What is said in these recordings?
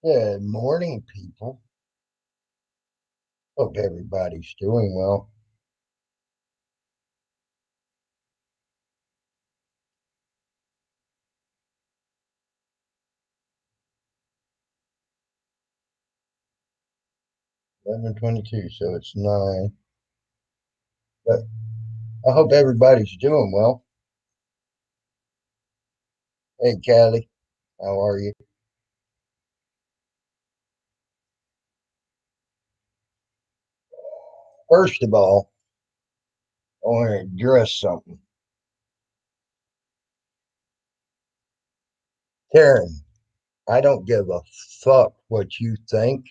Good morning, people. Hope everybody's doing well. 11:22, so it's 9. But I hope everybody's doing well. Hey, Callie, how are you? First of all, I want to address something. Karen, I don't give a fuck what you think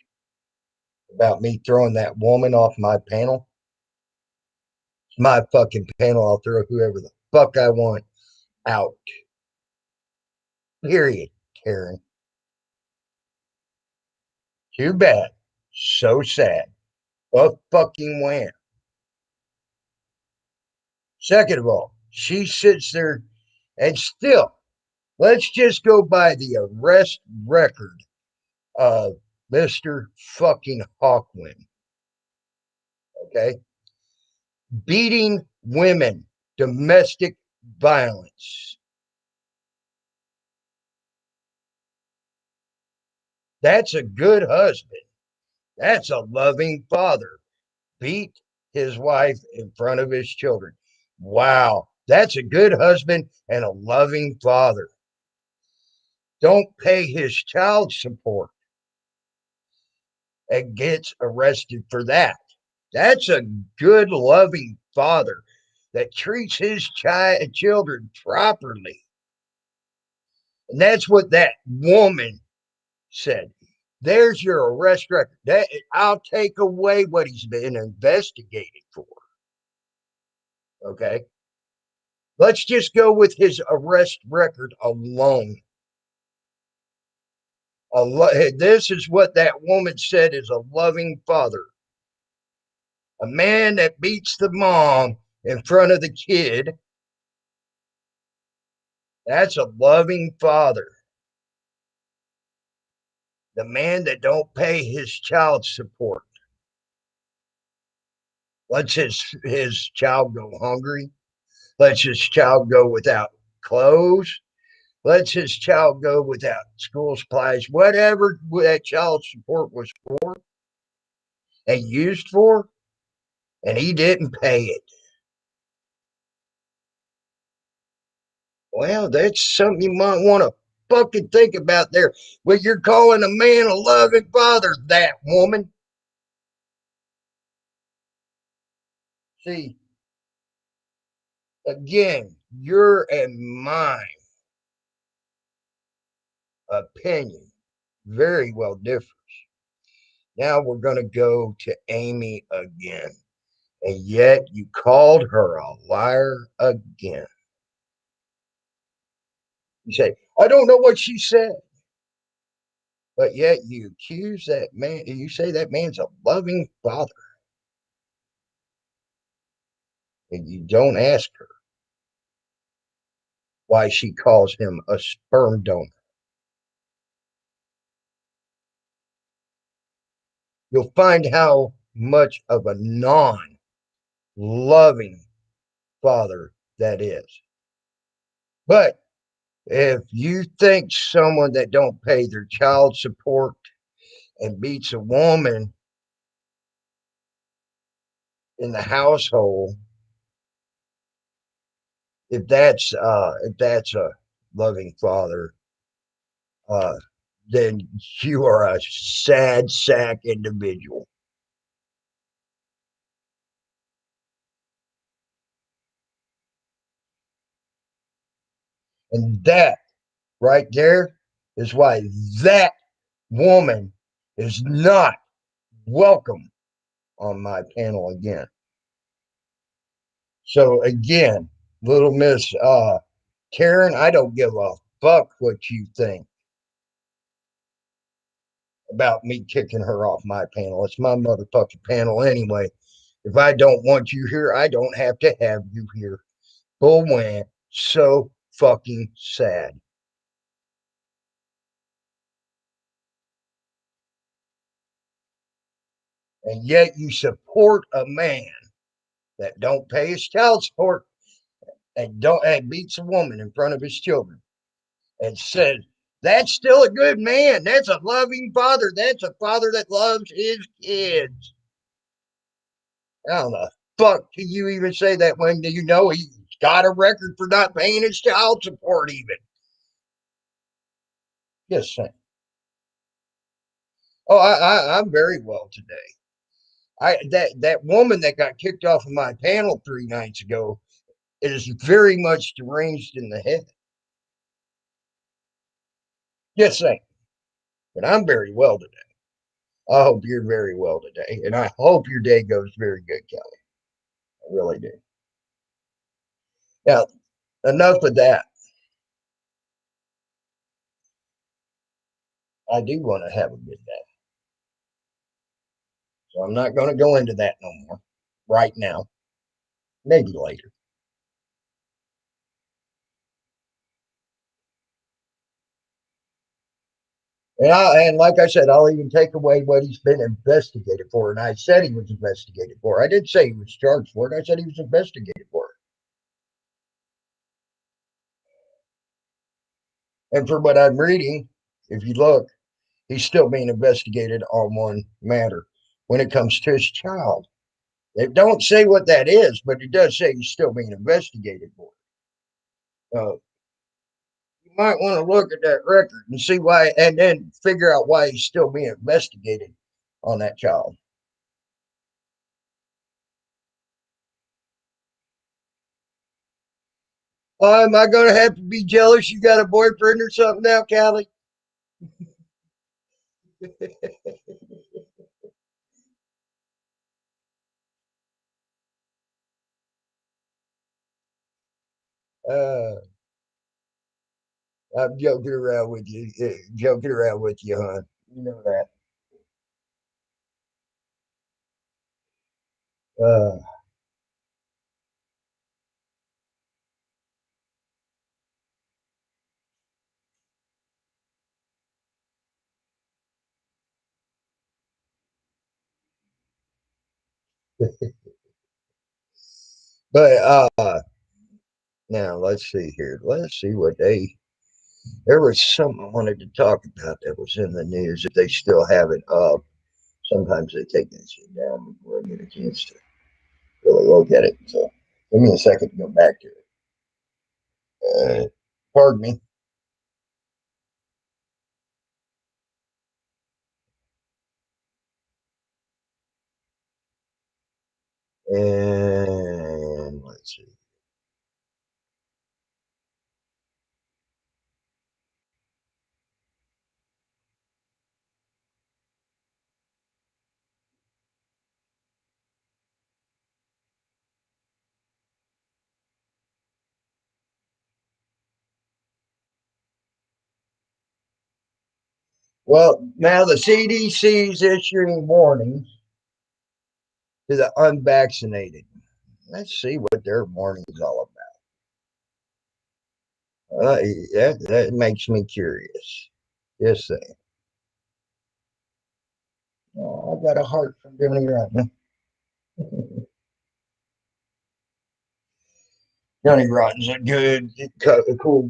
about me throwing that woman off my panel. It's my fucking panel. I'll throw whoever the fuck I want out. Period, Karen. Too bad. So sad. A fucking wham. Second of all, she sits there and still, let's just go by the arrest record of Mr. fucking Hawkwind, okay? Beating women, domestic violence. That's a good husband. That's a loving father. Beat his wife in front of his children. Wow. That's a good husband and a loving father. Don't pay his child support and gets arrested for that. That's a good, loving father that treats his children properly. And that's what that woman said. There's your arrest record. I'll take away what he's been investigated for. Okay. Let's just go with his arrest record alone. This is what that woman said is a loving father. A man that beats the mom in front of the kid. That's a loving father. The man that don't pay his child support lets his child go hungry, lets his child go without clothes, lets his child go without school supplies, whatever that child support was for and used for, and he didn't pay it. Well, that's something you might want to fucking think about there. When you're calling a man a loving father, that woman. See, again, your and my opinion very well differs. Now we're going to go to Amy again. And yet you called her a liar again. You say, I don't know what she said. But yet you accuse that man, you say that man's a loving father. And you don't ask her why she calls him a sperm donor. You'll find how much of a non loving father that is. But if you think someone that don't pay their child support and beats a woman in the household, if that's a loving father, uh, then you are a sad sack individual. And that right there is why that woman is not welcome on my panel again. So again, little Miss Karen, I don't give a fuck what you think about me kicking her off my panel. It's my motherfucking panel anyway. If I don't want you here, I don't have to have you here. Bull wham. So fucking sad. and yet you support a man that don't pay his child support and don't and beats a woman in front of his children and says that's still a good man. That's a loving father. That's a father that loves his kids. How the fuck can you even say that when you know he's got a record for not paying his child support even? Just saying. Oh, I'm very well today. That woman that got kicked off of my panel 3 nights ago is very much deranged in the head. Just saying. But I'm very well today. I hope you're very well today, and I hope your day goes very good, Kelly. I really do. Now, enough of that. I do want to have a good day, so I'm not going to go into that no more right now. Maybe later. And like I said, I'll even take away what he's been investigated for. And I said he was investigated for. I didn't say he was charged for it. I said he was investigated for it. And from what I'm reading, if you look, he's still being investigated on one matter when it comes to his child. They don't say what that is, but it does say he's still being investigated for it. You might want to look at that record and see why, and then figure out why he's still being investigated on that child. Am I going to have to be jealous? You got a boyfriend or something now, Callie? uh, I'm joking around with you, joking around with you, hon. You know that. Uh, but now let's see here. Let's see what they. There was something I wanted to talk about that was in the news. If they still have it up, sometimes they take that shit down before I get a chance to really look at it. So give me a second to go back to it. Pardon me. And let's see. Well, now the CDC is issuing warnings to the unvaccinated. Let's see what their warning is all about. That makes me curious. Just saying. Oh, I got a heart from Johnny Rotten. Johnny Rotten's a good, a cool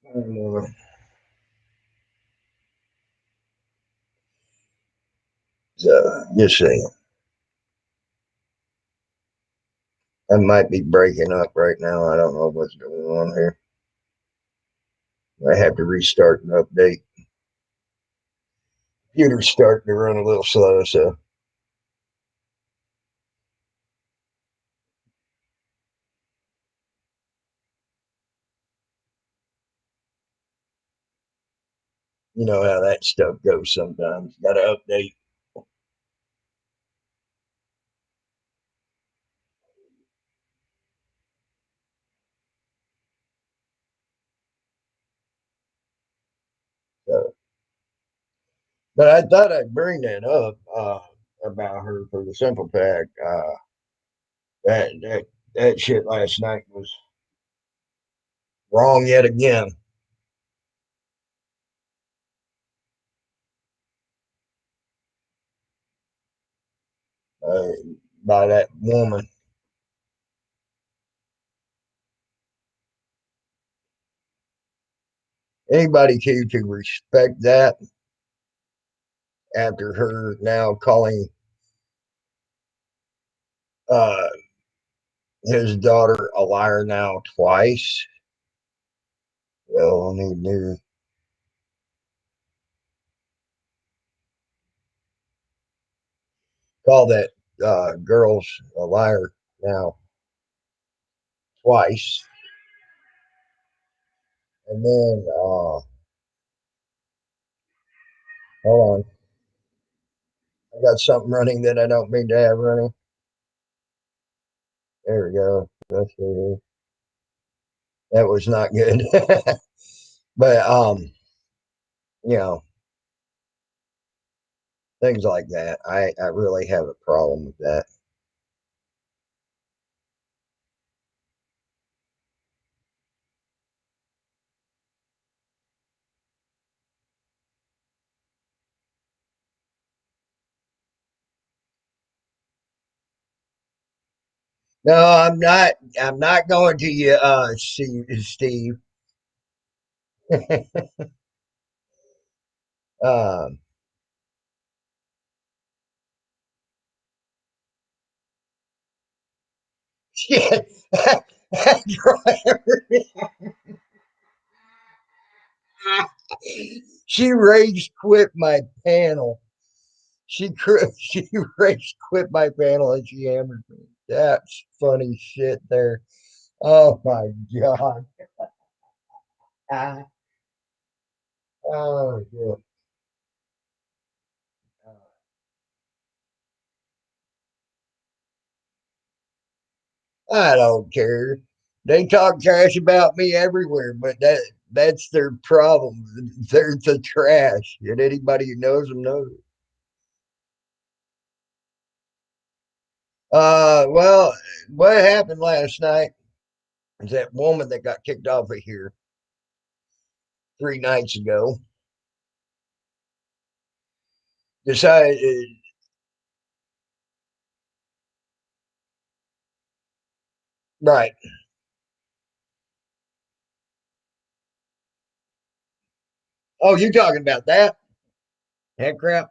woman. Just saying. I might be breaking up right now. I don't know what's going on here. I have to restart and update. Computer's starting to run a little slow, so you know how that stuff goes sometimes. Got to update. So, but I thought I'd bring that up about her for the simple fact that shit last night was wrong yet again. uh, by that woman. Anybody to respect that after her now calling uh, his daughter a liar now twice. Well, he knew. Call that girl's a liar now twice. And then, hold on. I got something running that I don't mean to have running. There we go. That's it. That was not good. But, you know, things like that. I really have a problem with that. No, I'm not. I'm not going to you, Steve. um, shit. She rage quit my panel. She rage quit my panel and she hammered me. That's funny shit there. Oh my god. Ah, oh yeah. I don't care. They talk trash about me everywhere, but that's their problem. They're the trash, and anybody who knows them knows it. Well, what happened last night is that woman that got kicked off of here 3 nights ago decided, right? Oh, you talking about that? Heck crap.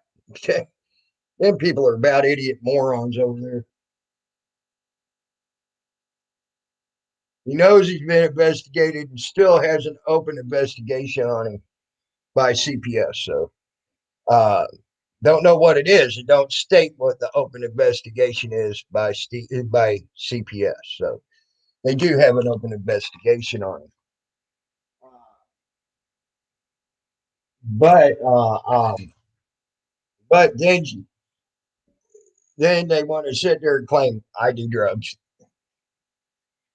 Them people are about idiot morons over there. He knows he's been investigated and still has an open investigation on him by CPS. So, uh, don't know what it is. It don't state what the open investigation is by CPS. So they do have an open investigation on him. But but then they want to sit there and claim I do drugs.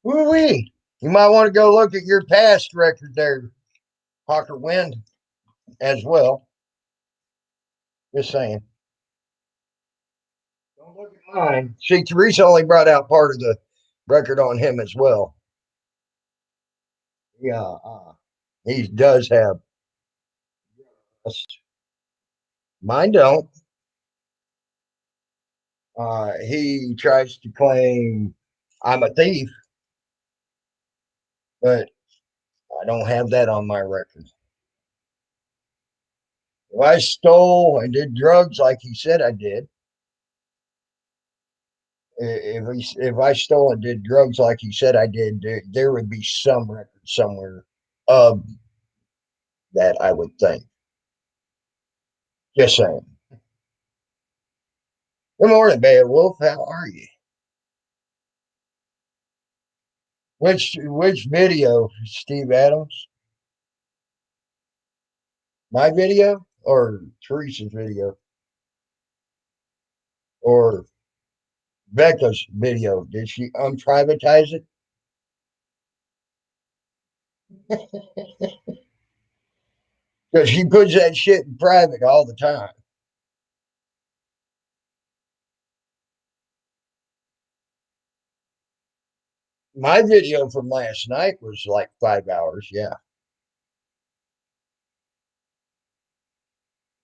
Woo wee! You might want to go look at your past record there, Hawker Wind, as well. Just saying. Don't look at mine. See, Teresa only brought out part of the record on him as well. Yeah, he does have. Mine don't. He tries to claim I'm a thief, but I don't have that on my record. If I stole and did drugs like he said I did, if I stole and did drugs like he said I did, there would be some record somewhere of that. I would think. Just saying. Good morning, Beowulf. How are you? Which video, Steve Adams? My video or Teresa's video or Becca's video? Did she unprivatize it? Because she puts that shit in private all the time. My video from last night was like 5 hours. Yeah.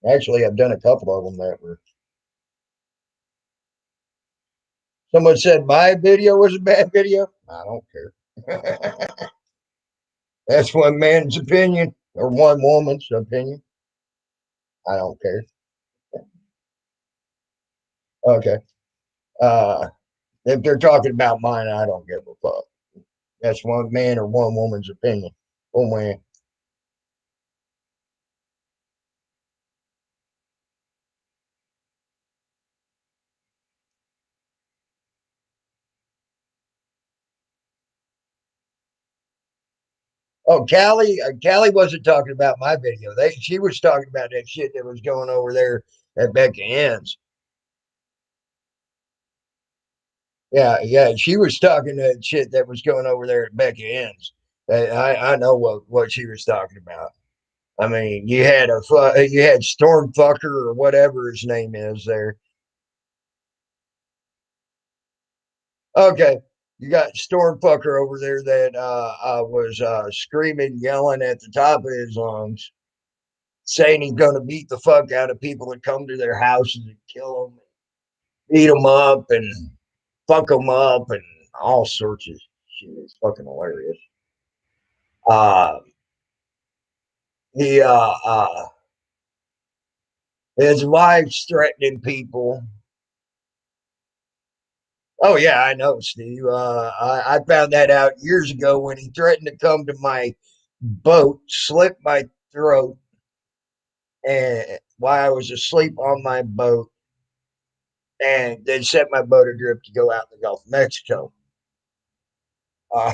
Actually, I've done a couple of them that were. Someone said my video was a bad video. I don't care. That's one man's opinion or one woman's opinion. I don't care. Okay. Uh, if they're talking about mine, I don't give a fuck. That's one man or one woman's opinion. Oh man. Oh, Callie wasn't talking about my video. She was talking about that shit that was going over there at Becca Ann's. Yeah, yeah, she was talking that shit that was going over there at Becca Ann's. I know what she was talking about. I mean, you had Stormfucker or whatever his name is there. Okay, you got Stormfucker over there that was screaming, yelling at the top of his lungs, saying he's going to beat the fuck out of people that come to their houses and kill them, beat them up, and fuck them up, and all sorts of shit. It's fucking hilarious. Uh, he his wife's threatening people. Oh yeah, I know, Steve. I found that out years ago when he threatened to come to my boat, slit my throat, and while I was asleep on my boat, and then set my boat adrift to go out in the Gulf of Mexico. Uh,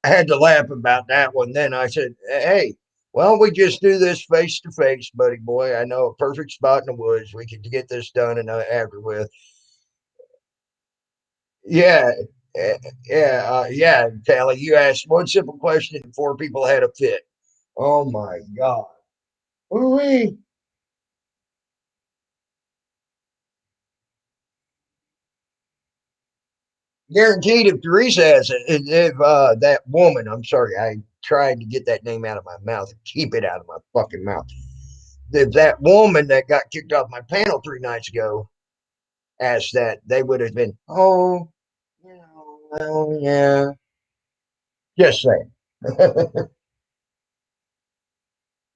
I had to laugh about that one. Then I said, "Hey, why don't we just do this face to face, buddy boy? I know a perfect spot in the woods. We can get this done and after with." Yeah, yeah, Tally. You asked one simple question, and four people had a fit. Oh my god! Ooh-wee. Guaranteed, if Teresa has it, if that woman, I'm sorry, I tried to get that name out of my mouth and keep it out of my fucking mouth. If that woman that got kicked off my panel 3 nights ago asked that, they would have been, oh, well, yeah, just saying,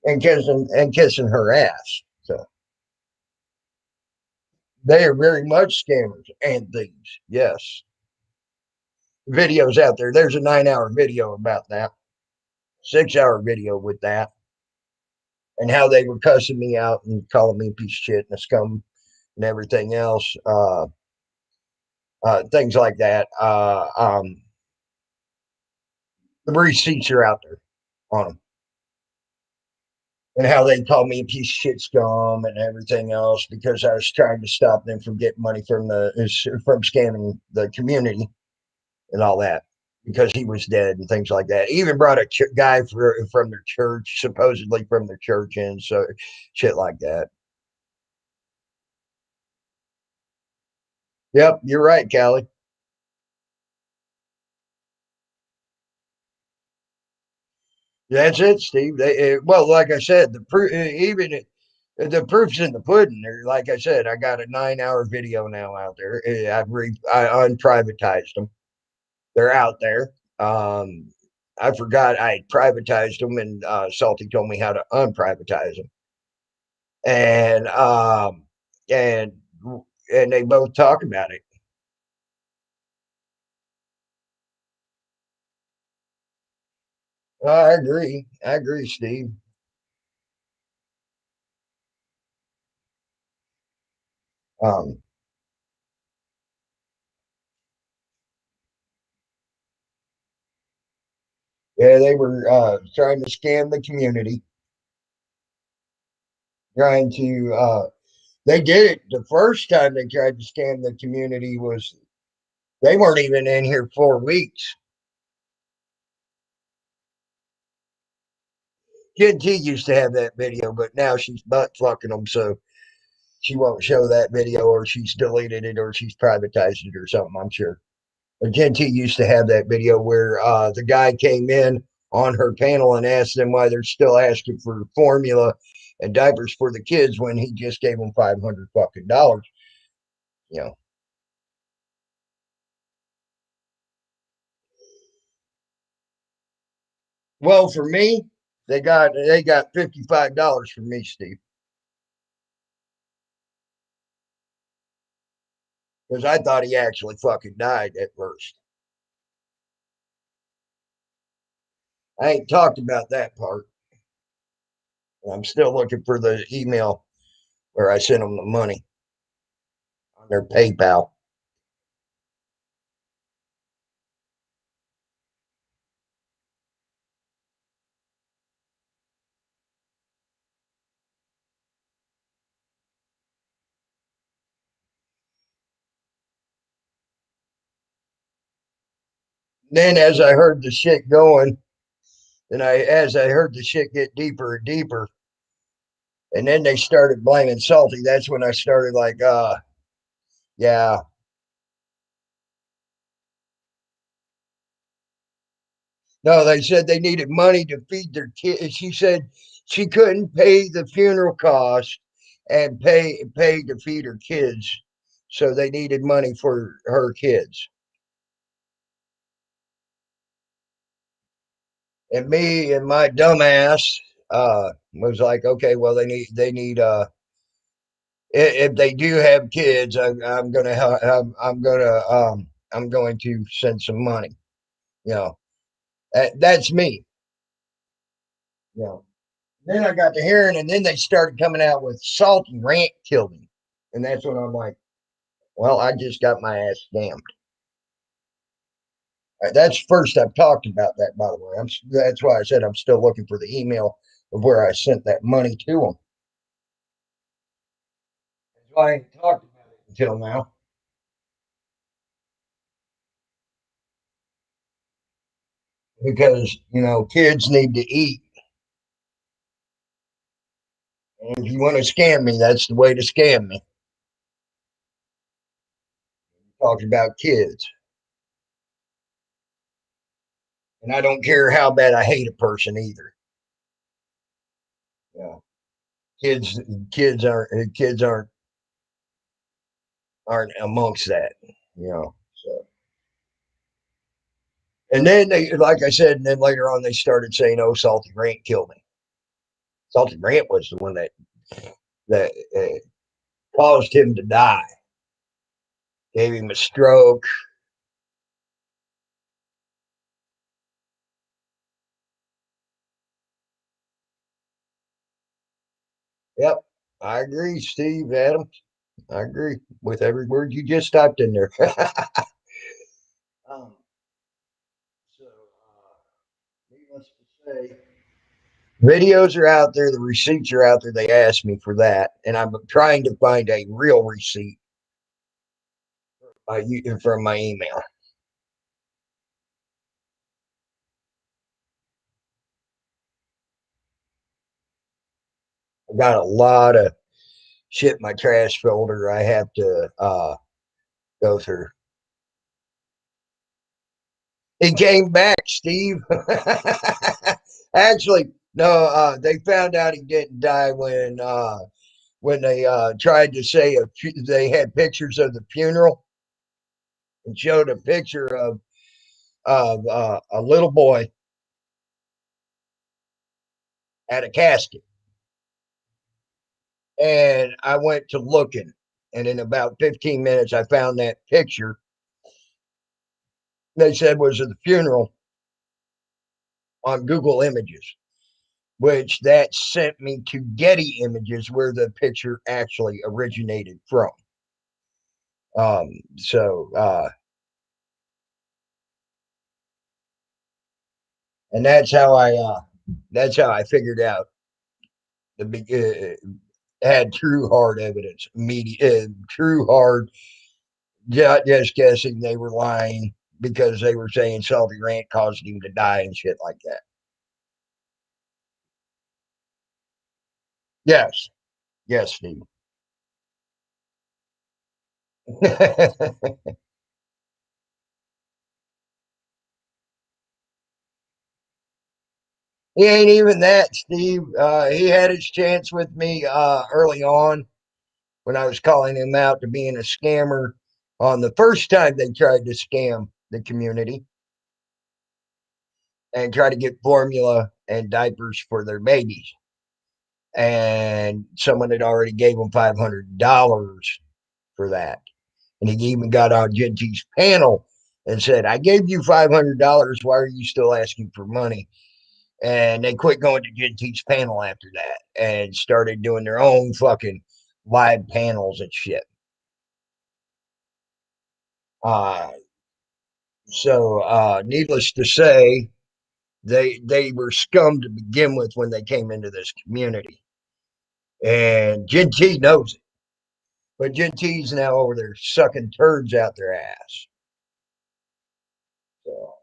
and kissing her ass. So they are very much scammers and thieves. Yes, videos out there. There's a 9 hour video about that. 6 hour video with that and how they were cussing me out and calling me a piece of shit and a scum and everything else. Things like that. The receipts are out there on them. And how they called me a piece of shit scum and everything else because I was trying to stop them from getting money from scamming the community and all that because he was dead and things like that. Even brought a guy from their church, supposedly from their church, in so shit like that. Yep, you're right, Callie. That's it, Steve. Well, like I said, the proof, even the proof's in the pudding. There, like I said, I got a 9 hour video now out there. I unprivatized them. They're out there. I forgot I privatized them, and Salty told me how to unprivatize them, and and and they both talk about it. I agree. I agree, Steve. Um, yeah, they were trying to scam the community, trying to. They did it the first time they tried to scam the community was they weren't even in here 4 weeks. Jen T used to have that video, but now she's butt fucking them, so she won't show that video, or she's deleted it, or she's privatized it, or something. I'm sure. But Jen T used to have that video where the guy came in on her panel and asked them why they're still asking for formula and diapers for the kids when he just gave them $500 fucking dollars. You know, Well, for me, they got $55 from me, Steve, because I thought he actually fucking died at first. I ain't talked about that part. I'm still looking for the email where I sent them the money on their PayPal. Then, as I heard the shit going, and as I heard the shit get deeper and deeper, and then they started blaming Salty. That's when I started like, yeah. No, they said they needed money to feed their kids. She said she couldn't pay the funeral cost and pay to feed her kids, so they needed money for her kids. And me and my dumbass was like, okay, well they need if they do have kids, I'm gonna I'm going to send some money. You know, that's me. You know. Then I got to hearing, and then they started coming out with Salty Rant killed him, and that's when I'm like, well, I just got my ass scammed. That's first I've talked about that, by the way. That's why I said I'm still looking for the email of where I sent that money to them. That's why I ain't talked about it until now, because kids need to eat. And if you want to scam me, that's the way to scam me. Talking about kids, and I don't care how bad I hate a person either. Yeah, kids, kids aren't amongst that. So and then they, like I said, and then later on they started saying, "Oh, Salty Grant killed me." Salty Grant was the one that caused him to die, gave him a stroke. Yep, I agree, Steve Adams. I agree with every word you just typed in there. um, so, needless to say, videos are out there, the receipts are out there. They asked me for that, and I'm trying to find a real receipt from my email. I got a lot of shit in my trash folder I have to go through. He came back, Steve. Actually, no, they found out he didn't die when they tried to say they had pictures of the funeral and showed a picture of a little boy at a casket. And I went to looking, and in about 15 minutes, I found that picture. They said was of the funeral on Google Images, which that sent me to Getty Images, where the picture actually originated from. So, and that's how I figured out the had true hard evidence, media, true hard, just guessing they were lying because they were saying Salty Rant caused him to die and shit like that. Yes, yes, Steve. He ain't even that, Steve. He had his chance with me early on when I was calling him out to being a scammer on the first time they tried to scam the community. and try to get formula and diapers for their babies. And someone had already gave them $500 for that. And he even got on Gentie's panel and said, I gave you $500. Why are you still asking for money? And they quit going to Gentie's panel after that and started doing their own fucking live panels and shit. Uh, needless to say, they were scum to begin with when they came into this community. And Gentie knows it. But Gentie's now over there sucking turds out their ass. So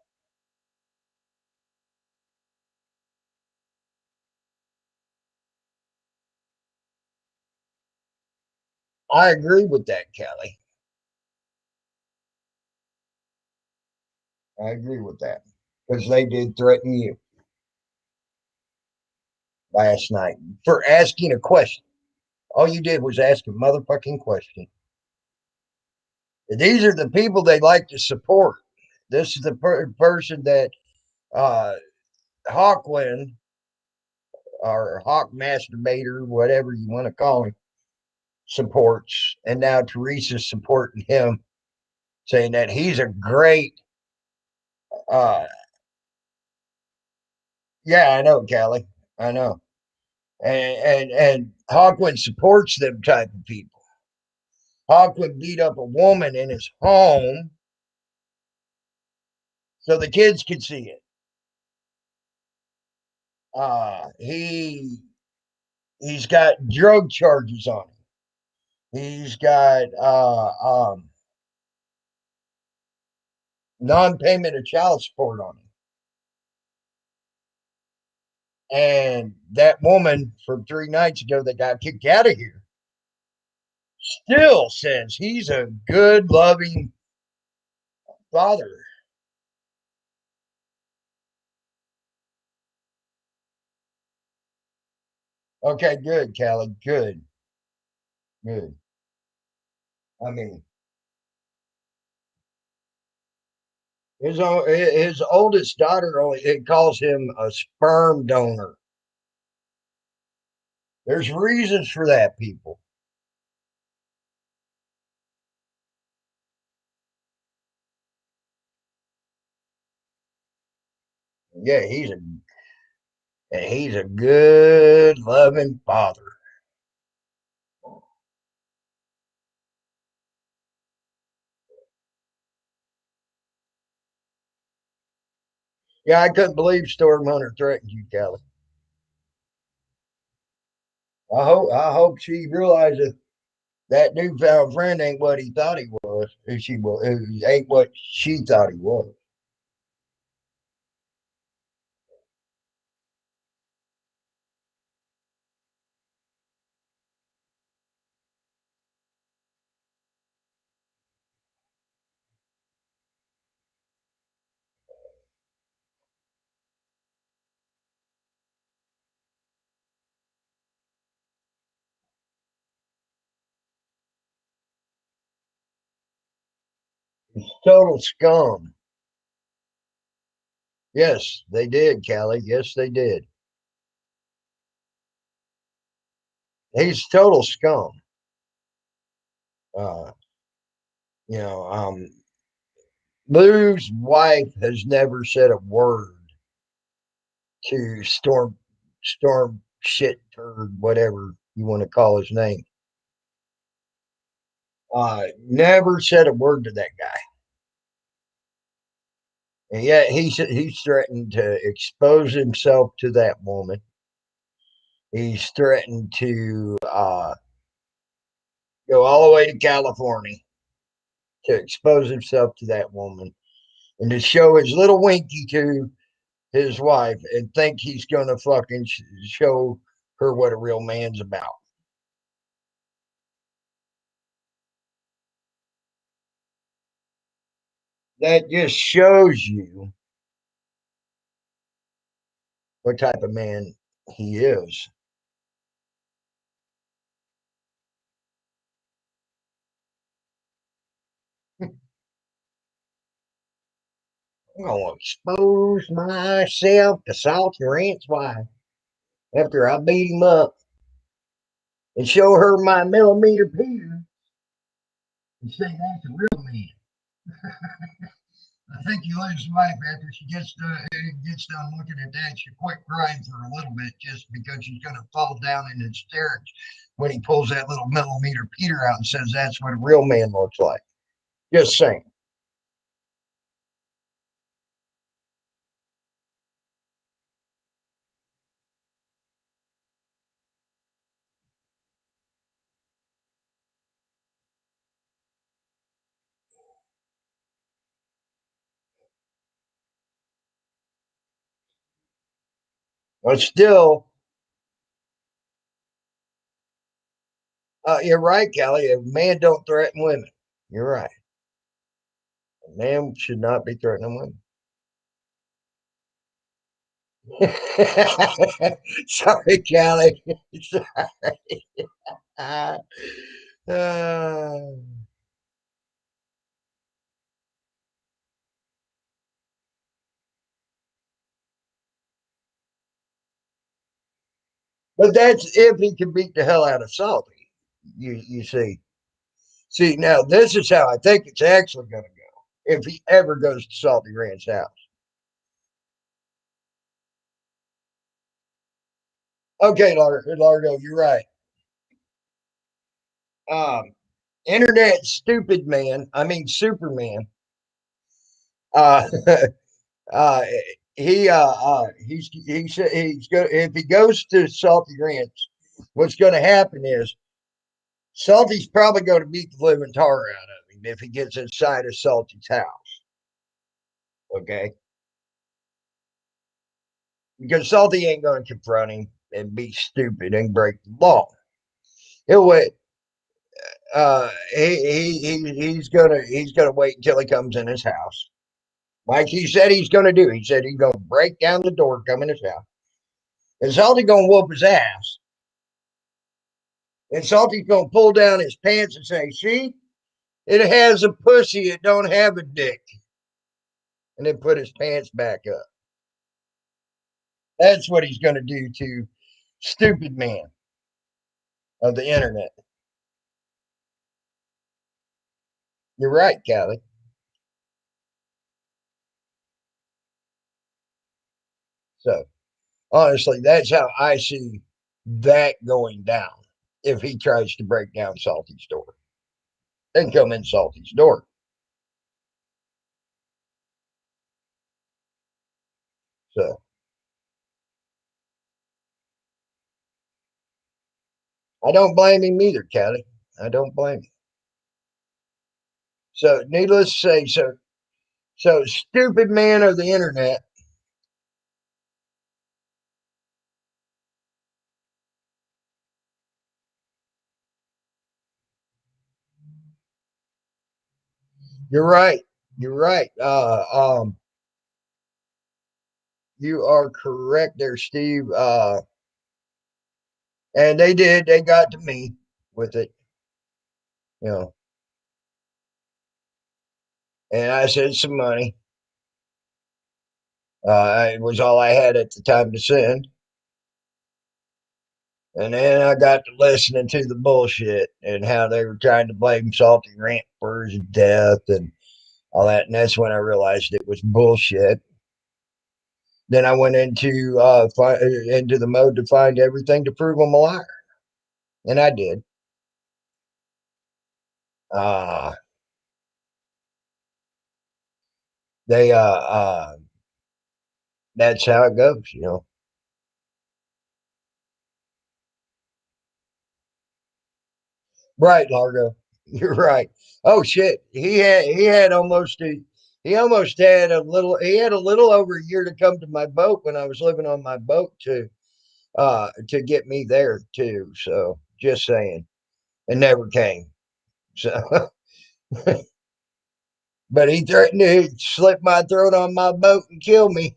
I agree with that, Kelly. I agree with that. Because they did threaten you last night for asking a question. All you did was ask a motherfucking question. These are the people they like to support. This is the person that uh, Hawkwind or Hawk Masturbator, whatever you want to call him, supports. And now Teresa's supporting him, saying that he's a great. Uh, yeah, I know, Callie. I know. And Hawkwind supports them type of people. Hawkwind beat up a woman in his home so the kids could see it. He's got drug charges on him. He's got non-payment of child support on him. And that woman from 3 nights ago that got kicked out of here still says he's a good, loving father. Okay, good, Callie. Good, good. I mean, his oldest daughter only it calls him a sperm donor. There's reasons for that, people. Yeah, he's a good, loving father. Yeah, I couldn't believe Storm Hunter threatened you, Callie. I hope she realizes that newfound friend ain't what he thought he was. If she was, ain't what she thought he was. Total scum. Yes, they did, Callie. Yes, they did. He's total scum. Uh, you know, Lou's wife has never said a word to Storm shit turd, whatever you want to call his name. Never said a word to that guy. And yet he's threatened to expose himself to that woman. He's threatened to go all the way to California to expose himself to that woman and to show his little winky to his wife and think he's going to fucking show her what a real man's about. That just shows you what type of man he is. I'm gonna expose myself to Salty Rant's wife after I beat him up and show her my millimeter Peter and say that's a real man. I think you lose his wife after she gets done looking at that. She quit crying for a little bit just because she's going to fall down in hysterics when he pulls that little millimeter Peter out and says that's what a real man looks like. Just saying. But still, you're right, Kelly. A man don't threaten women. You're right. A man should not be threatening women. Sorry, Callie. Sorry. Uh, but that's if he can beat the hell out of Salty. You see. See, now this is how I think it's actually going to go if he ever goes to Salty Rant's house. Okay, Largo, you're right. Um, Internet stupid man, I mean Superman. Uh, uh, he's go if he goes to Salty Ranch, what's going to happen is Salty's probably going to beat the living tar out of him if he gets inside of Salty's house. Okay, because Salty ain't going to confront him and be stupid and break the law. He'll wait. He's gonna wait until he comes in his house, like he said he's gonna do. He said he's gonna break down the door, come in his house, and Salty gonna whoop his ass. And Salty's gonna pull down his pants and say, "See, it has a pussy, it don't have a dick," and then put his pants back up. That's what he's gonna do to stupid man of the internet. You're right, Callie. So honestly, that's how I see that going down if he tries to break down Salty's door. Then come in Salty's door. So I don't blame him either, Callie. I don't blame him. So needless to say, so stupid man of the internet. You're right. You're right. You are correct there, Steve. And they did. They got to me with it, you know. And I said some money. It was all I had at the time to send. And then I got to listening to the bullshit and how they were trying to blame Salty Rant for his death and all that. And that's when I realized it was bullshit. Then I went into the mode to find everything to prove him a liar, and I did. Uh, they That's how it goes, you know. Right, Largo. You're right. Oh shit, he almost had a little he had a little over a year to come to my boat when I was living on my boat to get me there too. So just saying, it never came. So, but he threatened to slit my throat on my boat and kill me.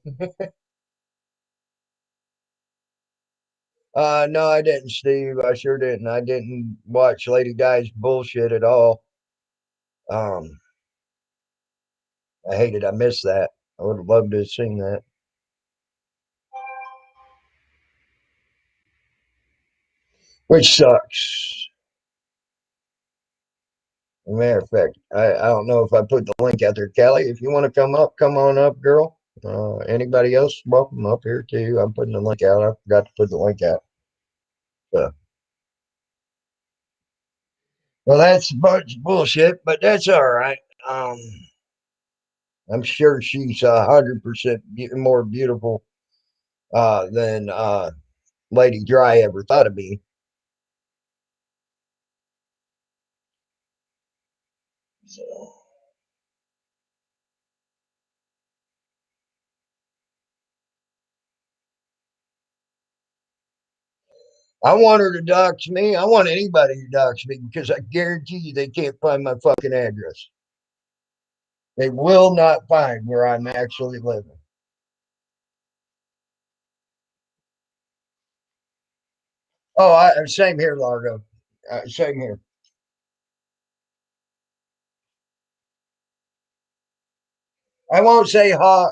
No, I didn't, Steve. I sure didn't. I didn't watch Lady Di's bullshit at all. Um, I hated. I missed that. I would have loved to have seen that. Which sucks. As a matter of fact, I don't know if I put the link out there. Callie, if you want to come up, come on up, girl. Anybody else, welcome up here too. I'm putting the link out. I forgot to put the link out. So, well, that's a bunch of bullshit, but that's all right. I'm sure she's 100% more beautiful than Lady Dry ever thought of me. So. I want her to dox me. I want anybody to dox me because I guarantee you they can't find my fucking address. They will not find where I'm actually living. Oh, same here, Largo. Same here. I won't say Hawk,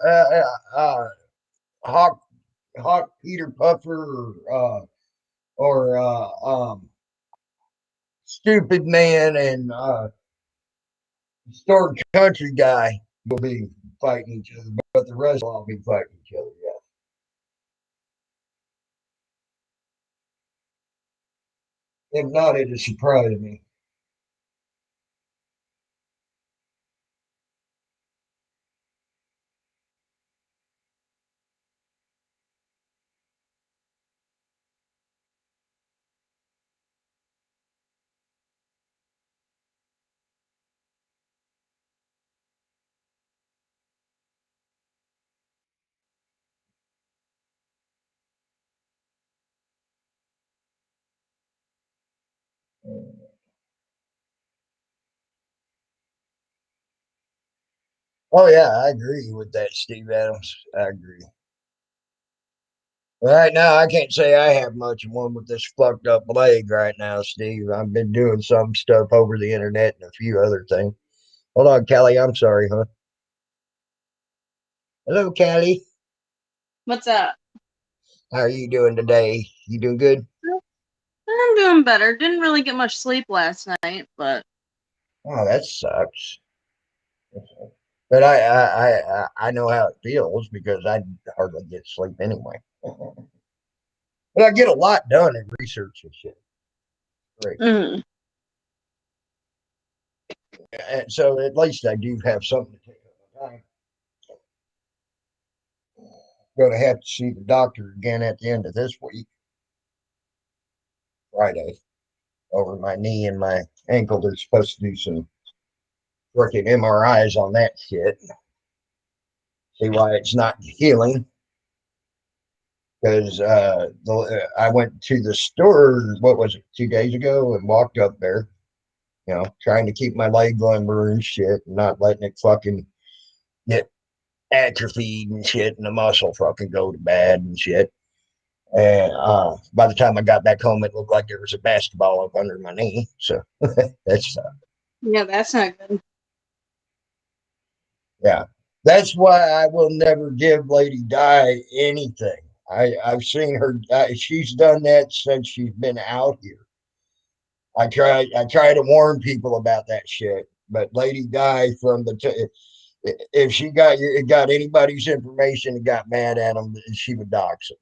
Hawk Peter Puffer or Stupid Man and Storm Country Guy will be fighting each other, but the rest will all be fighting each other. Yeah. If not, it is surprising me. Oh yeah, I agree with that, Steve Adams. I agree. Right now, I can't say I have much of one with this fucked up leg right now, Steve. I've been doing some stuff over the internet and a few other things. Hold on, Callie. I'm sorry, huh? Hello, Callie. What's up? How are you doing today? You doing good? I'm doing better. Didn't really get much sleep last night, but Oh, that sucks. But I know how it feels because I hardly get sleep anyway. But I get a lot done in research and shit. Great. mm, And so at least I do have something to take up my time. Going to have to see the doctor again at the end of this week, Friday, over my knee and my ankle. They're supposed to do some freaking MRIs on that shit. See why it's not healing. Because I went to the store, what was it, 2 days ago, and walked up there, trying to keep my leg limber and shit, and not letting it fucking get atrophied and shit, and the muscle fucking go to bad and shit. And by the time I got back home, it looked like there was a basketball up under my knee. So that's yeah, that's not good. yeah. That's why I will never give Lady Di anything. I've seen her. She's done that since she's been out here. I try to warn people about that shit. But Lady Di from if she got anybody's information and got mad at them, she would dox them.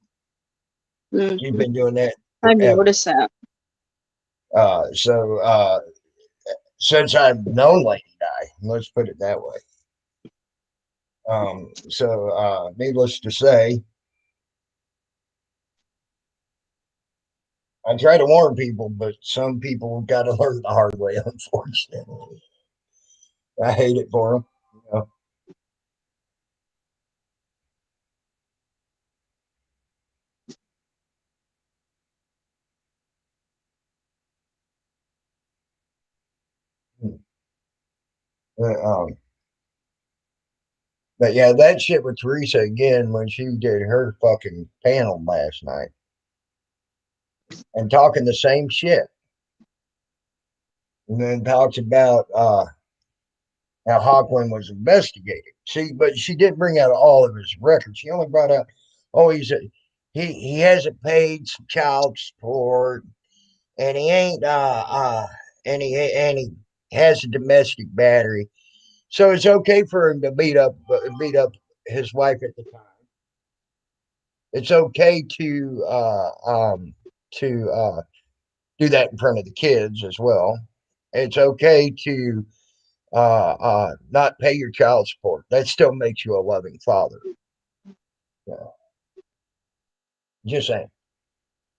She's Mm, been doing that I forever. noticed that. So since I've known Lady Di, let's put it that way. So needless to say, I try to warn people, but some people got to learn the hard way, unfortunately. I hate it for them. You know. But yeah, that shit with Teresa again when she did her fucking panel last night and talking the same shit. And then talks about Now Hawkwind was investigated. See, but she didn't bring out all of his records. She only brought out, oh, he hasn't paid some child support, and he ain't and he has a domestic battery. So it's okay for him to beat up his wife at the time. It's okay to do that in front of the kids as well. It's okay to not pay your child support. That still makes you a loving father. Yeah. Just saying.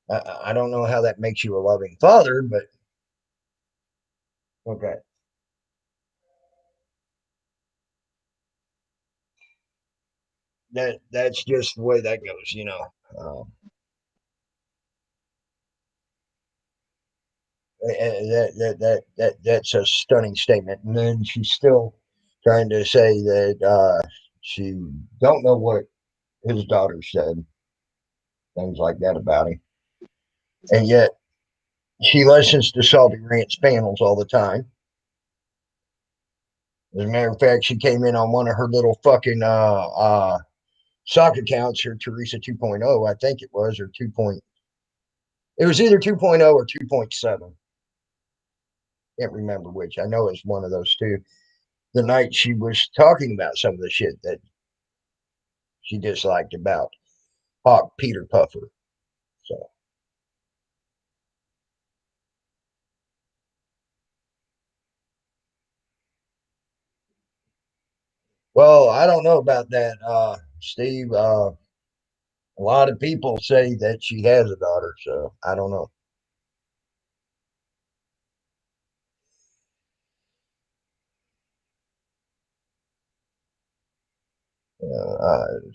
I don't know how that makes you a loving father, but okay. That's just the way that goes. That's a stunning statement. And then she's still trying to say that she don't know what his daughter said, things like that about him, and yet she listens to Salty Ranch panels all the time. As a matter of fact, she came in on one of her little fucking sock accounts, her Teresa 2.0, I think it was, or 2. It was either 2.0 or 2.7. Can't remember which. I know it's one of those two. The night she was talking about some of the shit that she disliked about Hawk Peter Puffer. So, well, I don't know about that, Steve. A lot of people say that she has a daughter, so I don't know.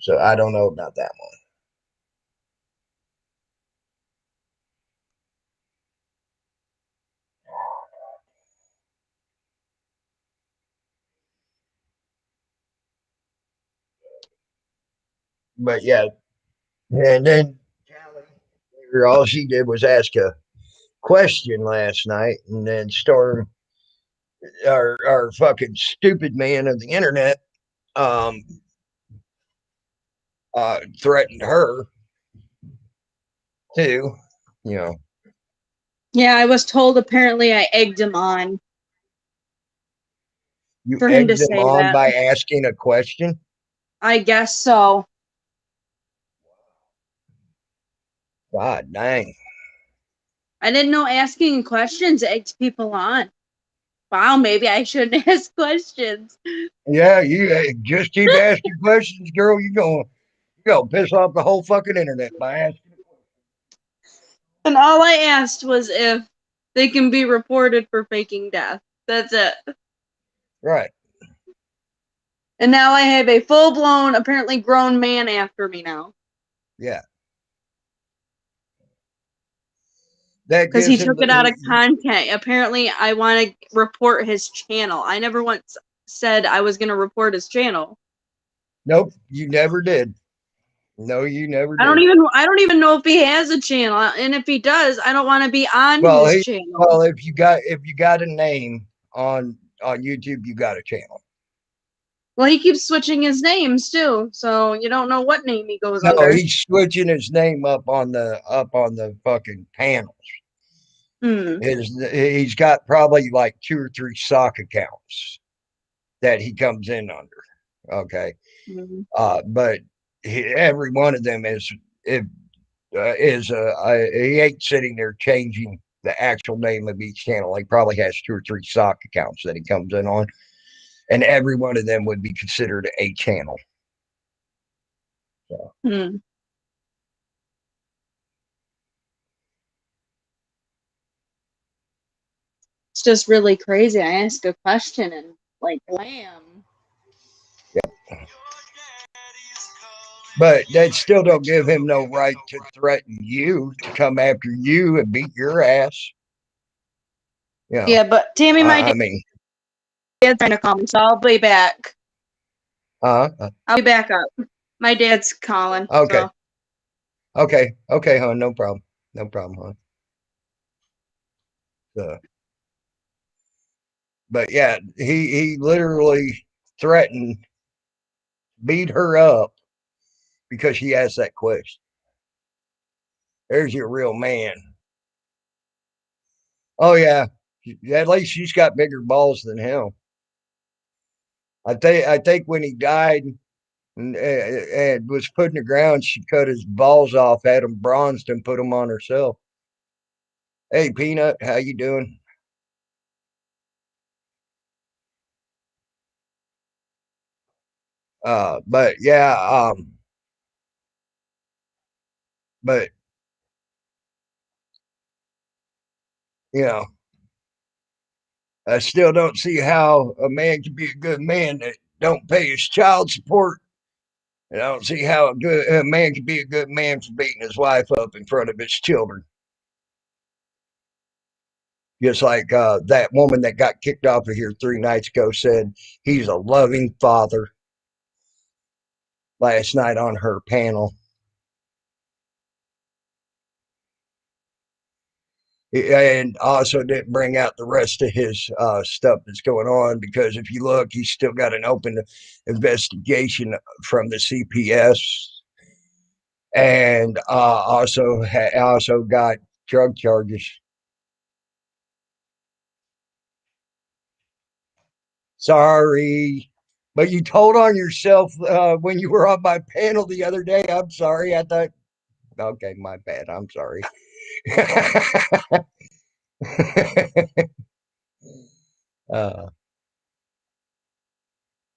So I don't know about that one. But yeah, and then Callie, all she did was ask a question last night, and then Storm, our fucking stupid man of the internet, um, threatened her too. You know, Yeah, I was told apparently I egged him on you for him to egged them say on that. by asking a question. I guess so. God dang. I didn't know asking questions eggs people on. Wow, maybe I shouldn't ask questions. Yeah, you just keep asking questions, girl. You gonna piss off the whole fucking internet by asking. And all I asked was if they can be reported for faking death. That's it. Right. And now I have a full blown, apparently grown man after me now. Yeah. That Because he gives him took it out of content. Apparently, I want to report his channel. I never once said I was going to report his channel. Nope, you never did. No, you never I did. don't even know if he has a channel. And if he does, I don't want to be on Well, his channel. well, if you got a name on YouTube, you got a channel. Well, he keeps switching his names too, so you don't know what name he goes No, under. he's switching his name up on the fucking panels. He's got probably like 2 or 3 sock accounts that he comes in under. Okay, but every one of them he ain't sitting there changing the actual name of each channel. He probably has 2 or 3 sock accounts that he comes in on, and every one of them would be considered a channel. So. It's just really crazy. I ask a question and like, wham. Yep. But that still don't give him no right to threaten you, to come after you and beat your ass. Yeah, but Tammy, I mean, dad's trying to call me, so I'll be back. I'll be back up. My dad's calling. Okay. So. Okay, hon. No problem. No problem, hon. But yeah, he literally threatened, beat her up because she asked that question. There's your real man. Oh yeah, at least she's got bigger balls than him. I think when he died and was put in the ground, she cut his balls off, had them bronzed, and put them on herself. Hey, Peanut, how you doing? But yeah, but you know, I still don't see how a man can be a good man that don't pay his child support. And I don't see how a man can be a good man for beating his wife up in front of his children. Just like that woman that got kicked off of here 3 nights ago said he's a loving father last night on her panel. And also didn't bring out the rest of his stuff that's going on, because if you look, he's still got an open investigation from the CPS, and also got drug charges. Sorry, but you told on yourself when you were on my panel the other day. I'm sorry. I thought, okay, my bad. I'm sorry. uh,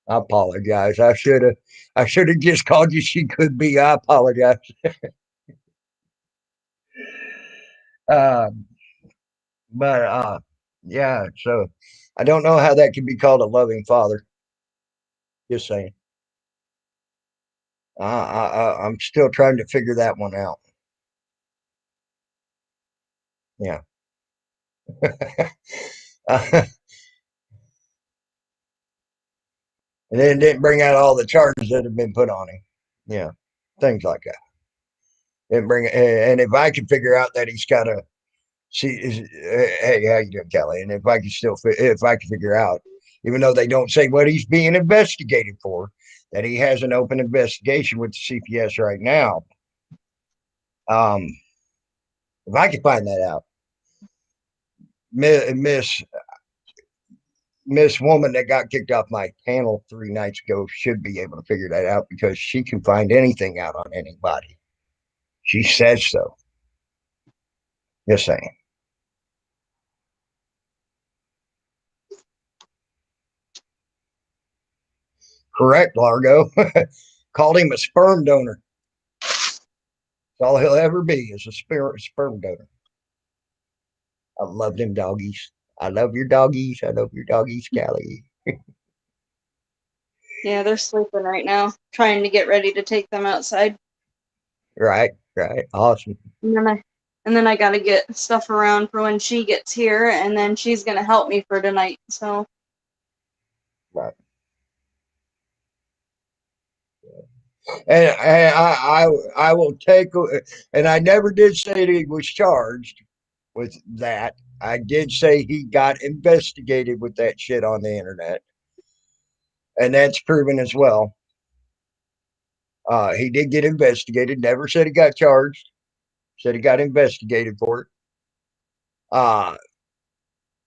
I apologize. I should have just called you She Could Be. I apologize. Uh, but yeah, so I don't know how that can be called a loving father. Just saying. I'm still trying to figure that one out. Yeah. And then didn't bring out all the charges that have been put on him. Yeah, things like that. And if I could figure out that he's got a see, hey, how you doing, Kelly? And if I could figure out, even though they don't say what he's being investigated for, that he has an open investigation with the CPS right now. Um, if I could find that out, Miss Woman that got kicked off my panel 3 nights ago should be able to figure that out, because she can find anything out on anybody. She says so. Just saying. Correct, Largo. Called him a sperm donor. That's all he'll ever be, is a sperm donor. I love them doggies. I love your doggies. I love your doggies, Callie. Yeah, they're sleeping right now, trying to get ready to take them outside. Right, awesome. And then I gotta get stuff around for when she gets here, and then she's gonna help me for tonight. So Right. And I will take, and I never did say that he was charged with that. I did say he got investigated with that shit on the internet, and that's proven as well. He did get investigated. Never said he got charged. Said he got investigated for it. Uh,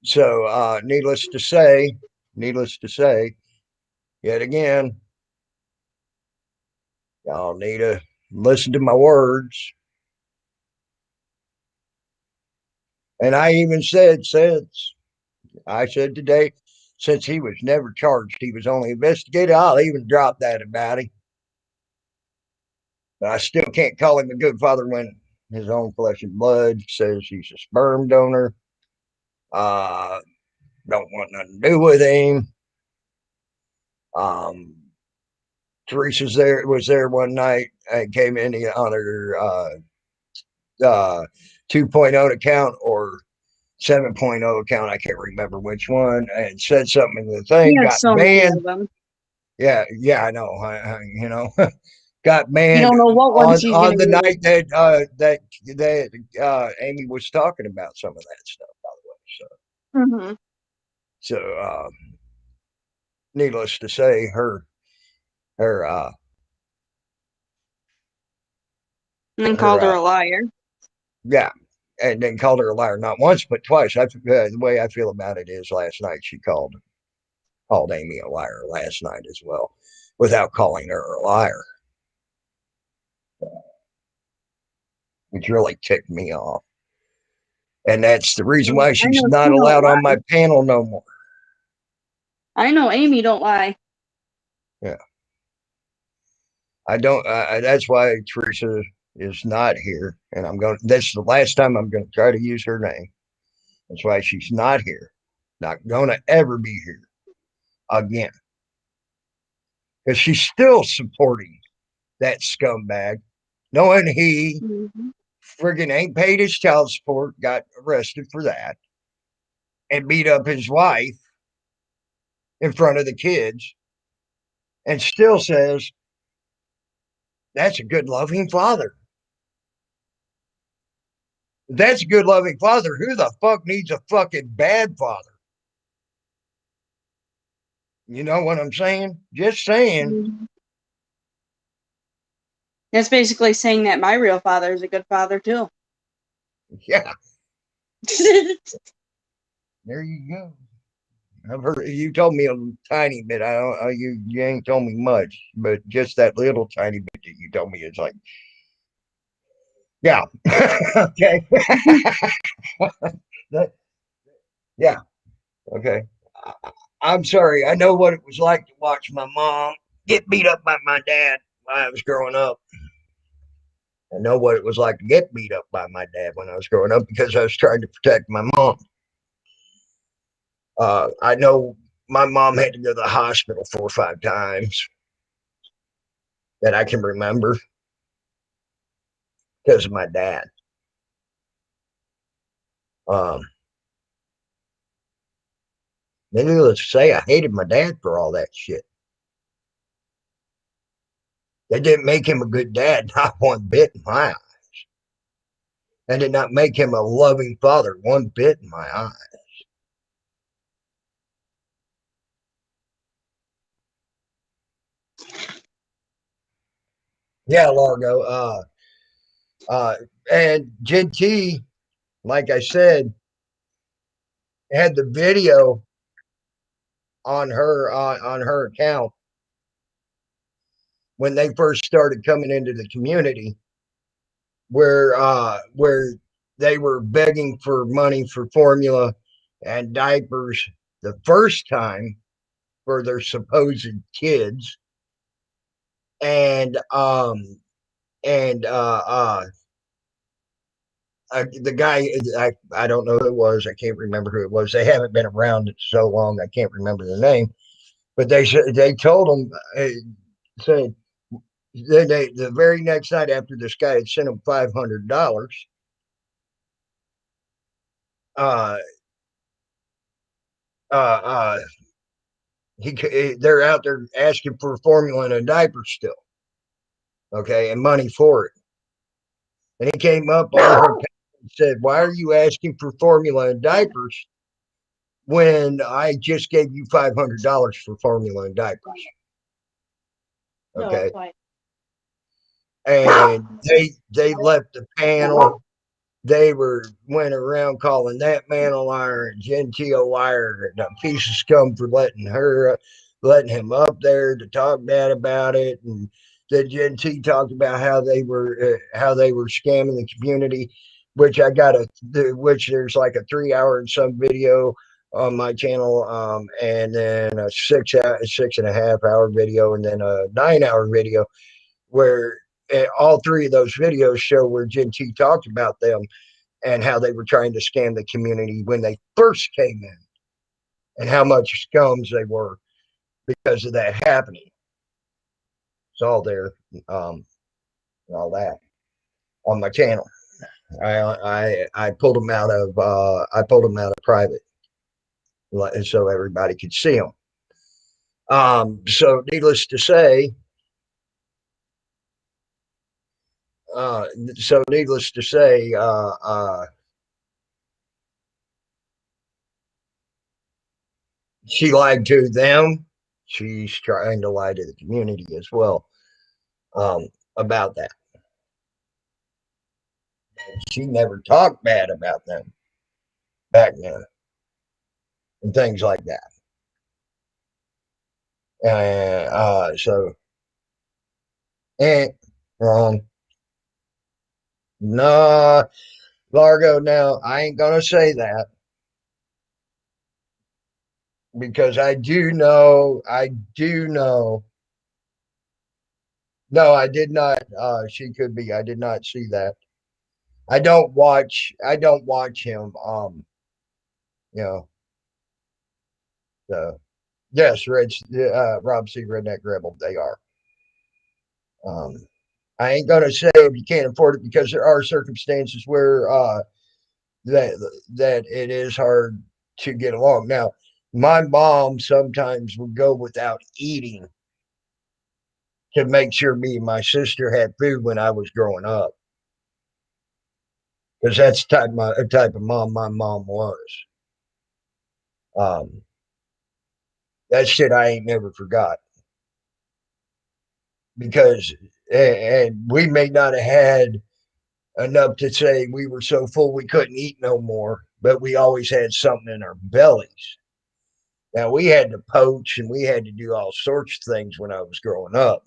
so needless to say, yet again, y'all need to listen to my words. And I even said, today, since he was never charged, he was only investigated, I'll even drop that about him. But I still can't call him a good father when his own flesh and blood says he's a sperm donor. Don't want nothing to do with him. Um, Teresa's was there one night and came in on her 2.0 account or 7.0 account. I can't remember which one, and said something in the thing, he has got so many banned. of them. Yeah, I know. Got You banned don't know what one she's on gonna the be. night that Amy was talking about some of that stuff, by the way. So Mm-hmm. So, needless to say, her, And her, called her a liar. yeah, and then called her a liar not once but twice. The way I feel about it is, last night she called Amy a liar last night as well, without calling her a liar, which really ticked me off. And that's the reason why I she's know not she don't allowed on lie. my panel no more. I know Amy don't lie. Yeah, I don't. That's why Teresa is not here, and I'm going. This is the last time I'm going to try to use her name. That's why she's not here. Not going to ever be here again, because she's still supporting that scumbag, knowing he Mm-hmm. friggin' ain't paid his child support, got arrested for that, and beat up his wife in front of the kids, and still says that's a good, loving father. That's a good, loving father. Who the fuck needs a fucking bad father? You know what I'm saying? Just saying. Mm-hmm. That's basically saying that my real father is a good father too. Yeah, there you go. I've heard you told me a tiny bit. I don't. You ain't told me much, but just that little tiny bit that you told me is like, yeah, okay, that, yeah, okay. I'm sorry. I know what it was like to watch my mom get beat up by my dad when I was growing up. I know what it was like to get beat up by my dad when I was growing up because I was trying to protect my mom. I know my mom had to go to the hospital 4 or 5 times that I can remember because of my dad. Um, Needless to say, I hated my dad for all that shit. That didn't make him a good dad, not one bit in my eye. That did not make him a loving father, one bit in my eye. Yeah, Largo. Uh, and Jen T, like I said, had the video on her account when they first started coming into the community, where they were begging for money for formula and diapers the first time for their supposed kids, and and the guy, I don't know who it was. I can't remember who it was. They haven't been around so long. I can't remember the name. But they told him, said the very next night after this guy had sent him $500, uh, uh, uh, they're out there asking for formula and a diaper still, okay, and money for it. And he came up on her and said, "Why are you asking for formula and diapers when I just gave you $500 for formula and diapers?" Okay, and they left the panel. They went around calling that man a liar and Gentile a liar and a piece of scum for letting him up there to talk bad about it. And then Gentile talked about how they were scamming the community, which which there's like a 3 hour and some video on my channel, and then a 6.5 hour video, and then a 9 hour video where all three of those videos show where Gen T talked about them and how they were trying to scam the community when they first came in, and how much scums they were because of that happening. It's all there, all that on my channel. I pulled them out of private so everybody could see them. So needless to say, uh, so needless to say, She lied to them. She's trying to lie to the community as well, about that. She never talked bad about them back then and things like that. And eh, wrong. No, Largo, now I ain't gonna say that because I do know. No, I did not. She could be. I did not see that. I don't watch him. You know, so yes, Rob C. Redneck Rebel, they are. Um, I ain't gonna say if you can't afford it because there are circumstances where that that it is hard to get along. Now, my mom sometimes would go without eating to make sure me and my sister had food when I was growing up, because that's the type of mom my mom was. Um, that shit I ain't never forgot because and we may not have had enough to say we were so full we couldn't eat no more, but we always had something in our bellies. Now we had to poach and we had to do all sorts of things when I was growing up.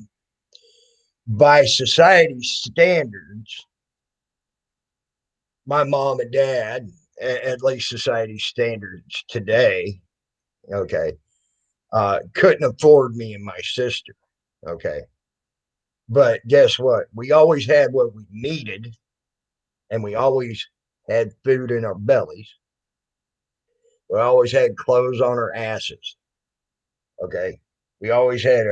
By society's standards, my mom and dad, at least society's standards today, okay, couldn't afford me and my sister. Okay. But guess what? We always had what we needed and we always had food in our bellies. We always had clothes on our asses. Okay. We always had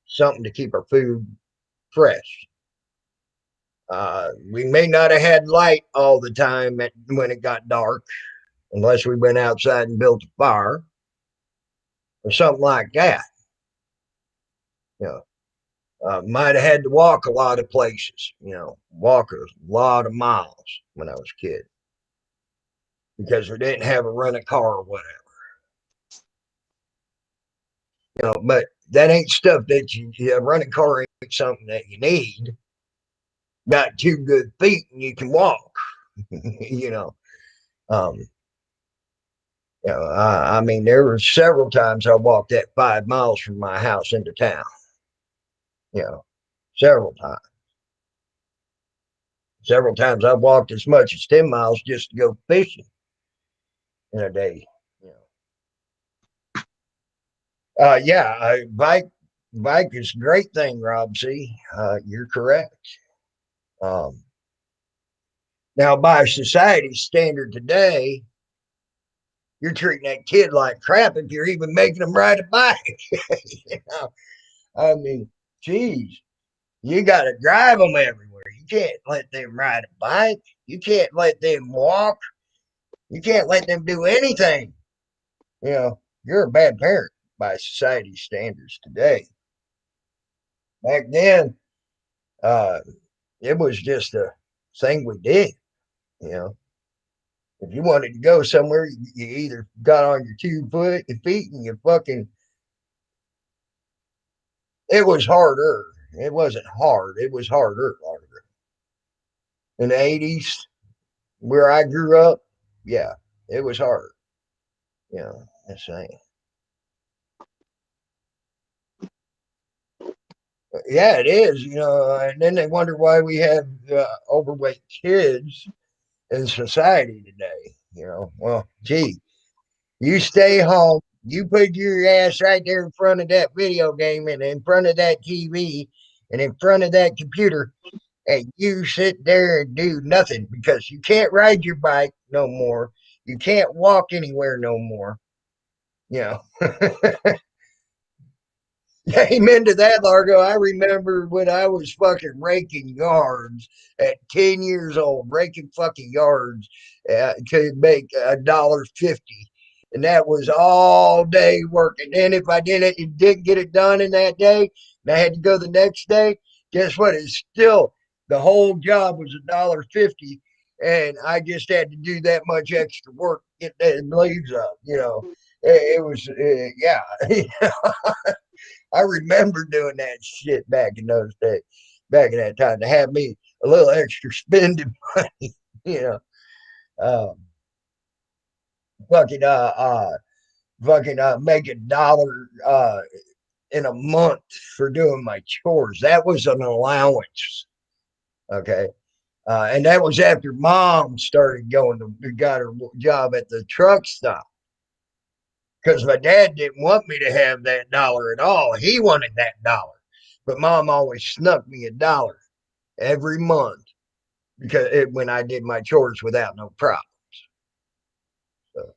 something to keep our food fresh. We may not have had light all the time when it got dark, unless we went outside and built a fire or something like that. You know, might have had to walk a lot of places. You know, walk a lot of miles when I was a kid because we didn't have a rental car or whatever. You know, but that ain't stuff that you run a car ain't something that you need. Got two good feet and you can walk. you know, um, I mean, there were several times I walked that 5 miles from my house into town. You know, several times. Several times I've walked as much as 10 miles just to go fishing in a day. You yeah, bike is a great thing, Rob C. You're correct. Um, Now, by society's standard today, you're treating that kid like crap if you're even making them ride a bike. you know, I mean, geez, you got to drive them everywhere. You can't let them ride a bike. You can't let them walk. You can't let them do anything. You know, you're a bad parent by society's standards today. Back then, uh, it was just a thing we did. You know, if you wanted to go somewhere, you either got on your 2 feet and you fucking. It was harder. It wasn't hard. It was harder. In the 80s, where I grew up, yeah, it was hard. You know, that's saying. Yeah, it is. You know, and then they wonder why we have overweight kids in society today. You know, well, gee, you stay home. You put your ass right there in front of that video game and in front of that TV and in front of that computer, and you sit there and do nothing because you can't ride your bike no more. You can't walk anywhere no more. You know, amen to that, Largo. I remember when I was fucking raking yards at 10 years old, raking fucking yards to make $1.50. And that was all day work. And then if I didn't get it done in that day, and I had to go the next day, guess what? It's still the whole job was $1.50. And I just had to do that much extra work to get that leaves up, you know. It was, yeah. I remember doing that shit back in those days, back in that time, to have me a little extra spending money, you know. Um, fucking, make $1 in a month for doing my chores. That was an allowance. Okay. And that was after mom started got her job at the truck stop. Because my dad didn't want me to have that dollar at all. He wanted that dollar. But mom always snuck me $1 every month when I did my chores without no problem. So,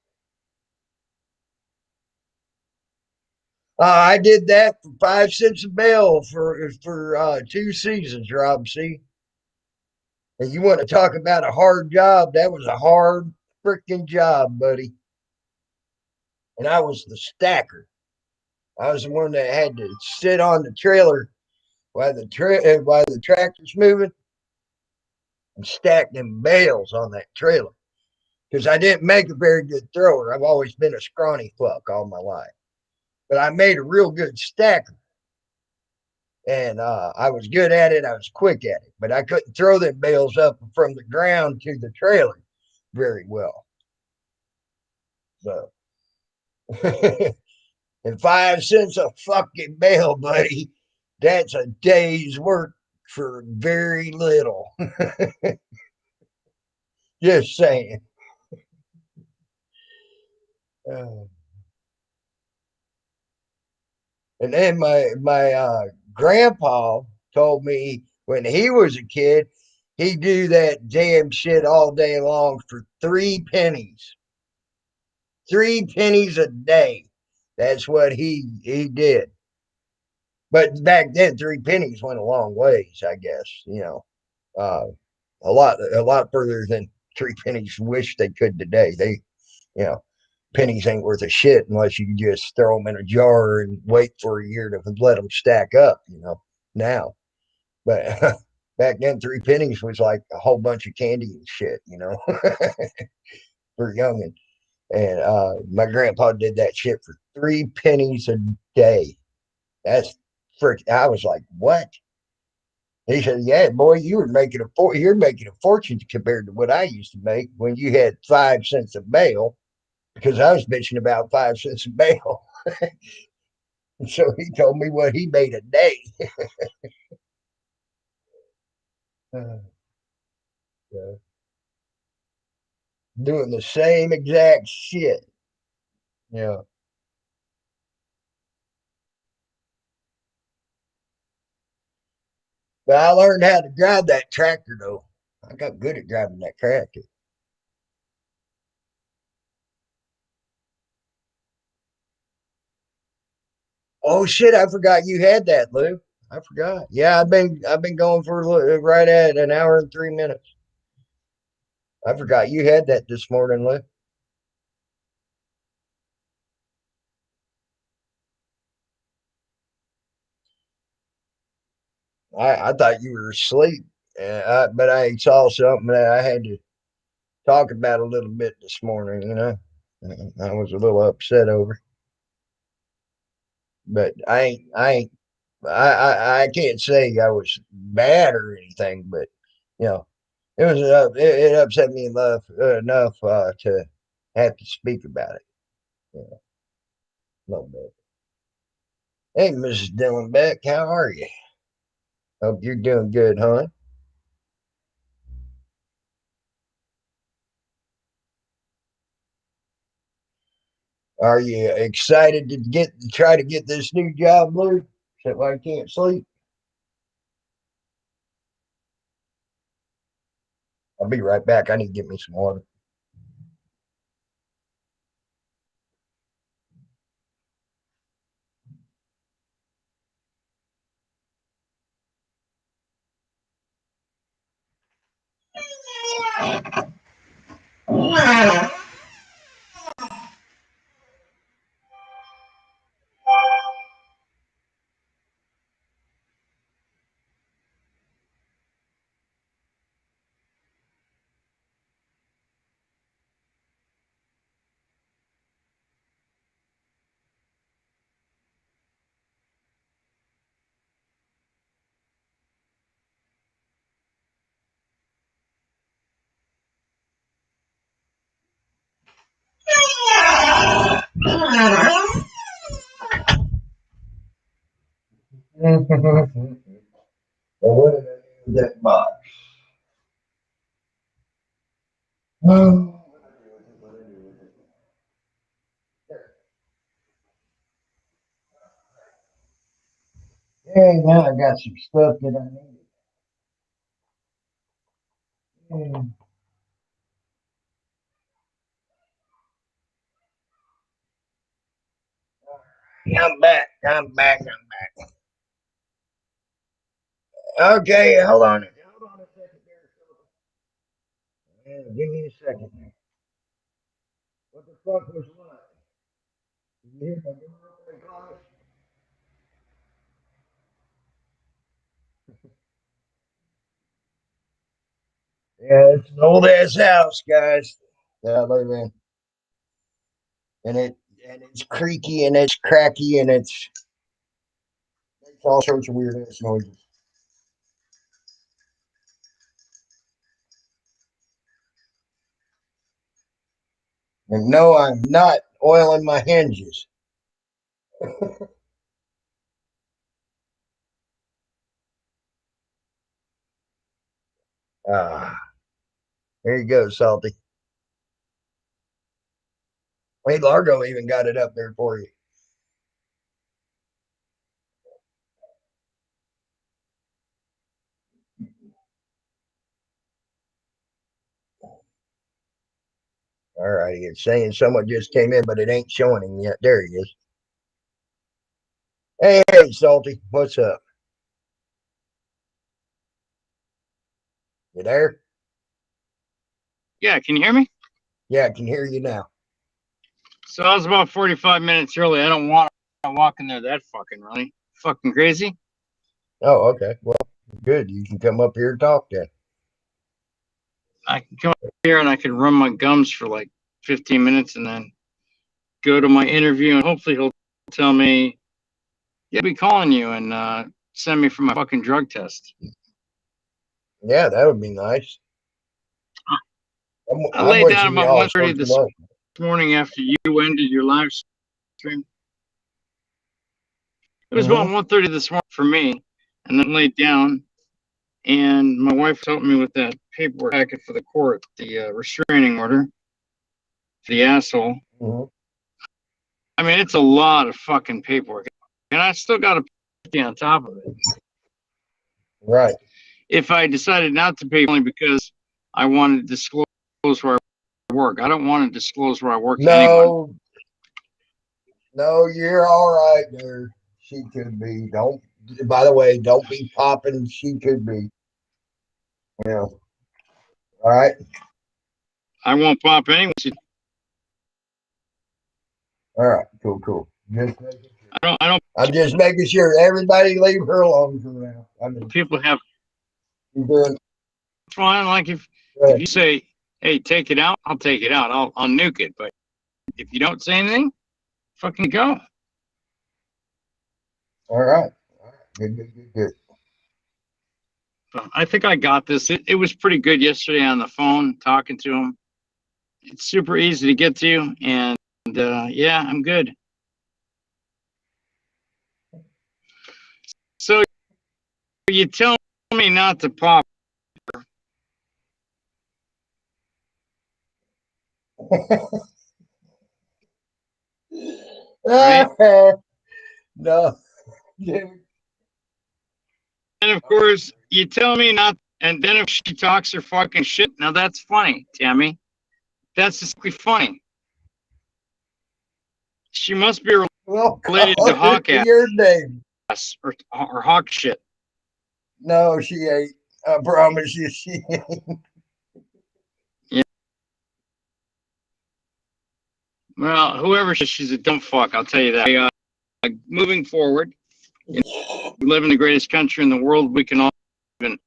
I did that for 5 cents a bale for 2 seasons, Rob. See, and you want to talk about a hard job? That was a hard freaking job, buddy. And I was the stacker. I was the one that had to sit on the trailer while the tractor's moving and stack them bales on that trailer. Because I didn't make a very good thrower. I've always been a scrawny fuck all my life, but I made a real good stacker, and I was good at it. I was quick at it, but I couldn't throw them bales up from the ground to the trailer very well. So, and 5 cents a fucking bale, buddy. That's a day's work for very little. Just saying. Uh, and then my grandpa told me when he was a kid, he'd do that damn shit all day long for 3 pennies. 3 pennies a day. That's what he did. But back then, 3 pennies went a long ways, I guess. Uh, a lot further than 3 pennies wish they could today. You know, pennies ain't worth a shit unless you just throw them in a jar and wait for a year to let them stack up. Now, but back then, 3 pennies was like a whole bunch of candy and shit. For youngin'. And my grandpa did that shit for 3 pennies a day. That's frick. I was like, what? He said, "Yeah, boy, you're making a fortune compared to what I used to make when you had 5 cents a bale." Because I was bitching about 5 cents a bale. And so he told me what he made a day. Uh, doing the same exact shit. Yeah. But I learned how to drive that tractor though. I got good at driving that tractor. Oh shit! I forgot you had that, Lou. I forgot. Yeah, I've been going for right at an hour and 3 minutes. I forgot you had that this morning, Lou. I thought you were asleep, but I saw something that I had to talk about a little bit this morning. I was a little upset over, but I can't say I was bad or anything, but you know, it upset me enough to have to speak about it. A little bit. Hey, Mrs. Dylan Beck, how are you? Hope you're doing good, huh? Are you excited to try to get this new job, Lou? Is that why you can't sleep? I'll be right back. I need to get me some water. What did I do with that box? Oh, yeah, now I got some stuff that I need. I'm back. I'm back. Okay, hold on. Hold on a second there. Give me a second. What the fuck was what? Did you hear my door open and close? Yeah, it's an old ass house, guys. Yeah, I live in. And it's creaky and it's cracky and it's makes all sorts of weird ass noises. And no, I'm not oiling my hinges. Ah, there you go, Salty. Hey, Largo even got it up there for you. All righty, it's saying someone just came in, but it ain't showing him yet. There he is. Hey, Salty, what's up? You there? Yeah, can you hear me? Yeah, I can hear you now. So I was about 45 minutes early. I don't want to walk in there that fucking early. Fucking crazy. Oh, okay. Well, good. You can come up here and talk then. I can come up here and I can run my gums for like 15 minutes and then go to my interview and hopefully he'll tell me, yeah, I'll be calling you and send me for my fucking drug test. Yeah, that would be nice. I laid down wishing you about all 1:30 sorts of this luck. morning after you ended your live stream. It was Mhm. about 1:30 this morning for me, and then laid down. And my wife helped me with that paperwork packet for the court, the restraining order for the asshole. Mhm. I mean, it's a lot of fucking paperwork, and I still got to pay on top of it. Right. If I decided not to pay, only because I wanted to disclose where I work. I don't want to disclose where I work to anyone. No, you're all right there. She could be. Don't. By the way, don't be popping. She could be. You know. All right. I won't pop anyone. All right. Cool. Just making sure. I don't. I'm just making sure everybody leave her alone for now. I mean, People have she's doing. fun. Like if you say, "Hey, take it out," I'll take it out. I'll nuke it. But if you don't say anything, fucking go. All right. Good. I think I got this. It was pretty good yesterday on the phone talking to him. It's super easy to get to, and yeah, I'm good. So you tell me not to pop. Right? No. And of course, you tell me not. And then if she talks her fucking shit, now that's funny, Tammy. That's just funny. She must be Well, related call to her Hawk your name. ass or Hawk shit. No, she ain't. I promise you, she ain't. Yeah. Well, whoever she's a dumb fuck. I'll tell you that. Moving forward, we live in the greatest country in the world. We can all live in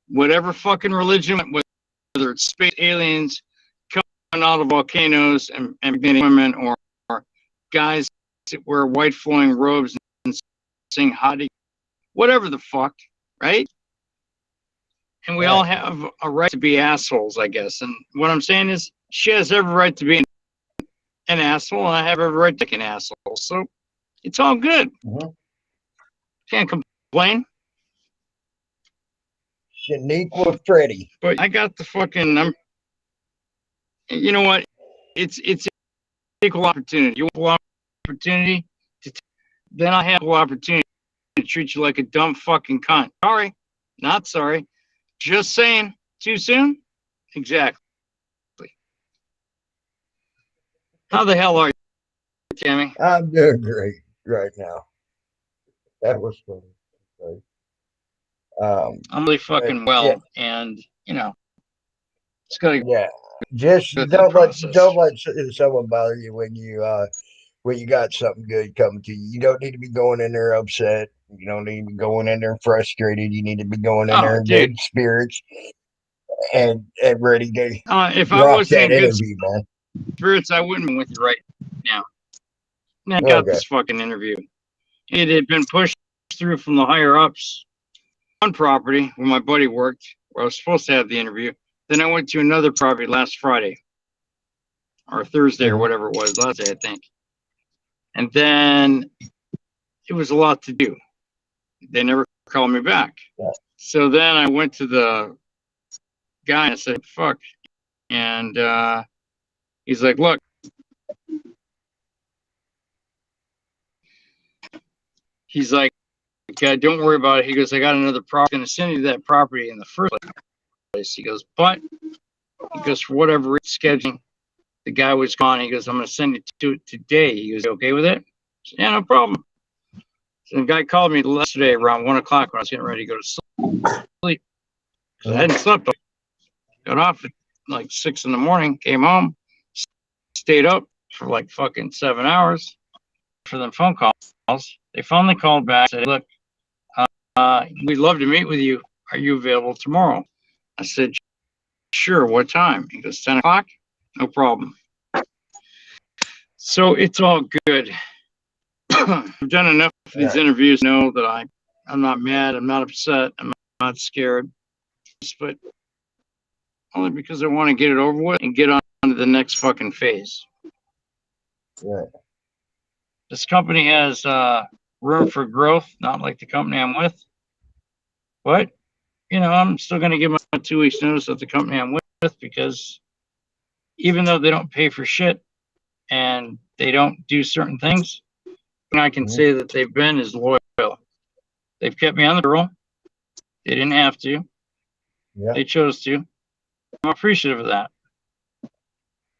whatever fucking religion, whether it's space aliens coming out of volcanoes and women, or guys that wear white flowing robes and sing Hadi, whatever the fuck, right? And we all have a right to be assholes, I guess. And what I'm saying is, she has every right to be. an asshole, and I have every right to be an asshole. So it's all good. Can't complain. Unique with Freddie. But I got the fucking. You know what? It's equal opportunity. You want opportunity, then I have equal opportunity to treat you like a dumb fucking cunt. Sorry, not sorry. Just saying. Too soon? Exactly. How the hell are you, Tammy? I'm doing great right now. That was funny. I'm really fucking well, yeah. and you know, it's gotta Yeah. Just go through the don't process. let someone bother you when you got something good coming to you. You don't need to be going in there upset. You don't need to be going in there frustrated. You need to be going in there in good spirits and ready to if I rock wasn't that in good interview, man. spirits, I wouldn't be with you right now. I got this fucking interview. It had been pushed through from the higher ups on property where my buddy worked, where I was supposed to have the interview. Then I went to another property last Friday or Thursday or whatever it was, last day, I think. And then it was a lot to do. They never called me back. Yeah. So then I went to the guy and I said, fuck. And he's like, look, he's like, don't worry about it. He goes, I got another property. I'm going to send you that property in the first place. He goes, but he goes, for whatever scheduling, the guy was gone. He goes, I'm going to send it to it today. He goes, you okay with it? I said, yeah, no problem. So the guy called me yesterday around 1 o'clock when I was getting ready to go to sleep. Because I hadn't slept. Got off at like 6 in the morning, came home, stayed up for like fucking 7 hours for them phone calls. They finally called back and said, look, we'd love to meet with you. Are you available tomorrow? I said, sure. What time? He goes, 10 o'clock? No problem. So it's all good. I've done enough of these interviews to know that I'm not mad. I'm not upset. I'm not scared. But only because I want to get it over with and get on to the next fucking phase. Right. This company has room for growth, not like the company I'm with. But, you know, I'm still going to give my 2 weeks notice of the company I'm with because even though they don't pay for shit and they don't do certain things, I can say that they've been is loyal. They've kept me on the payroll. They didn't have to. Yeah. They chose to. I'm appreciative of that.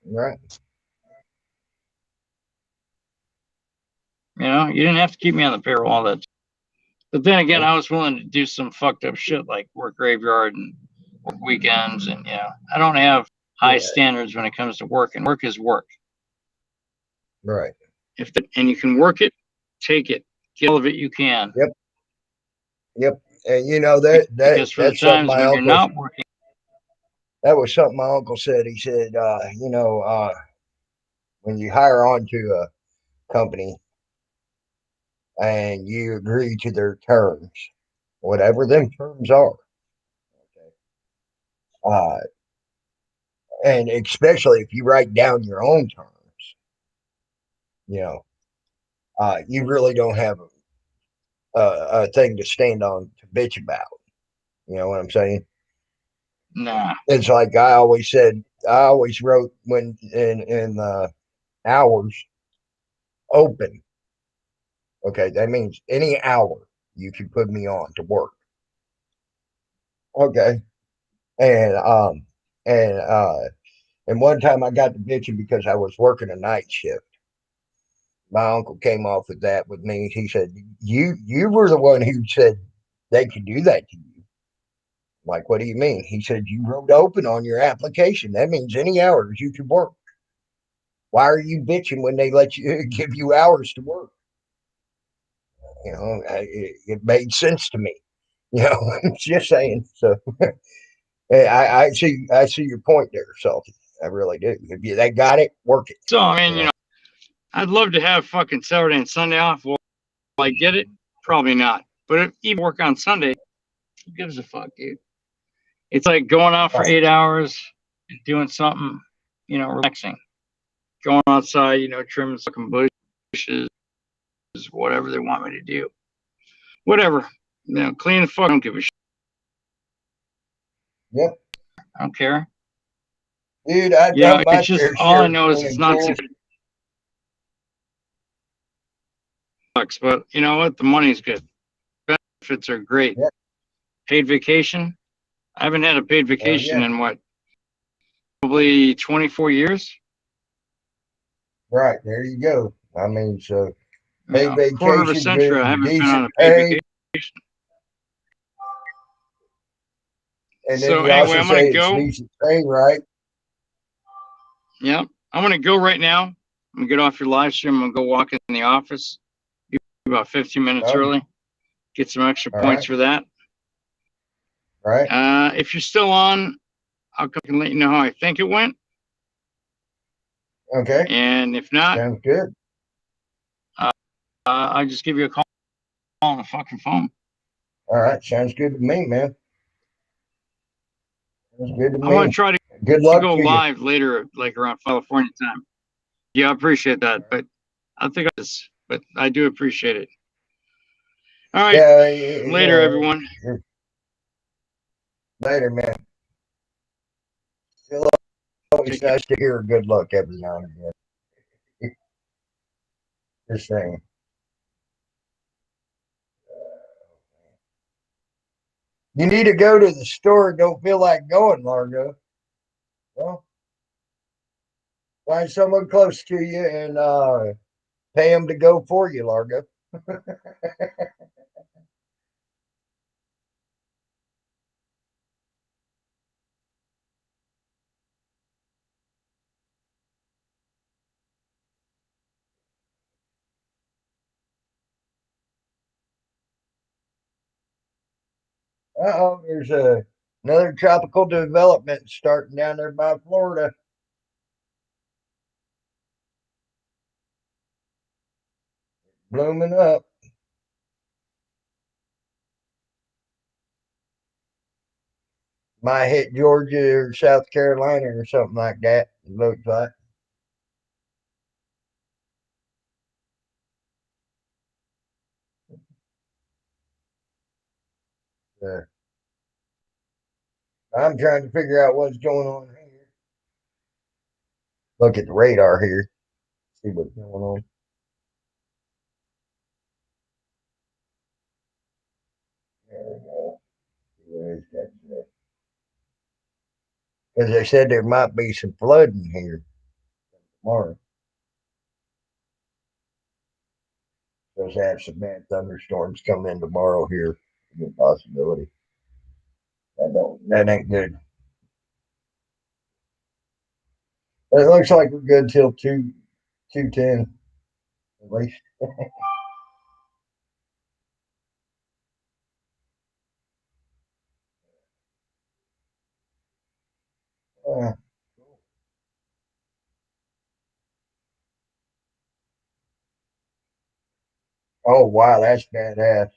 Right. You know, you didn't have to keep me on the payroll all that. But then again, I was willing to do some fucked up shit like work graveyard and work weekends. And, you know, I don't have high standards when it comes to work. And work is work. Right. And you can work it, take it, get all of it you can. Yep. And you know that's something my uncle. Not working. That was something my uncle said. He said, you know, when you hire on to a company and you agree to their terms, whatever them terms are, and especially if you write down your own terms, you know, you really don't have a thing to stand on to bitch about. You know what I'm saying? Nah. It's like I always wrote when in hours open. Okay, that means any hour you can put me on to work. Okay. And one time I got to bitching because I was working a night shift. My uncle came off with that with me. He said, You were the one who said they could do that to you. I'm like, what do you mean? He said, you wrote open on your application. That means any hours you can work. Why are you bitching when they let you give you hours to work? You know, it made sense to me. You know, just saying. So I see your point there, Salty. I really do. If they got it, work it. So I mean, you know, I'd love to have fucking Saturday and Sunday off. Will I get it? Probably not. But if you work on Sunday, who gives a fuck, dude? It's like going out for 8 hours and doing something, you know, relaxing. going outside, trimming some bushes, whatever they want me to do. Whatever. Clean the fuck. I don't give a shit. Yep. I don't care. Dude, I done my it's just fair all I share know is of it's not cleaning bucks, but you know what? The money's good. Benefits are great. Yep. Paid vacation. I haven't had a paid vacation yeah. in what? Probably 24 years. Right, there you go. I mean, so paid A quarter of a vacation, century, I good, haven't been on decent a paid pay. vacation. And then So you anyway, also I'm gonna say it's go. decent pay, right? Yeah, I'm gonna go right now. I'm gonna get off your live stream. I'm gonna go walk in the office. Be about 15 minutes early. Get some extra points for that. Right. If you're still on, I'll come and let you know how I think it went. Okay. And if not, sounds good. I'll just give you a call on the fucking phone. All right, sounds good to me, man. Sounds good to me. I'm gonna try to good luck go to live later, like around California time. Yeah, I appreciate that, but I think but I do appreciate it. All right. Yeah. Later, everyone. Later, man. It's always nice to hear good luck every now and again. Just saying. You need to go to the store and don't feel like going, Largo. Well, find someone close to you and pay them to go for you, Largo. There's another tropical development starting down there by Florida. Blooming up. Might hit Georgia or South Carolina or something like that. It looks like. I'm trying to figure out what's going on here. Look at the radar here. See what's going on. There we go. Where is that? Because they said there might be some flooding here tomorrow. Supposed to have some bad thunderstorms come in tomorrow here. Good possibility. That ain't good. But it looks like we're good till 2:10 at least. Uh, oh wow, that's badass.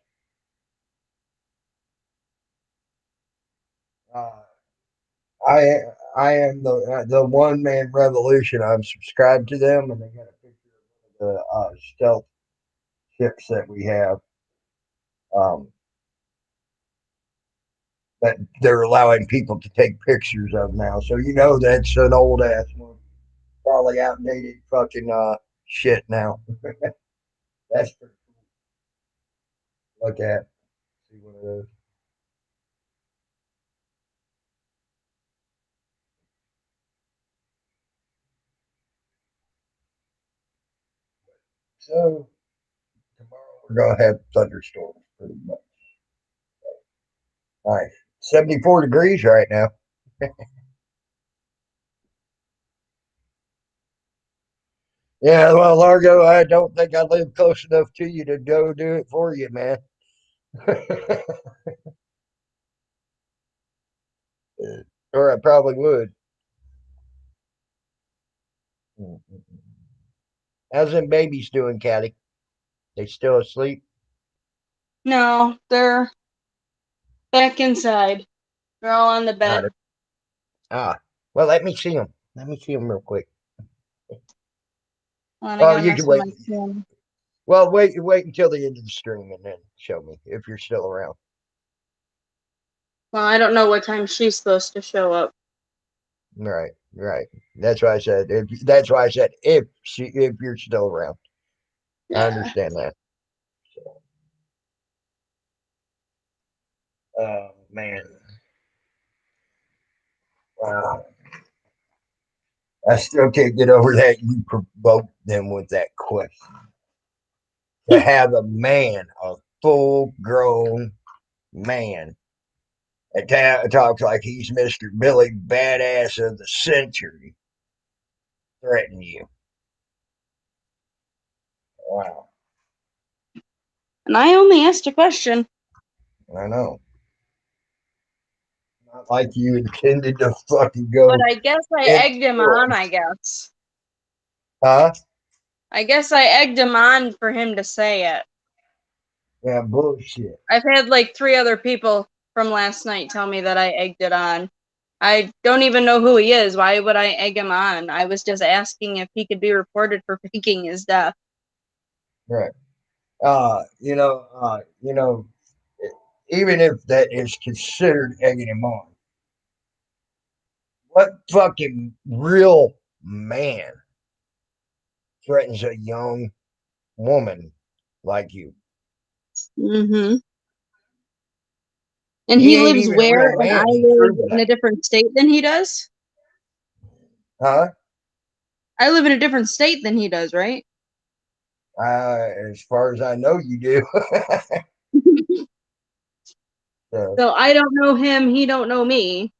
Uh, I I am the one man revolution. I'm subscribed to them, and they got a picture of the stealth ships that we have. Um, that they're allowing people to take pictures of now. So you know that's an old ass one, probably outdated fucking shit now. That's pretty cool. Look at see one of those. So tomorrow we're gonna have thunderstorms pretty much. Nice. 74 degrees right now. Yeah, well, Largo, I don't think I live close enough to you to go do it for you, man. Or I probably would. How's them babies doing, Callie? They still asleep? No, they're back inside. They're all on the bed. Well, let me see them. Let me see them real quick. Hold on, I Well, gotta you mess can with wait. my phone. Well, wait until the end of the stream and then show me if you're still around. Well, I don't know what time she's supposed to show up. Right, right. That's why I said. That's why I said if you're still around. I Yeah. understand that. Oh man, wow. I still can't get over that you provoked them with that question. To have a man, a full-grown man, talks like he's Mr. Billy Badass of the century, threaten you. Wow, And I only asked a question. I know. Not like you intended to fucking But go I guess I in. egged him on, I guess. Huh? I guess I egged him on for him to say it. Yeah, bullshit. I've had like 3 other people from last night tell me that I egged it on. I don't even know who he is. Why would I egg him on? I was just asking if he could be reported for faking his death. Right. Even if that is considered egging him on, what fucking real man threatens a young woman like you? Mm-hmm. And He he ain't lives even a where? real And I man. He's live proven in that. a different state than he does? Huh? I live in a different state than he does, right? As far as I know, you do. So, So I don't know him, he don't know me.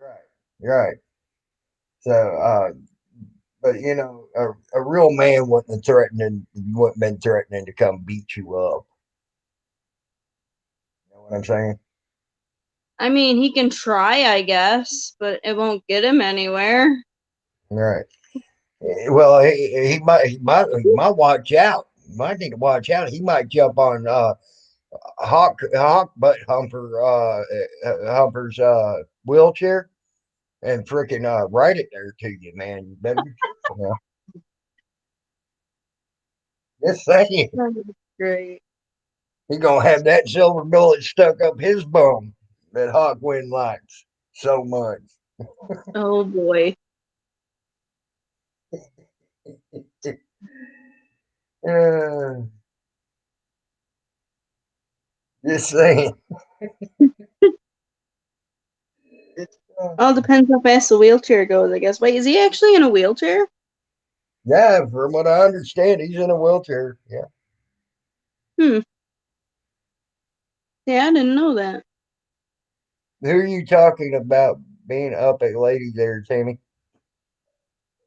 right, right. So, but a real man wouldn't been threatening to come beat you up. You know what I'm saying? I mean, he can try, I guess, but it won't get him anywhere. Right. Well, he might watch out. He might need to watch out. He might jump on Hawk butt Humper's wheelchair and freaking write it there to you, man. You better be careful now. Just saying, Great. he gonna have that silver bullet stuck up his bum that Hawkwind likes so much. Oh boy. Uh, just saying. All depends how fast the wheelchair goes, I guess. Wait, is he actually in a wheelchair? Yeah, from what I understand, he's in a wheelchair. Yeah. Hmm. Yeah, I didn't know that. Who are you talking about being up a lady there, Tammy?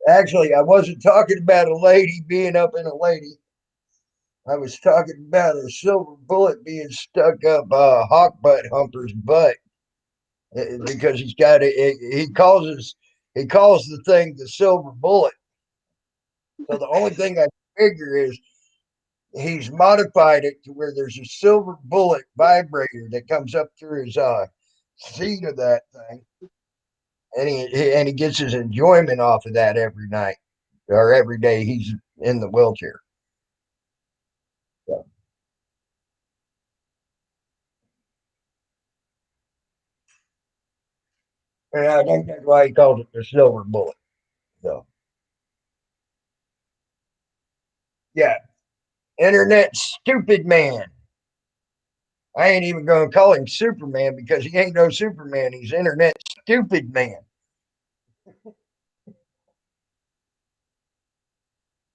Actually, I wasn't talking about a lady being up in a lady. I was talking about a silver bullet being stuck up Hawk Butt Humper's butt because he's got it. He calls the thing the silver bullet. So the only thing I figure is he's modified it to where there's a silver bullet vibrator that comes up through his seat of that thing, and he gets his enjoyment off of that every night or every day he's in the wheelchair. So, and I think that's why he calls it the silver bullet. So yeah, internet stupid man. I ain't even gonna call him Superman because he ain't no Superman. He's internet stupid man.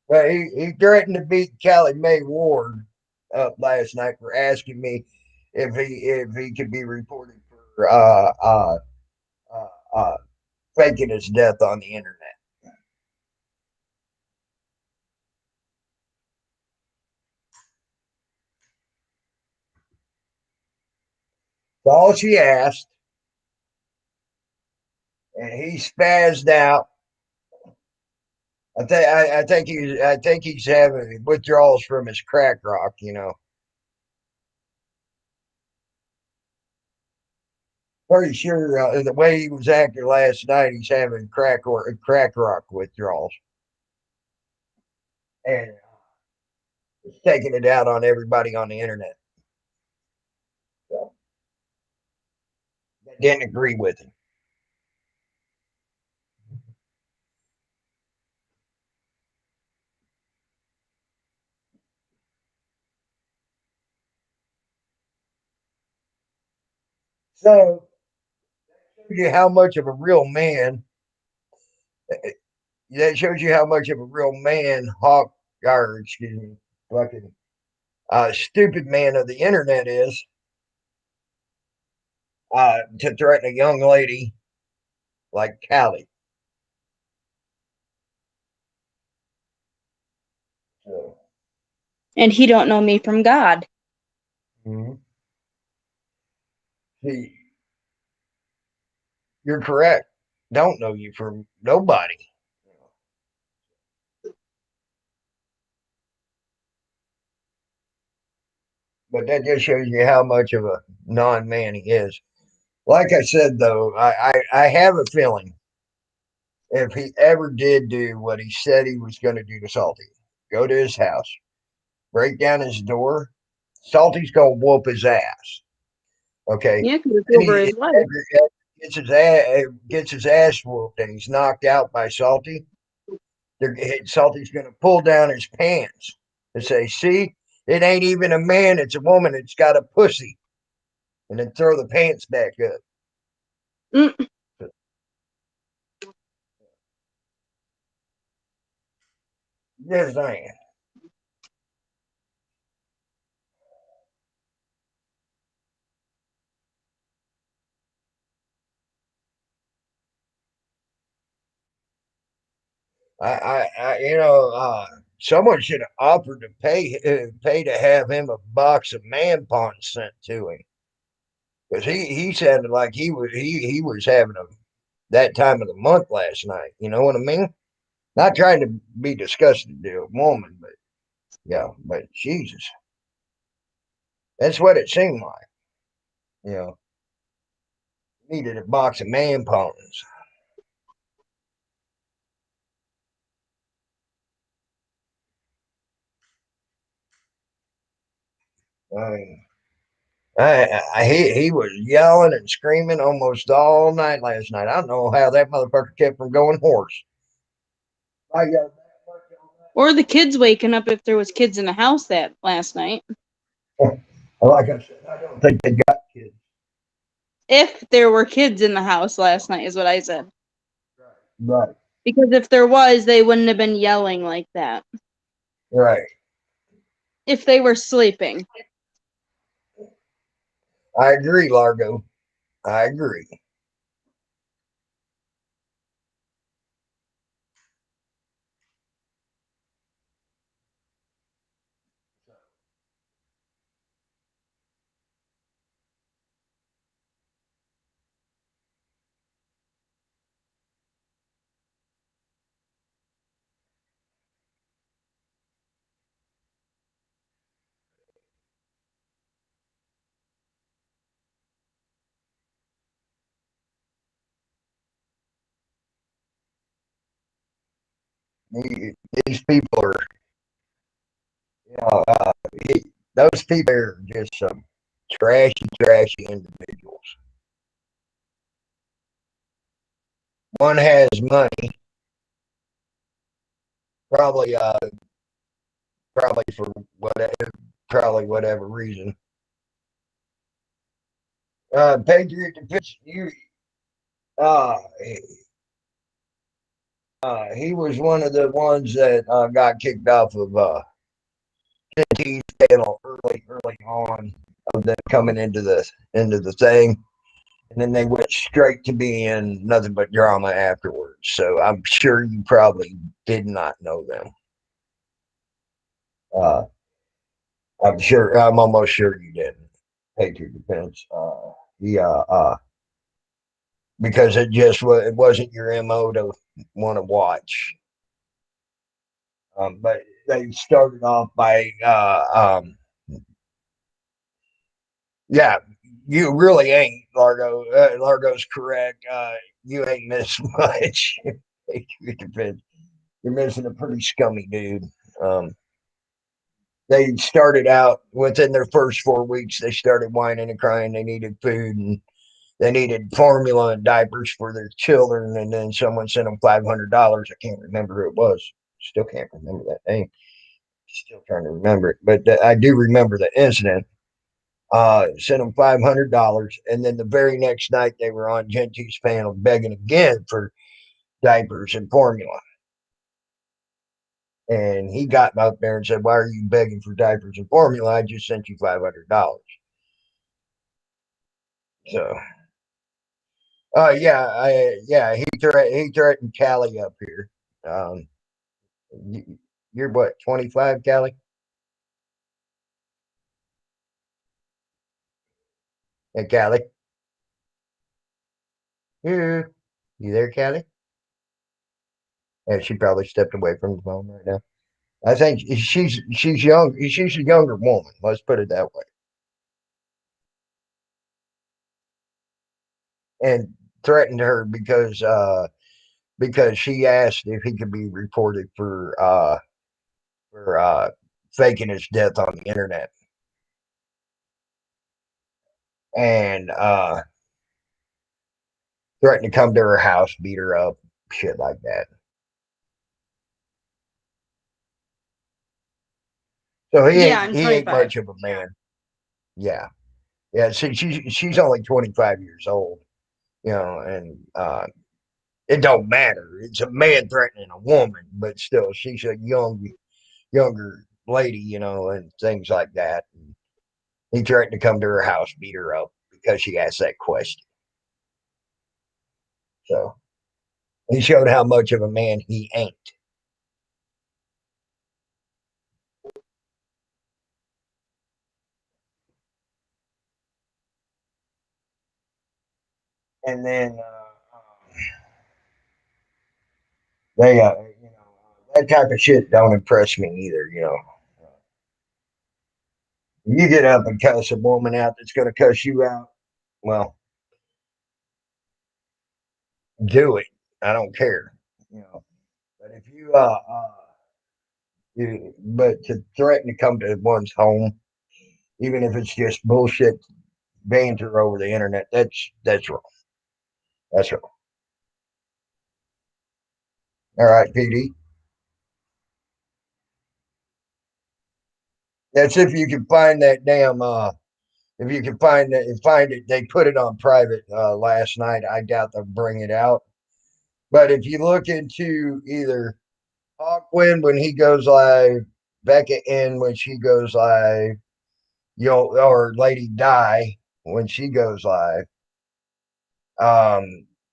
But he threatened to beat Callie Mae Ward up last night for asking me if he could be reported for uh, uh, faking his death on the internet. That's all she asked, and he spazzed out. I think he's having withdrawals from his crack rock. Pretty sure the way he was acting last night, he's having crack rock withdrawals. and it's taking it out on everybody on the internet. So, that didn't agree with him. So, shows you how much of a real man. That shows you how much of a real man Hawk, or excuse me, fucking stupid man of the internet is. To threaten a young lady like Callie. So, And he don't know me from God. see, you're correct. Don't know you from nobody. But that just shows you how much of a non-man he is. Like I said, though, I have a feeling if he ever did do what he said he was going to do to Salty, go to his house, break down his door, Salty's going to whoop his ass. Okay? Yeah, because it's And over he his wife. gets his ass whooped and he's knocked out by Salty. Salty's going to pull down his pants and say, see, it ain't even a man, it's a woman. It's got a pussy. And then throw the pants back up. Mm. Yes, I am. Someone should have offered to pay to have him a box of man pawns sent to him because he sounded like he was having that time of the month last night. You know what I mean? Not trying to be disgusting to a woman, but yeah, but Jesus, that's what it seemed like. You know, needed a box of man pawns. I mean, he was yelling and screaming almost all night last night. I don't know how that motherfucker kept from going hoarse. I yelled that much Or the kids waking up if there was kids in the house that last night. all night. Like I said, I don't think they got kids. If there were kids in the house last night is what I said. Right, Because if there was, they wouldn't have been yelling like that. right. If they were sleeping. I agree, Largo. I agree. These people are, you know, those people are just some trashy individuals. One has money, probably, probably for whatever reason. Patriot Defense, uh, he was one of the ones that got kicked off of Tentee's panel early on of them coming into the thing, and then they went straight to being nothing but drama afterwards. So I'm sure you probably did not know them. I'm almost sure you didn't. Patriot Defense. Because it wasn't your MO to want to watch. But they started off by yeah, you really ain't, Largo. Largo's correct. You ain't missed much. You're missing a pretty scummy dude. They started out within their first 4 weeks. They started whining and crying. They needed food and they needed formula and diapers for their children. And then someone sent them $500. I can't remember who it was. Still can't remember that name. Still trying to remember it, but I do remember the incident. Sent them $500, and then the very next night they were on Gentee's panel begging again for diapers and formula. And he got up there and said, "Why are you begging for diapers and formula? I just sent you $500." So, he threatened Callie up here. You're what, 25, Callie? Hey, Callie. You there, Callie? And she probably stepped away from the phone right now. I think she's young. She's a younger woman. Let's put it that way. And threatened her because she asked if he could be reported for faking his death on the internet. And threatened to come to her house, beat her up, shit like that. So he ain't much of a man. Yeah. Yeah. See, she's only 25 years old, and it don't matter. It's a man threatening a woman, but still, she's a younger lady, and things like that. And he threatened to come to her house, beat her up because she asked that question. So he showed how much of a man he ain't. And then they, that type of shit don't impress me either. You get up and cuss a woman out that's going to cuss you out. Well, do it. I don't care. But if but to threaten to come to one's home, even if it's just bullshit banter over the internet, that's wrong. That's wrong. All right, PD. That's if you can find that damn. If you can find it, they put it on private last night. I doubt they'll bring it out. But if you look into either Hawkwind when he goes live, Becca N when she goes live, or Lady Di when she goes live,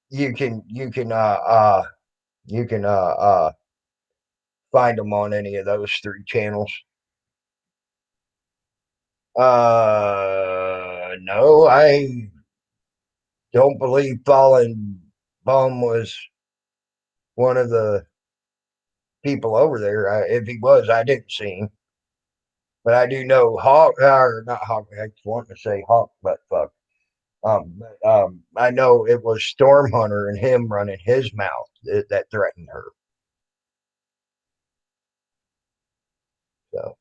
you can find them on any of those three channels. No, I don't believe Fallen Bum was one of the people over there. If he was, I didn't see him. But I do know Hawk, or not Hawk, I want to say Hawk, but fuck. I know it was Storm Hunter and him running his mouth that threatened her. So,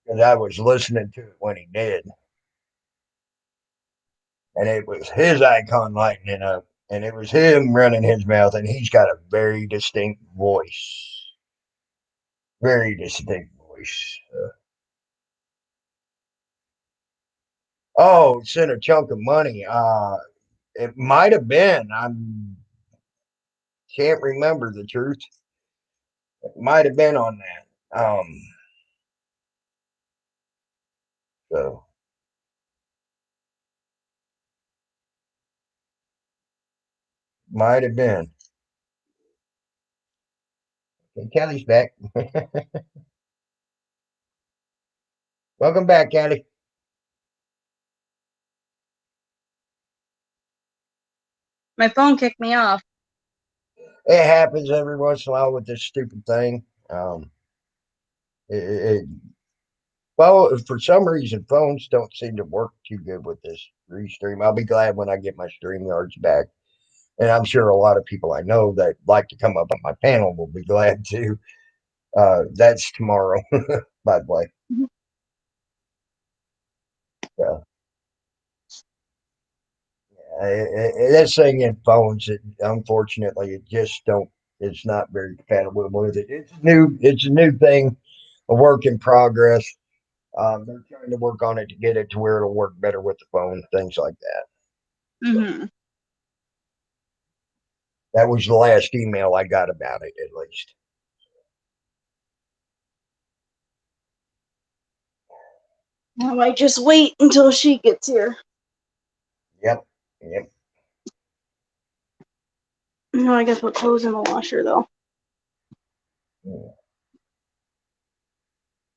because I was listening to it when he did, and it was his icon lighting up, and it was him running his mouth, and he's got a very distinct voice, very distinct voice. Oh, sent a chunk of money. It might have been. I can't remember the truth. It might have been on that. So might have been. Okay, Kelly's back. Welcome back, Kelly. My phone kicked me off. It happens every once in a while with this stupid thing. Well, for some reason, phones don't seem to work too good with this restream. I'll be glad when I get my StreamYards back. And I'm sure a lot of people I know that like to come up on my panel will be glad to. That's tomorrow, by the way. So, this thing in phones, unfortunately, it just don't. It's not very compatible with it. It's new. It's a new thing, a work in progress. They're trying to work on it to get it to where it'll work better with the phone, things like that. Mm-hmm. That was the last email I got about it, at least. I might just wait until she gets here. Yep. Yep. No, I guess put clothes in the washer though, Yeah.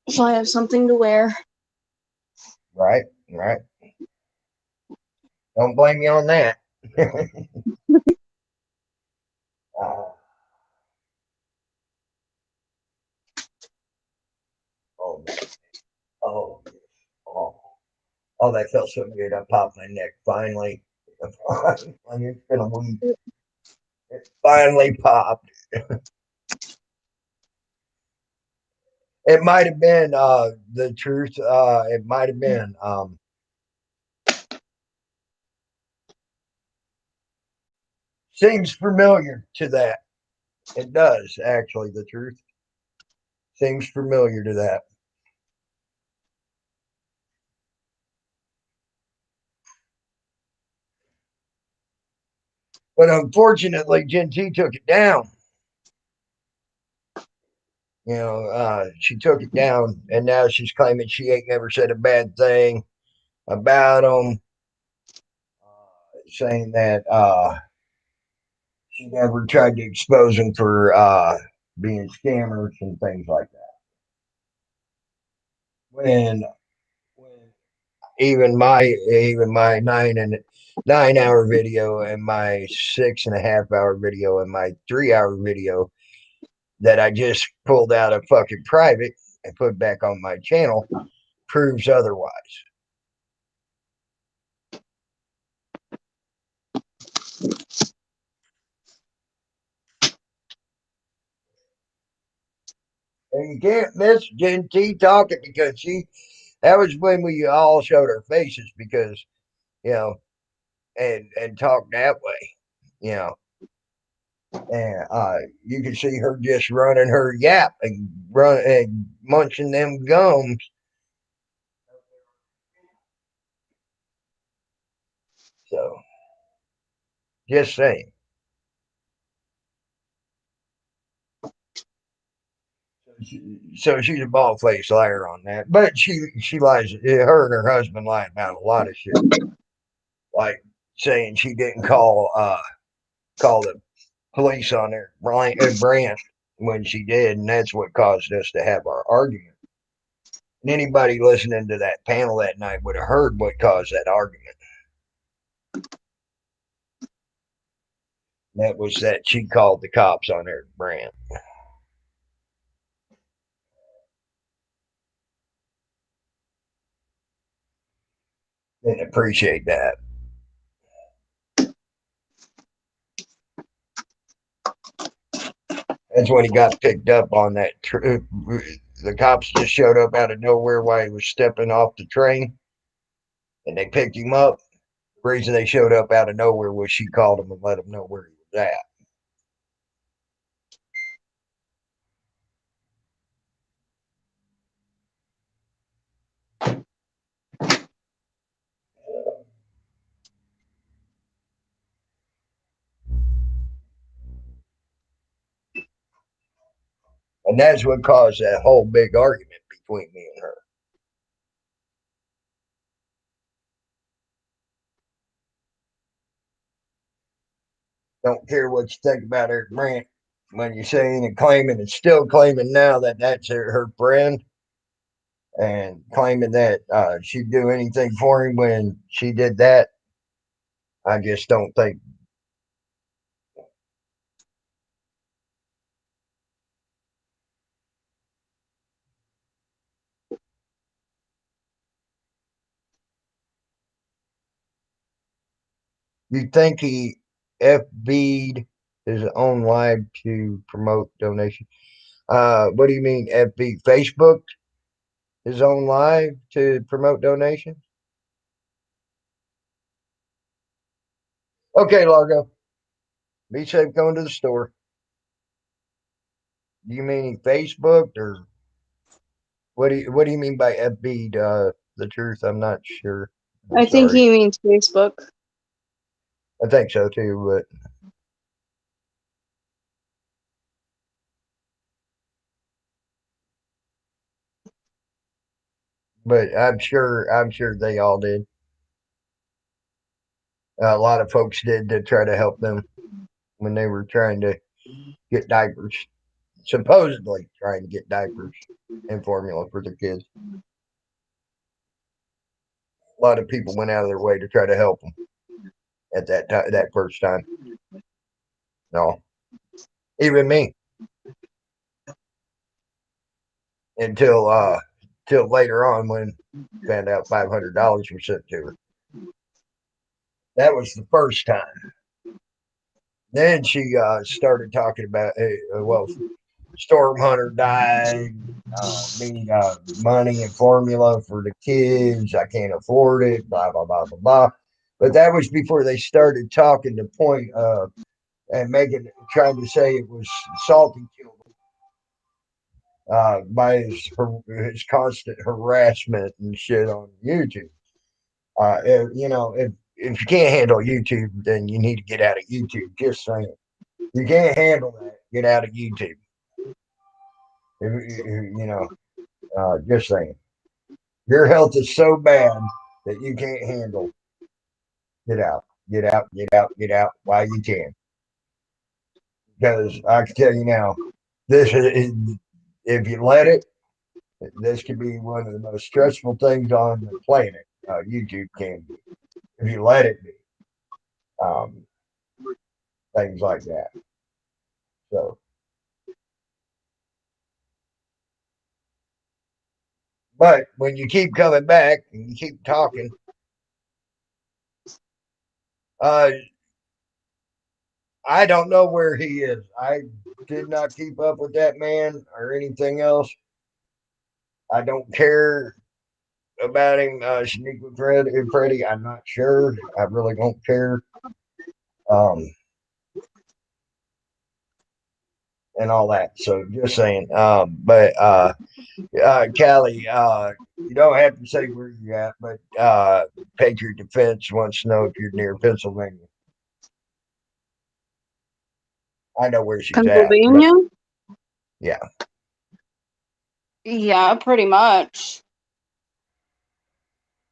so I have something to wear. Right. Right. Don't blame me on that. uh, oh, oh, oh, oh, that felt so good. I popped my neck finally. It's been a week. It finally popped. It might have been the truth. It might have been. Seems familiar to that. It does, actually. The truth seems familiar to that. But unfortunately, Gen T took it down. She took it down, and now she's claiming she ain't never said a bad thing about them, saying that she never tried to expose them for being scammers and things like that. When even my 9 hour video and my 6.5 hour video and my 3 hour video that I just pulled out of fucking private and put back on my channel proves otherwise. And you can't miss Gen T talking because that was when we all showed our faces because, you know, and talked that way, you know. And you can see her just running her yap and munching them gums. So just saying. So she's a bald faced liar on that. But she lies. Her and her husband lie about a lot of shit, like saying she didn't call the police on her branch when she did, and that's what caused us to have our argument. And anybody listening to that panel that night would have heard what caused that argument. That was that she called the cops on her branch. Didn't appreciate that. That's when he got picked up on that. The cops just showed up out of nowhere while he was stepping off the train, and they picked him up. The reason they showed up out of nowhere was she called him and let him know where he was at. And that's what caused that whole big argument between me and her. Don't care what you think about her Brent when you're saying and claiming and still claiming now that that's her friend and claiming that she'd do anything for him when she did that. I just don't think. You think FB'd his own live to promote donation. What do you mean FB? Facebook his own live to promote donations? Okay, Largo. Be safe going to the store. Do you mean Facebook or what do you mean by FB? The truth, I'm not sure. I think Sorry. he means Facebook. I think so too, but I'm sure they all did. A lot of folks did to try to help them when they were trying to get diapers, supposedly trying to get diapers and formula for their kids. A lot of people went out of their way to try to help them at that time, that first time. No, even me, until till later on when found out $500 was sent to her. That was the first time. Then she started talking about, well, Storm Hunter died. Need money and formula for the kids. I can't afford it. Blah blah blah blah blah. But that was before they started talking to point and making trying to say it was Salty killed by his constant harassment and shit on YouTube. If you can't handle YouTube, then you need to get out of YouTube. Just saying. You can't handle that. Get out of YouTube. Just saying. Your health is so bad that you can't handle. Get out. Get out. Get out. Get out while you can. Because I can tell you now, this is if you let it, this could be one of the most stressful things on the planet. YouTube can be if you let it be. Um, Things like that. So, but when you keep coming back and you keep talking, uh, I don't know where he is. I did not keep up with that man or anything else. I don't care about him. Shaniqua Freddie, I'm not sure. I really don't care. Um, and all that. So just saying. But Callie, you don't have to say where you're at, but Patriot Defense wants to know if you're near Pennsylvania. I know where she's at. Pennsylvania? Yeah. Yeah, pretty much.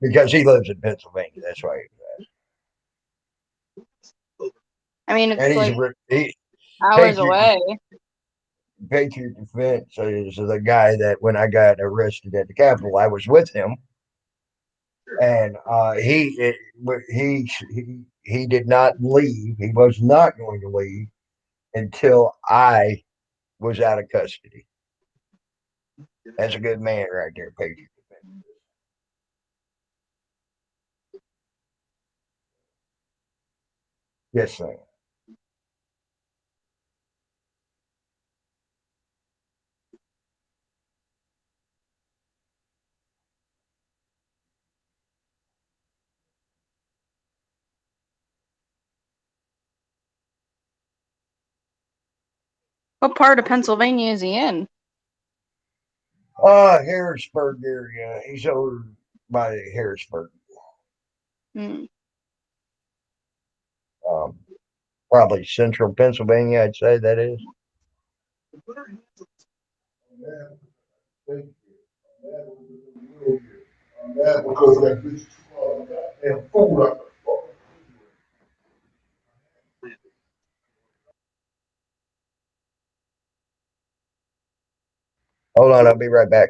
Because he lives in Pennsylvania. That's why. I mean, And it's like hours Patriot away. Patriot Defense is the guy that when I got arrested at the Capitol, I was with him, and he did not leave. He was not going to leave until I was out of custody. That's a good man right there, Patriot Defense. Yes, sir. What part of Pennsylvania is he in? Harrisburg area. He's over by Harrisburg. Hmm. Um, Probably central Pennsylvania, I'd say that is. Hold on, I'll be right back.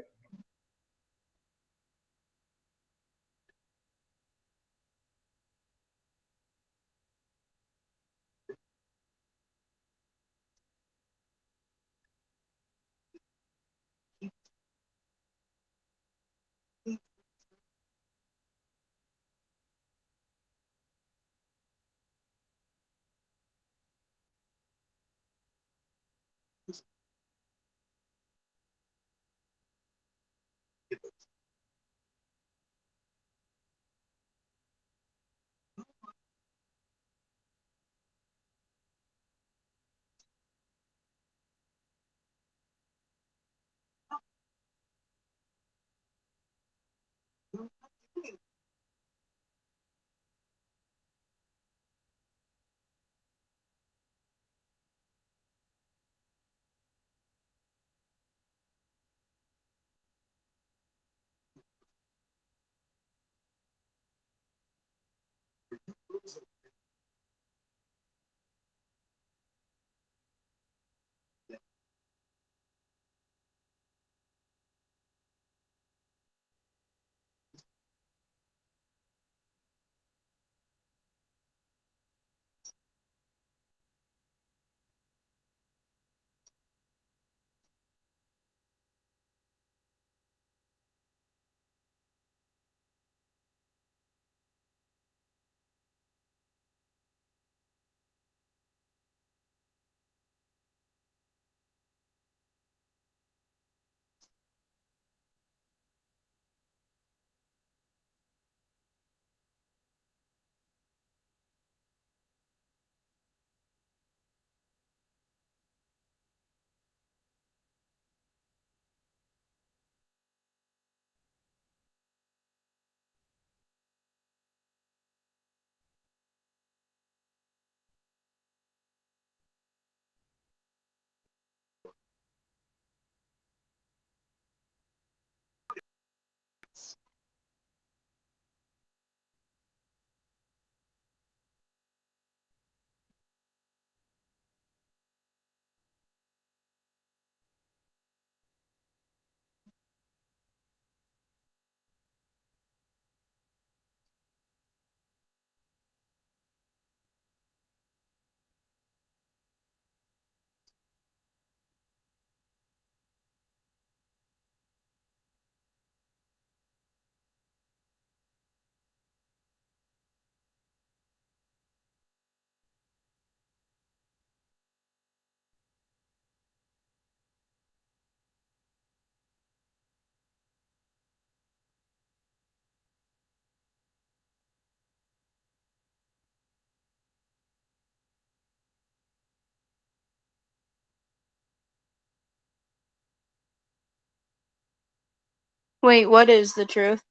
Wait, what is the truth?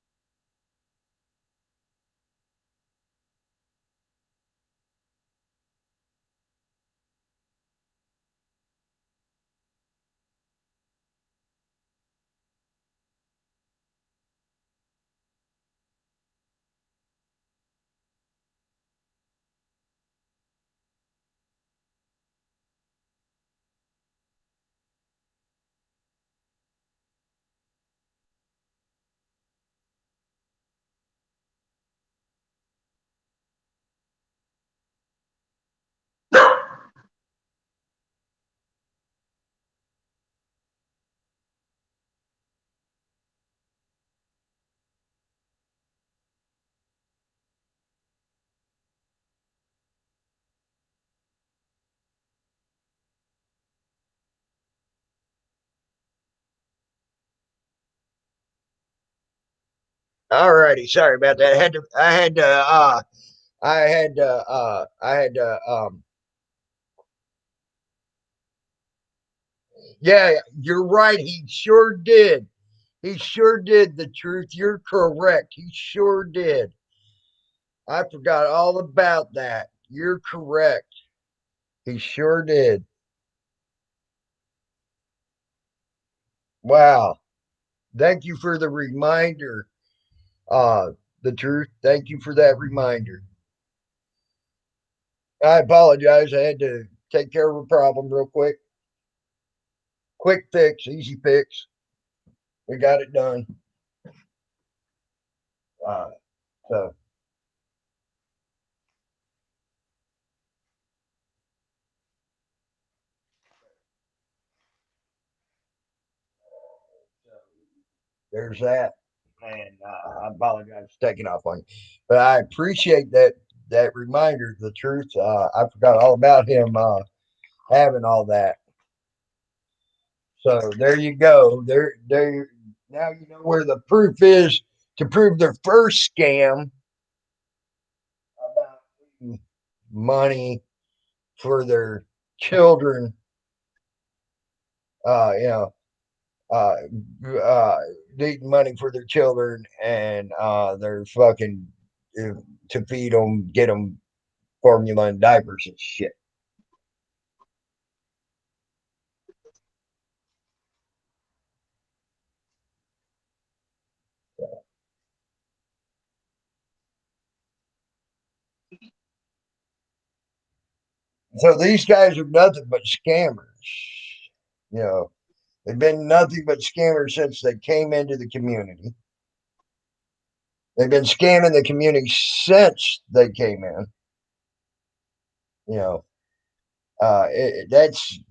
All righty. Sorry about that. Yeah, you're right. He sure did. He sure did. The truth. You're correct. He sure did. I forgot all about that. You're correct. He sure did. Wow. Thank you for the reminder. The truth. Thank you for that reminder. I apologize. I had to take care of a problem real quick. Quick fix, easy fix. We got it done. Uh, so there's that. And I apologize for taking off on you, but I appreciate that reminder. The truth. I forgot all about him having all that. So there you go. There. Now you know where the proof is to prove their first scam about money for their children. You know, uh, uh, needing money for their children and their fucking to feed them, get them formula and diapers and shit. So these guys are nothing but scammers. You know, they've been nothing but scammers since they came into the community. They've been scamming the community since they came in. You know,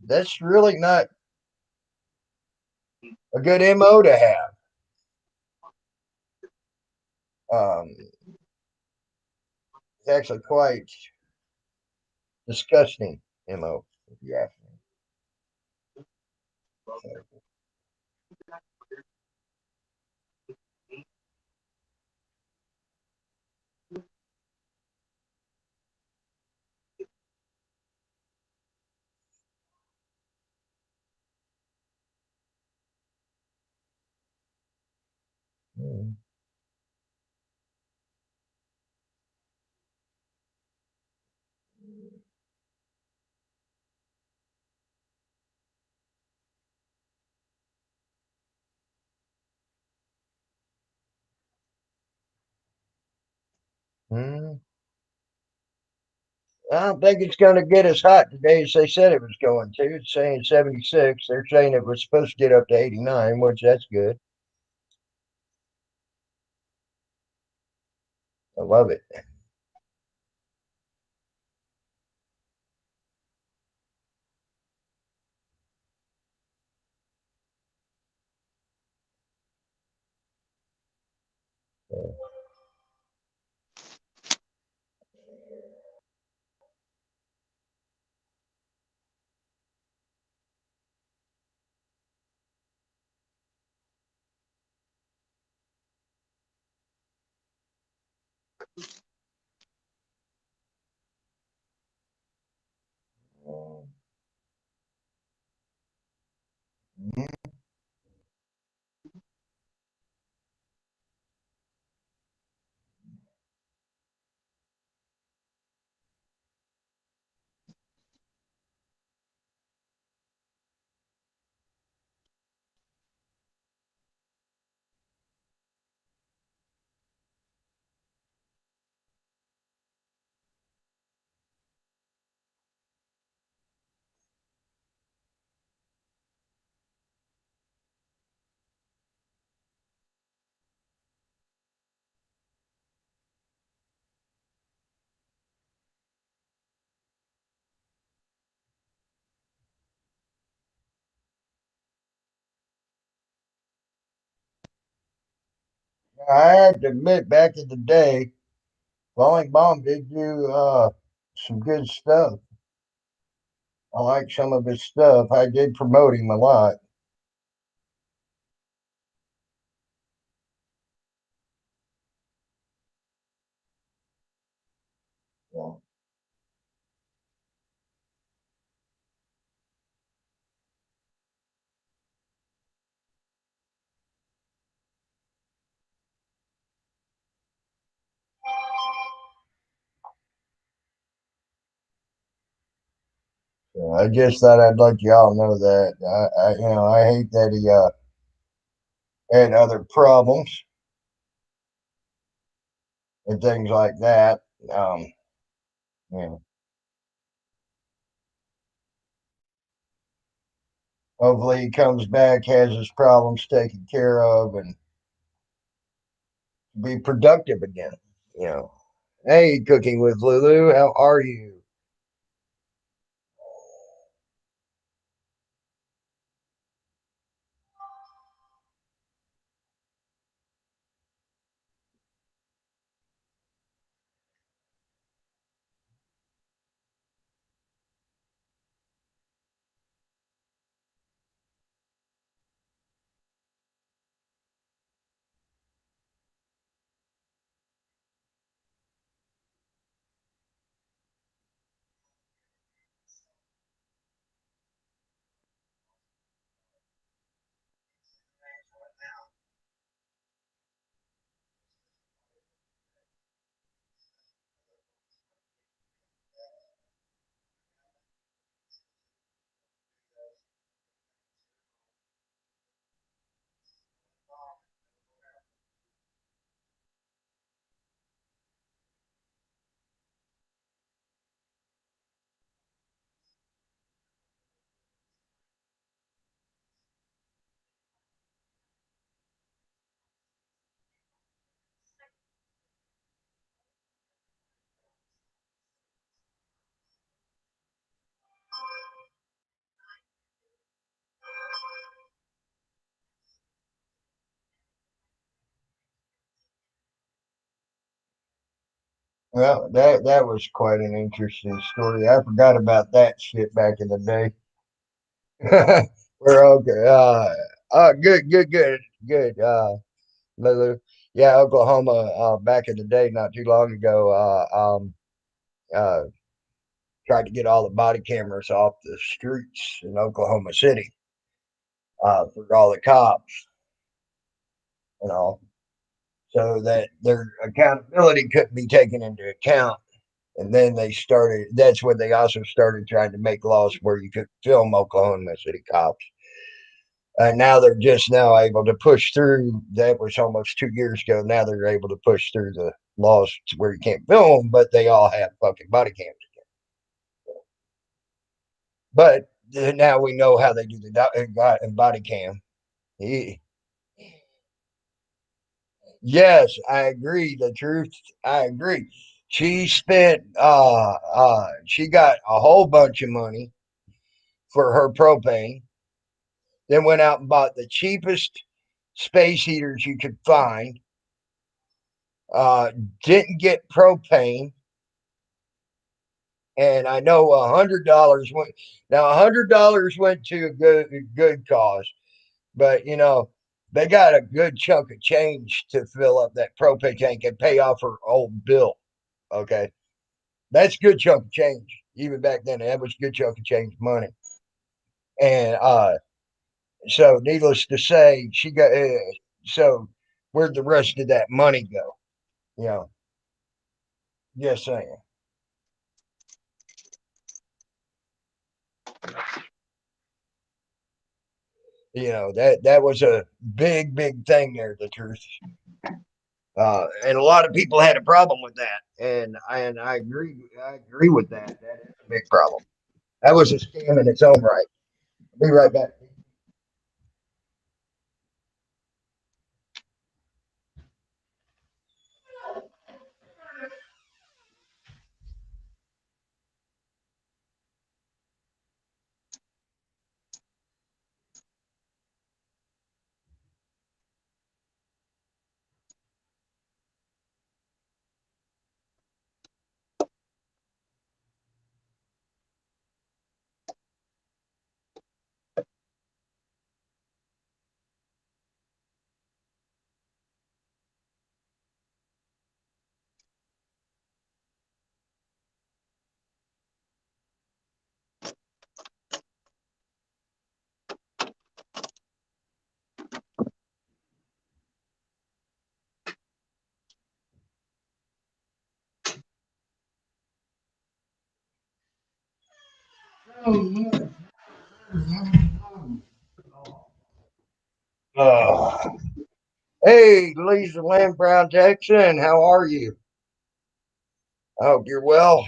that's really not a good mo to have. It's actually quite disgusting mo, if you ask me. Mm. I don't think it's going to get as hot today as they said it was going to. It's saying 76. They're saying it was supposed to get up to 89, which that's good. I love it. I have to admit, back in the day, Falling Bomb did do some good stuff. I like some of his stuff. I did promote him a lot. Yeah. So I just thought I'd let y'all know that. I hate that he had other problems and things like that. Um, you hopefully he comes back, has his problems taken care of, and be productive again. You know. Hey, Cooking with Lulu, how are you? Well, that was quite an interesting story. I forgot about that shit back in the day. We're okay. Good. Lulu. Yeah, Oklahoma. Back in the day, not too long ago. Uh, tried to get all the body cameras off the streets in Oklahoma City. For all the cops, you know, so that their accountability couldn't be taken into account. And then that's when they also started trying to make laws where you could film Oklahoma City cops. And now they're just now able to push through. That was almost 2 years ago. Now they're able to push through the laws to where you can't film, but they all have fucking body cams. But now we know how they do the body cam. He, yes, I agree. The truth, I agree. She got a whole bunch of money for her propane, then went out and bought the cheapest space heaters you could find. Uh, didn't get propane, and I know $100 went. Now $100 went to a good cause, but they got a good chunk of change to fill up that propane tank and pay off her old bill. Okay, that's a good chunk of change. Even back then, that was a good chunk of change money. And so, needless to say, she got. So, where'd the rest of that money go? You know, just saying. That was a big thing there. The truth, and a lot of people had a problem with that, and I agree. I agree with that. That is a big problem. That was a scam in its own right. I'll be right back. Oh. Hey, Lisa Lynn Brown Texan, how are you? I hope you're well.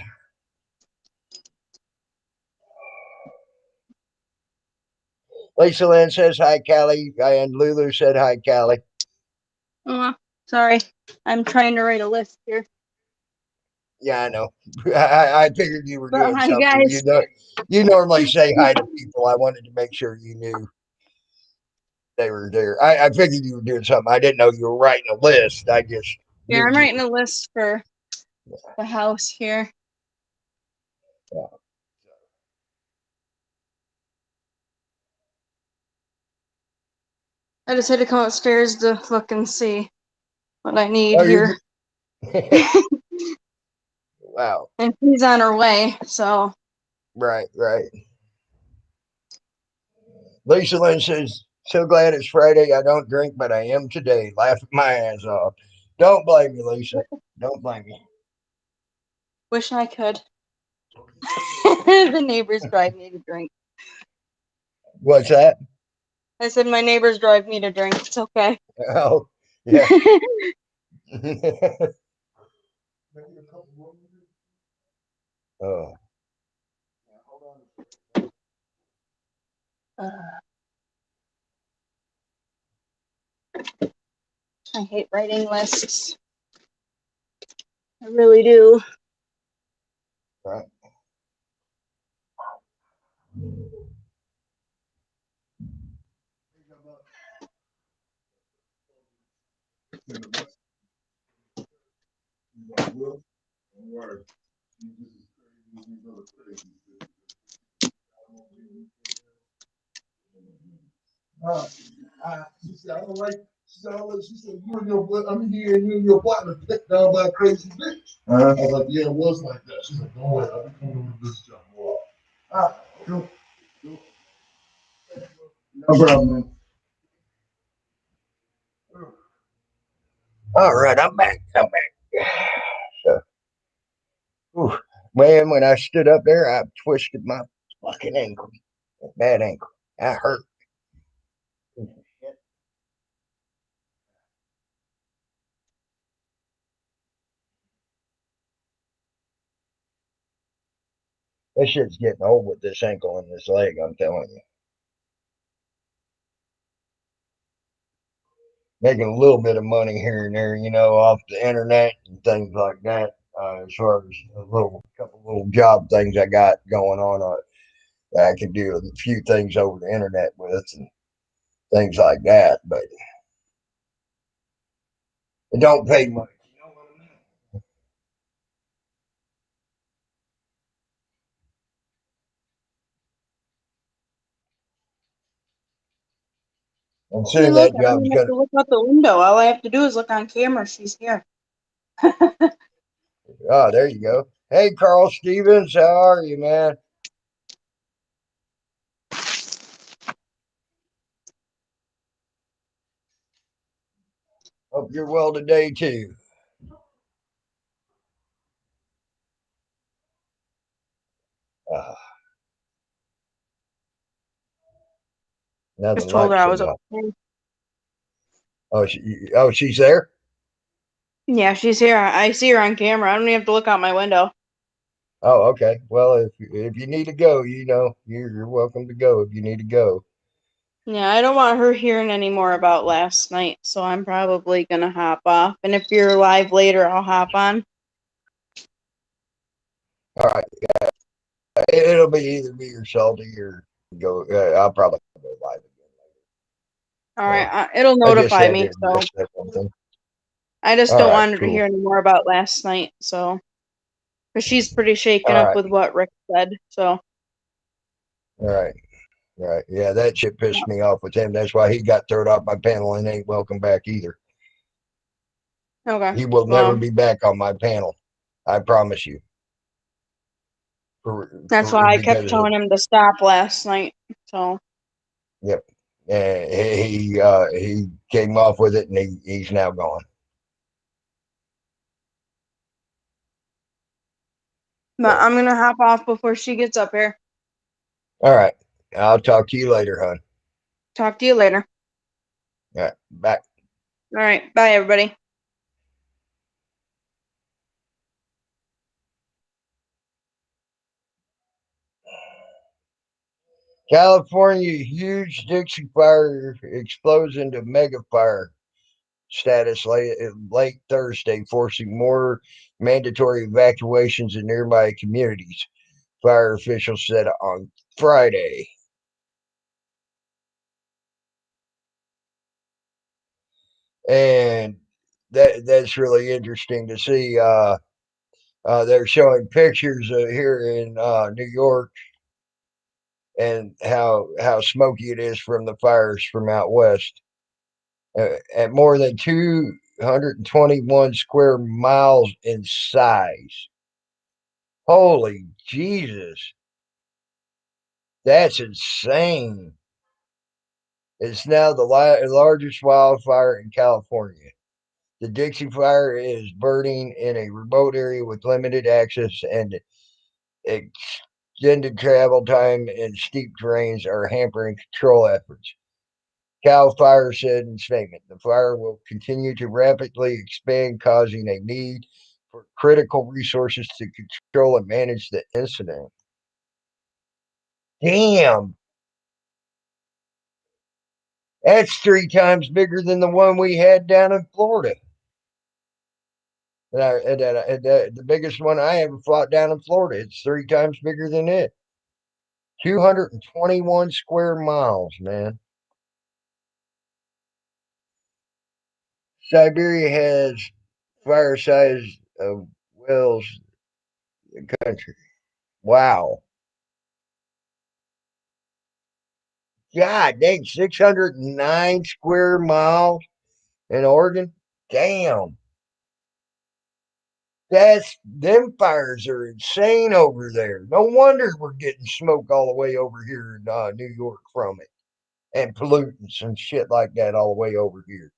Lisa Lynn says hi, Callie, and Lulu said hi, Callie. Sorry, I'm trying to write a list here. Yeah, I know. I figured you were But doing hi, something. guys. You normally say hi to people. I wanted to make sure you knew they were there. I figured you were doing something. I didn't know you were writing a list. I just Yeah, knew I'm you. writing a list for the house here. Yeah. I just had to come upstairs to look and see what I need Oh, here. Wow. And she's on her way, so. Right. Lisa Lynn says, so glad it's Friday. I don't drink, but I am today. Laughing my ass off. Don't blame me, Lisa. Don't blame me. Wish I could. The neighbors drive me to drink. What's that? I said my neighbors drive me to drink. It's okay. Oh, yeah. Oh. I hate writing lists. I really do. Right. She said, I don't like. She said, you and your, I'm here and you and your partner picked down by a crazy bitch. I was like, yeah, it was like that. She's like, don't worry, I'll be coming to this job. Cool. No problem, man. All right, I'm back. So, whew, man, when I stood up there, I twisted my fucking ankle. Bad ankle. I hurt. This shit's getting old with this ankle and this leg, I'm telling you. Making a little bit of money here and there, off the internet and things like that. As far as couple little job things I got going on, I can do a few things over the internet with and things like that, but it don't pay much. You know what I mean? And Hey, soon look, that I don't job's even have gonna. to look out the window. All I have to do is look on camera. She's here. Oh, there you go. Hey, Carl Stevens, how are you, man? Hope you're well today too. Uh, Just nothing told like her I was some. okay. She's there. Yeah, she's here. I see her on camera. I don't even have to look out my window. Oh, okay. Well, if you need to go, you're welcome to go if you need to go. Yeah, I don't want her hearing any more about last night, so I'm probably gonna hop off. And if you're live later, I'll hop on. All right. It'll be either me or Salty or go. I'll probably go live again All later. right, So it'll I just notify had me. to So address that one thing. I just All don't right. want her to Cool. hear any more about last night. So, because she's pretty shaken All up right. with what Rick said. So, All right. Right. Yeah, that shit pissed me off with him. That's why he got thrown off my panel and ain't welcome back either. okay. He will never Well, be back on my panel. I promise you. that's why I kept Because telling him to stop last night. So, yep, he came off with it and he's now gone. but I'm gonna hop off before she gets up here. All right. I'll talk to you later, hon. Talk to you later. All right. Bye. All right. Bye, everybody. California huge Dixie fire explodes into mega fire status late Thursday, forcing more mandatory evacuations in nearby communities, fire officials said on Friday. And that's really interesting to see. They're showing pictures here in New York and how smoky it is from the fires from out west. At more than 221 square miles in size. Holy Jesus. That's insane. It's now the largest wildfire in California. The Dixie Fire is burning in a remote area with limited access and extended travel time and steep terrains are hampering control efforts. Cal Fire said in a statement, the fire will continue to rapidly expand, causing a need for critical resources to control and manage the incident. Damn, that's 3 times bigger than the one we had down in Florida. The biggest one I ever fought down in Florida. It's 3 times bigger than it. 221 square miles, man. Siberia has fire size of Wales country. Wow. God dang, 609 square miles in Oregon. Damn. Them fires are insane over there. No wonder we're getting smoke all the way over here in New York from it. And pollutants and shit like that all the way over here.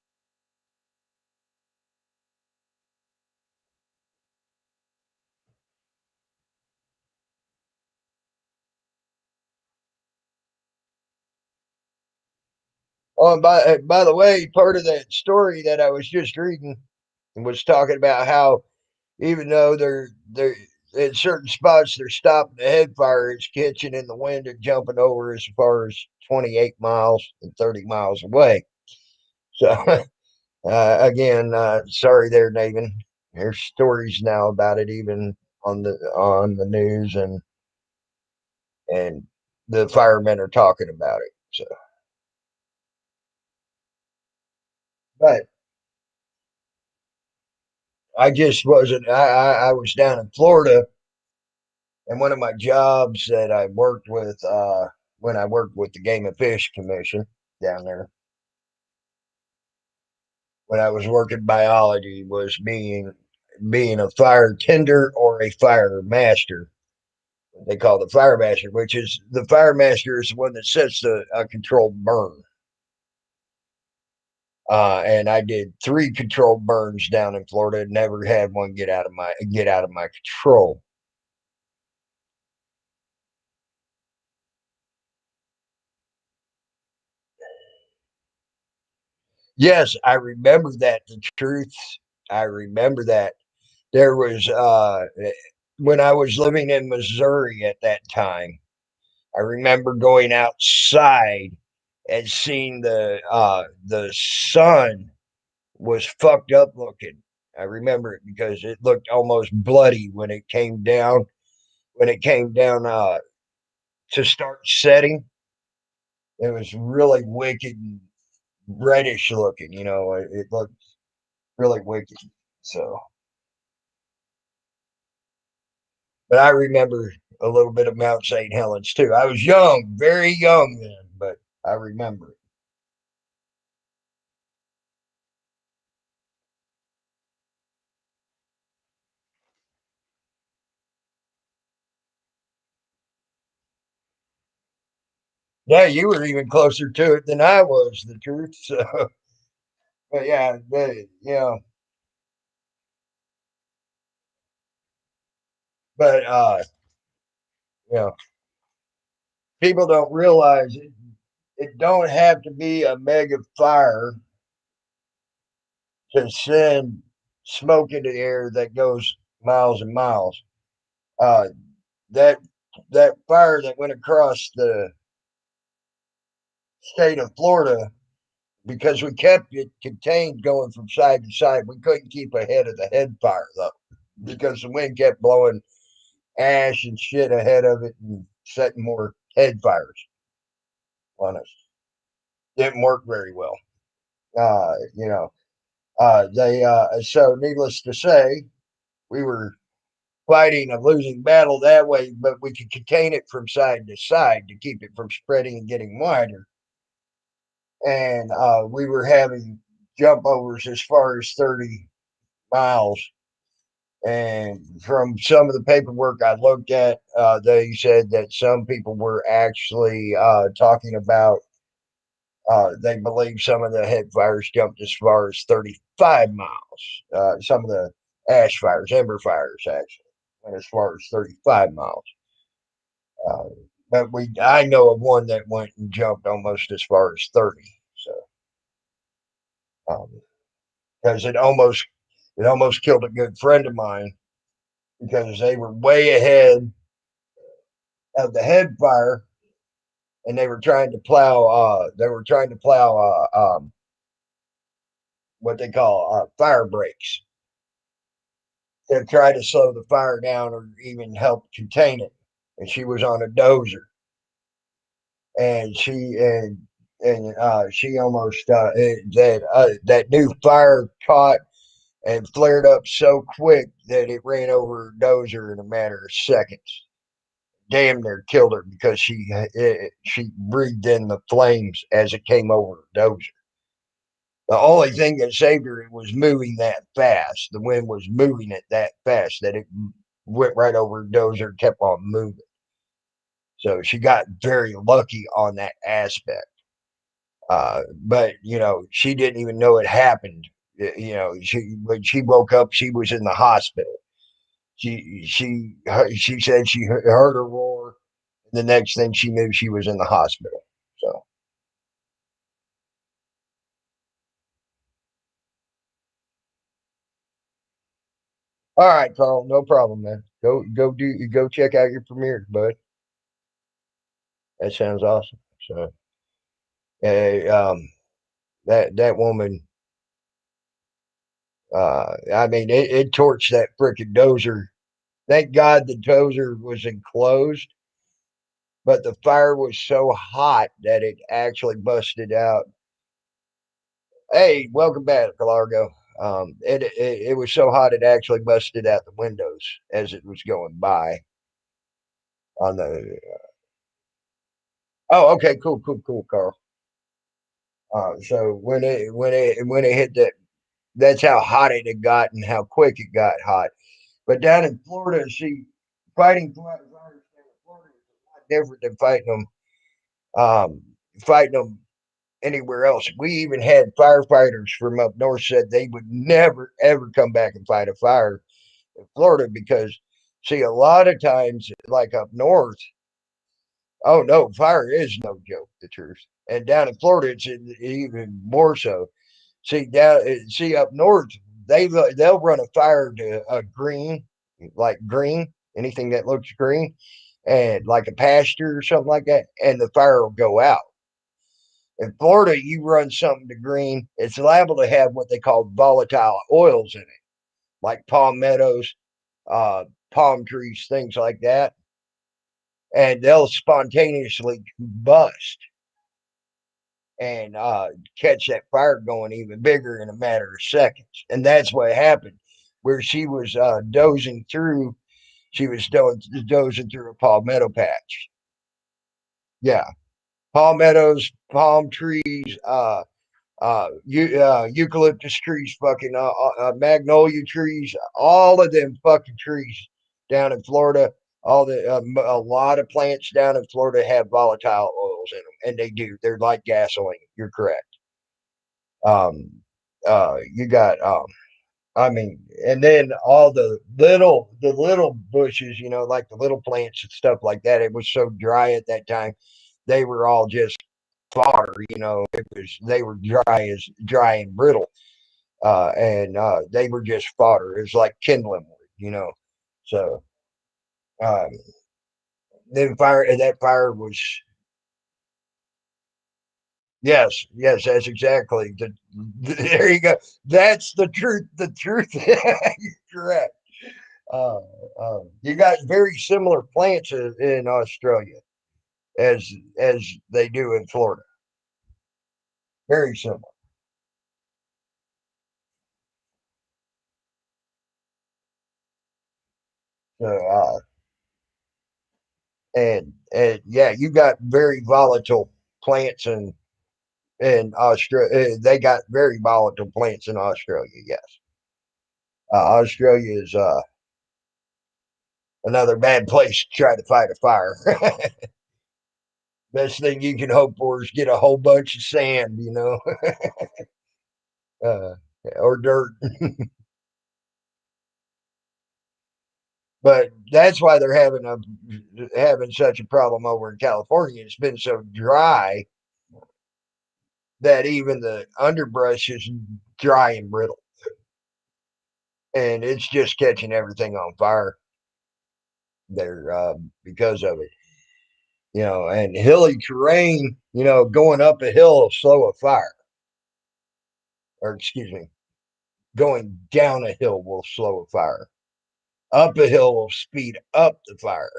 Oh, and by the way, part of that story that I was just reading was talking about how even though they're in certain spots they're stopping the head fire, it's catching in the wind and jumping over as far as 28 miles and 30 miles away. So again, sorry there, Nathan. There's stories now about it even on the news and the firemen are talking about it. So, but I just wasn't. I was down in Florida, and one of my jobs that I worked with when I worked with the Game and Fish Commission down there, when I was working biology, was being a fire tender or a fire master. They call the fire master, which is the fire master is the one that sets the controlled burn. And I did 3 controlled burns down in Florida. Never had one get out of my control. Yes, I remember that. The truth, I remember that there was when I was living in Missouri at that time. I remember going outside and seeing the sun was fucked up looking. I remember it because it looked almost bloody when it came down. When it came down to start setting, it was really wicked and reddish looking. It looked really wicked. So, but I remember a little bit of Mount St. Helens too. I was young, very young then, but I remember it. Yeah, you were even closer to it than I was, the truth. So, but yeah, but you know, people don't realize it. It don't have to be a mega fire to send smoke into the air that goes miles and miles. Uh, that that fire that went across the state of Florida, because we kept it contained going from side to side. We couldn't keep ahead of the head fire though, because the wind kept blowing ash and shit ahead of it and setting more head fires on us. Didn't work very well. You know, they so needless to say, we were fighting a losing battle that way, but we could contain it from side to side to keep it from spreading and getting wider. And we were having jump overs as far as 30 miles. And from some of the paperwork I looked at, they said that some people were actually talking about they believe some of the head fires jumped as far as 35 miles. Some of the ash fires, ember fires, actually went as far as 35 miles. Uh, but I know of one that went and jumped almost as far as 30. So, because it almost killed a good friend of mine because they were way ahead of the head fire and they were trying to plow. What they call fire breaks to try to slow the fire down or even help contain it. And she was on a dozer, and she almost that new fire caught and flared up so quick that it ran over her dozer in a matter of seconds. Damn near killed her because she breathed in the flames as it came over her dozer. The only thing that saved her it was moving that fast. The wind was moving it that fast that it went right over her dozer and kept on moving. So she got very lucky on that aspect. But she didn't even know it happened. When she woke up, she was in the hospital. She said she heard a roar. The next thing she knew, she was in the hospital. So, all right, Carl, no problem, man. Go check out your premiere, bud. That sounds awesome. So, that woman, I mean, it torched that freaking dozer. Thank God the dozer was enclosed, but the fire was so hot that it actually busted out. Hey, welcome back, Largo. It was so hot it actually busted out the windows as it was going by on the. Oh, okay, cool, Carl. So when it hit that, that's how hot it had got and how quick it got hot. But down in Florida, see, fighting fires in Florida is a lot different than fighting them anywhere else. We even had firefighters from up north said they would never ever come back and fight a fire in Florida because, see, a lot of times, like up north, oh no, fire is no joke. The truth, and down in Florida, it's even more so. See up north, they'll run a fire to a green, like green, anything that looks green, and like a pasture or something like that, and the fire will go out. In Florida, you run something to green, it's liable to have what they call volatile oils in it, like palmettos, uh, palm trees, things like that, and they'll spontaneously combust and catch that fire going even bigger in a matter of seconds. And that's what happened. Where she was dozing through, she was dozing through a palmetto patch. Yeah, palmettos, palm trees, eucalyptus trees, fucking magnolia trees, all of them fucking trees down in Florida. A lot of plants down in Florida have volatile oils in them, and they do. They're like gasoline. You're correct. You got I mean, and then all the little bushes, like the little plants and stuff like that. It was so dry at that time. They were all just fodder. They were dry and brittle, and they were just fodder. It was like kindling wood. So um, then that fire was. Yes, yes, that's exactly there you go. That's the truth. The truth. You're correct. Uh, you got very similar plants in Australia as as they do in Florida. Very similar. So, and yeah, you got very volatile plants in Australia. They got very volatile plants in Australia. Yes, Australia is another bad place to try to fight a fire. Best thing you can hope for is get a whole bunch of sand, uh, or dirt. But that's why they're having such a problem over in California. It's been so dry that even the underbrush is dry and brittle, and it's just catching everything on fire there because of it. And hilly terrain, going up a hill will slow a fire, or excuse me, going down a hill will slow a fire. Up a hill will speed up the fire.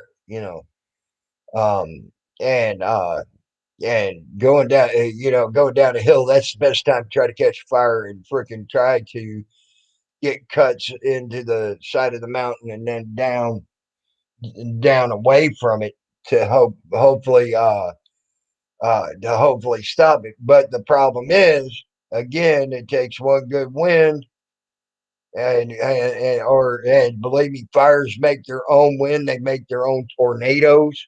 Um, and going down, going down a hill, that's the best time to try to catch a fire and freaking try to get cuts into the side of the mountain and then down away from it to hopefully stop it. But the problem is, again, it takes one good wind. And believe me, fires make their own wind. They make their own tornadoes.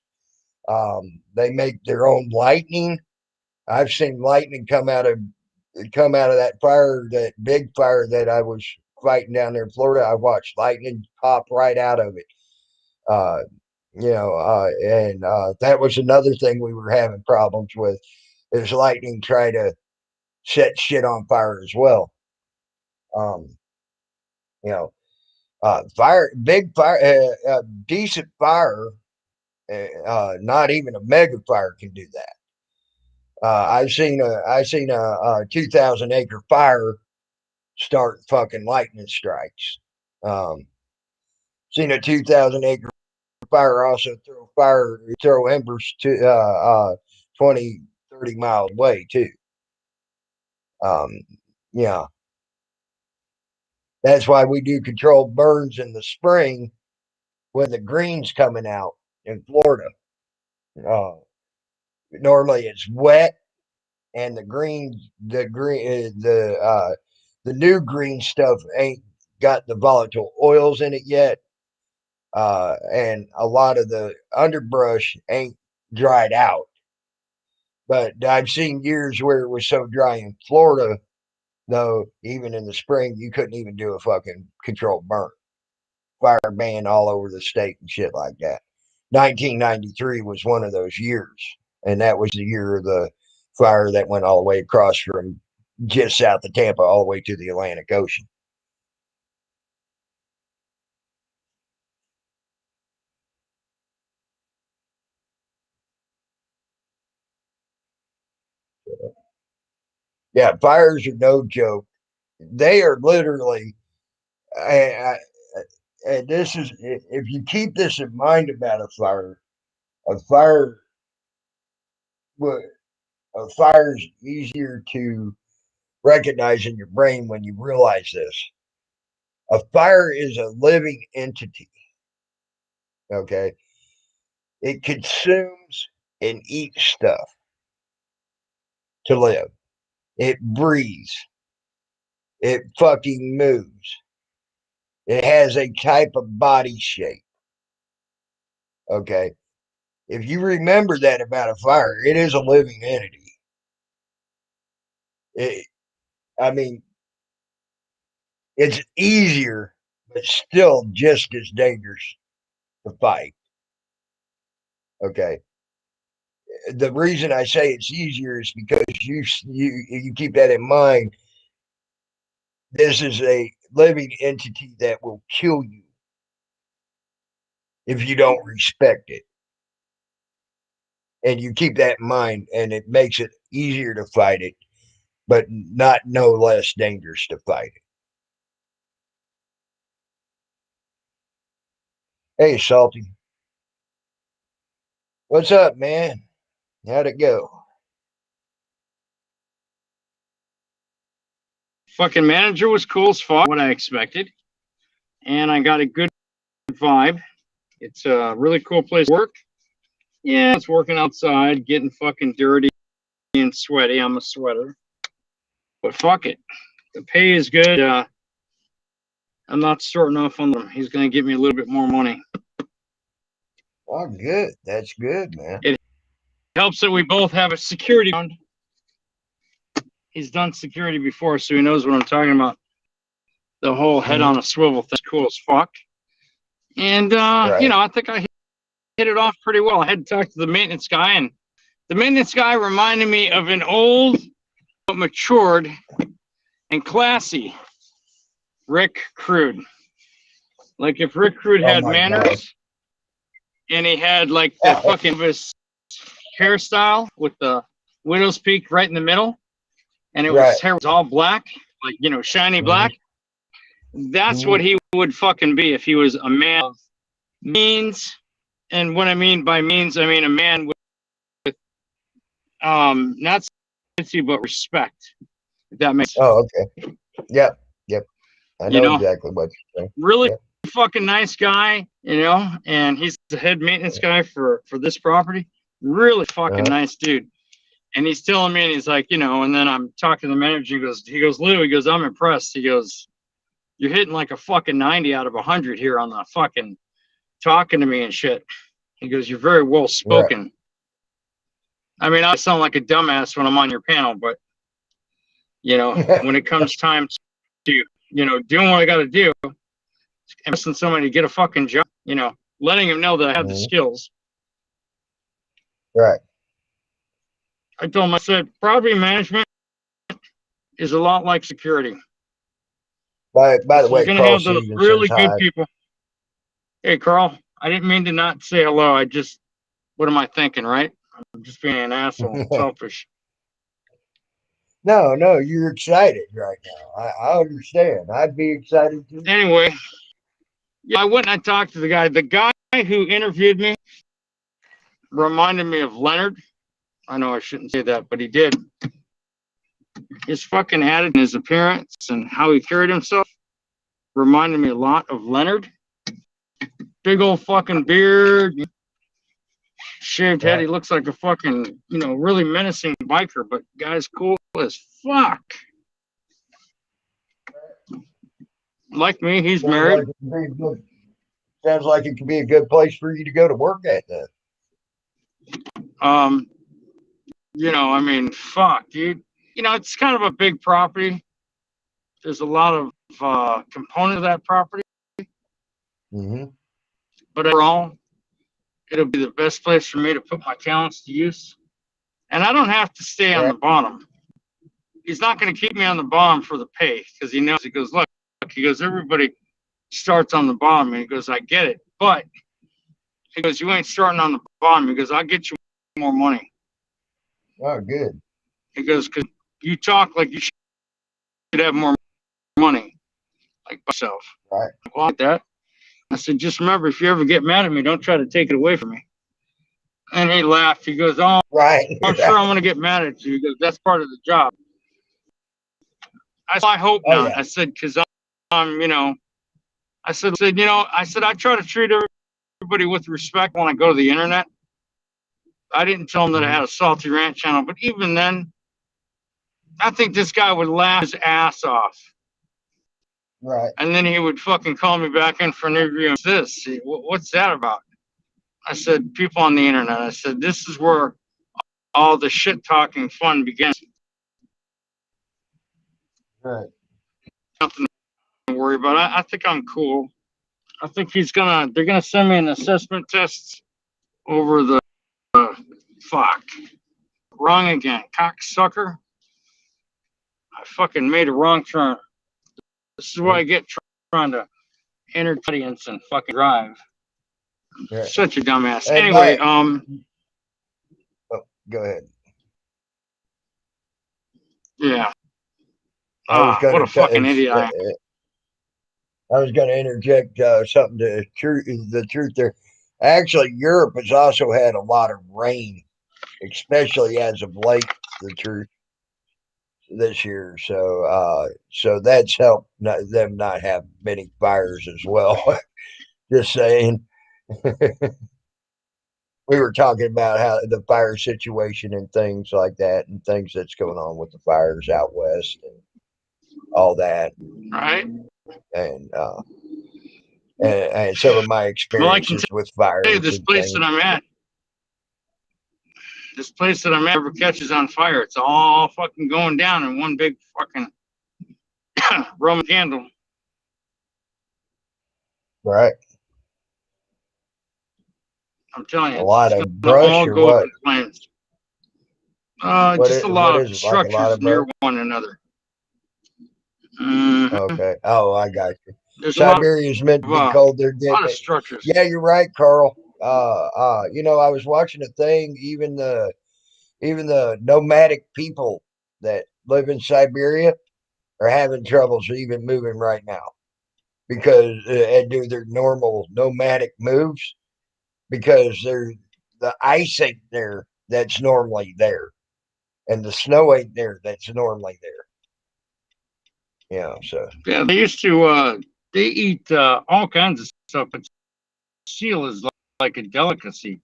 They make their own lightning. I've seen lightning come out of that fire, that big fire that I was fighting down there in Florida. I watched lightning pop right out of it. Uh, and that was another thing we were having problems with is lightning try to set shit on fire as well. Um, you know, big fire, decent fire, not even a mega fire can do that. I seen a 2,000 acre fire start fucking lightning strikes. Um, Seen a 2,000 acre fire also throw embers to 20, 30 miles away too. Um, yeah, that's why we do controlled burns in the spring when the green's coming out in Florida. Uh, Normally it's wet and the new green stuff ain't got the volatile oils in it yet, and a lot of the underbrush ain't dried out. But I've seen years where it was so dry in Florida, though, even in the spring, you couldn't even do a fucking controlled burn. Fire ban all over the state and shit like that. 1993 was one of those years, and that was the year of the fire that went all the way across from just south of Tampa all the way to the Atlantic Ocean. Yeah, fires are no joke. They are literally, and this is, if you keep this in mind about a fire, a fire is easier to recognize in your brain when you realize this. A fire is a living entity. Okay, it consumes and eats stuff to live. It breathes. It fucking moves. It has a type of body shape. Okay. If you remember that about a fire, it is a living entity. It, I mean, It's easier, but still just as dangerous to fight. Okay. The reason I say it's easier is because you keep that in mind. This is a living entity that will kill you if you don't respect it. And you keep that in mind, and it makes it easier to fight it, but not no less dangerous to fight it. Hey, Salty. What's up, man? How'd it go? Fucking manager was cool as fuck, what I expected. And I got a good vibe. It's a really cool place to work. Yeah, it's working outside, getting fucking dirty and sweaty. I'm a sweater. But fuck it. The pay is good. I'm not starting off on them. He's going to give me a little bit more money. Oh, good. That's good, man. It helps that we both have a security fund. He's done security before, so he knows what I'm talking about. The whole head on a swivel thing's cool as fuck. And, you know, I think I hit it off pretty well. I had to talk to the maintenance guy, and the maintenance guy reminded me of an old but matured and classy Rick Crude. Like if Rick Crude had manners and he had like the fucking his hairstyle with the widow's peak right in the middle, and his hair was all black, like, you know, shiny black. That's what he would fucking be if he was a man of means. And what I mean by means, I mean a man with not sexy, but respect. If that makes sense. Oh, okay. Yep. I know exactly what you're saying. Really fucking nice guy, you know, and he's the head maintenance guy for this property. Really fucking nice dude. And he's telling me, and he's like, you know, and then I'm talking to the manager. He goes, Lou, he goes, I'm impressed. He goes, you're hitting like a fucking 90 out of 100 here on the fucking talking to me and shit. He goes, you're very well spoken. I mean, I sound like a dumbass when I'm on your panel, but you know, when it comes time to, you know, doing what I got to do, asking somebody to get a fucking job, you know, letting him know that I have the skills. Right. I told him, I said, property management is a lot like security. By the way, you're gonna have those really good people. Hey, Carl, I didn't mean to not say hello. I just, what am I thinking, right? I'm just being an asshole, selfish. No, you're excited right now. I understand. I'd be excited too. Anyway, yeah, I went and I talked to the guy. The guy who interviewed me reminded me of Leonard. I know I shouldn't say that, but he did. His fucking attitude, his appearance, and how he carried himself reminded me a lot of Leonard. Big old fucking beard, shaved head. He looks like a fucking, you know, really menacing biker, but guy's cool as fuck. Like me, he's married. Sounds like it could be a good place for you to go to work at then. You know, I mean, fuck, dude. You know, it's kind of a big property. There's a lot of components of that property. But overall, it'll be the best place for me to put my talents to use. And I don't have to stay on the bottom. He's not going to keep me on the bottom for the pay, because he knows, he goes, look, he goes, everybody starts on the bottom. And he goes, I get it. But he goes, you ain't starting on the bottom. He goes, I'll get you more money. Oh, good. He goes, because you talk like you should have more money, like myself. Right. I like that. I said, just remember, if you ever get mad at me, don't try to take it away from me. And he laughed. He goes, oh, right. I'm sure I'm going to get mad at you. He goes, that's part of the job. I hope not. Yeah. I said, because I'm, you know, I said, you know, I try to treat everybody with respect when I go to the internet. I didn't tell him that I had a Salty Rant channel, but even then, I think this guy would laugh his ass off. Right. And then he would fucking call me back in for an interview. What's that about? I said, people on the internet. I said, this is where all the shit talking fun begins. Right. Nothing worry about it. I think I'm cool. I think they're gonna send me an assessment test over the fuck. Wrong again, cocksucker. I fucking made a wrong turn. This is what I get trying to enter audience and fucking drive. Yeah. Such a dumbass. And Anyway, oh, go ahead. yeah. What a fucking idiot I am. I was going to interject something to the truth there. Actually, Europe has also had a lot of rain, especially as of late. The truth this year, so that's helped them not have many fires as well. Just saying. We were talking about how the fire situation and things like that, and things that's going on with the fires out west and all that, Right? and some of my experiences with fires. Hey, this place that I'm at never catches on fire. It's all fucking going down in one big fucking Roman candle. Right. I'm telling you, A lot it's of brush all or go what? up in flames. Just a lot of structures like near one another. Mhm. Okay. Oh, I got you. There's Siberia is meant to be cold. They're a lot getting of it. structures. Yeah, you're right, Carl. I was watching a thing. Even the nomadic people that live in Siberia are having troubles even moving right now because and do their normal nomadic moves because the ice ain't there that's normally there, and the snow ain't there that's normally there. So Yeah, they used to they eat all kinds of stuff, but seal is like a delicacy.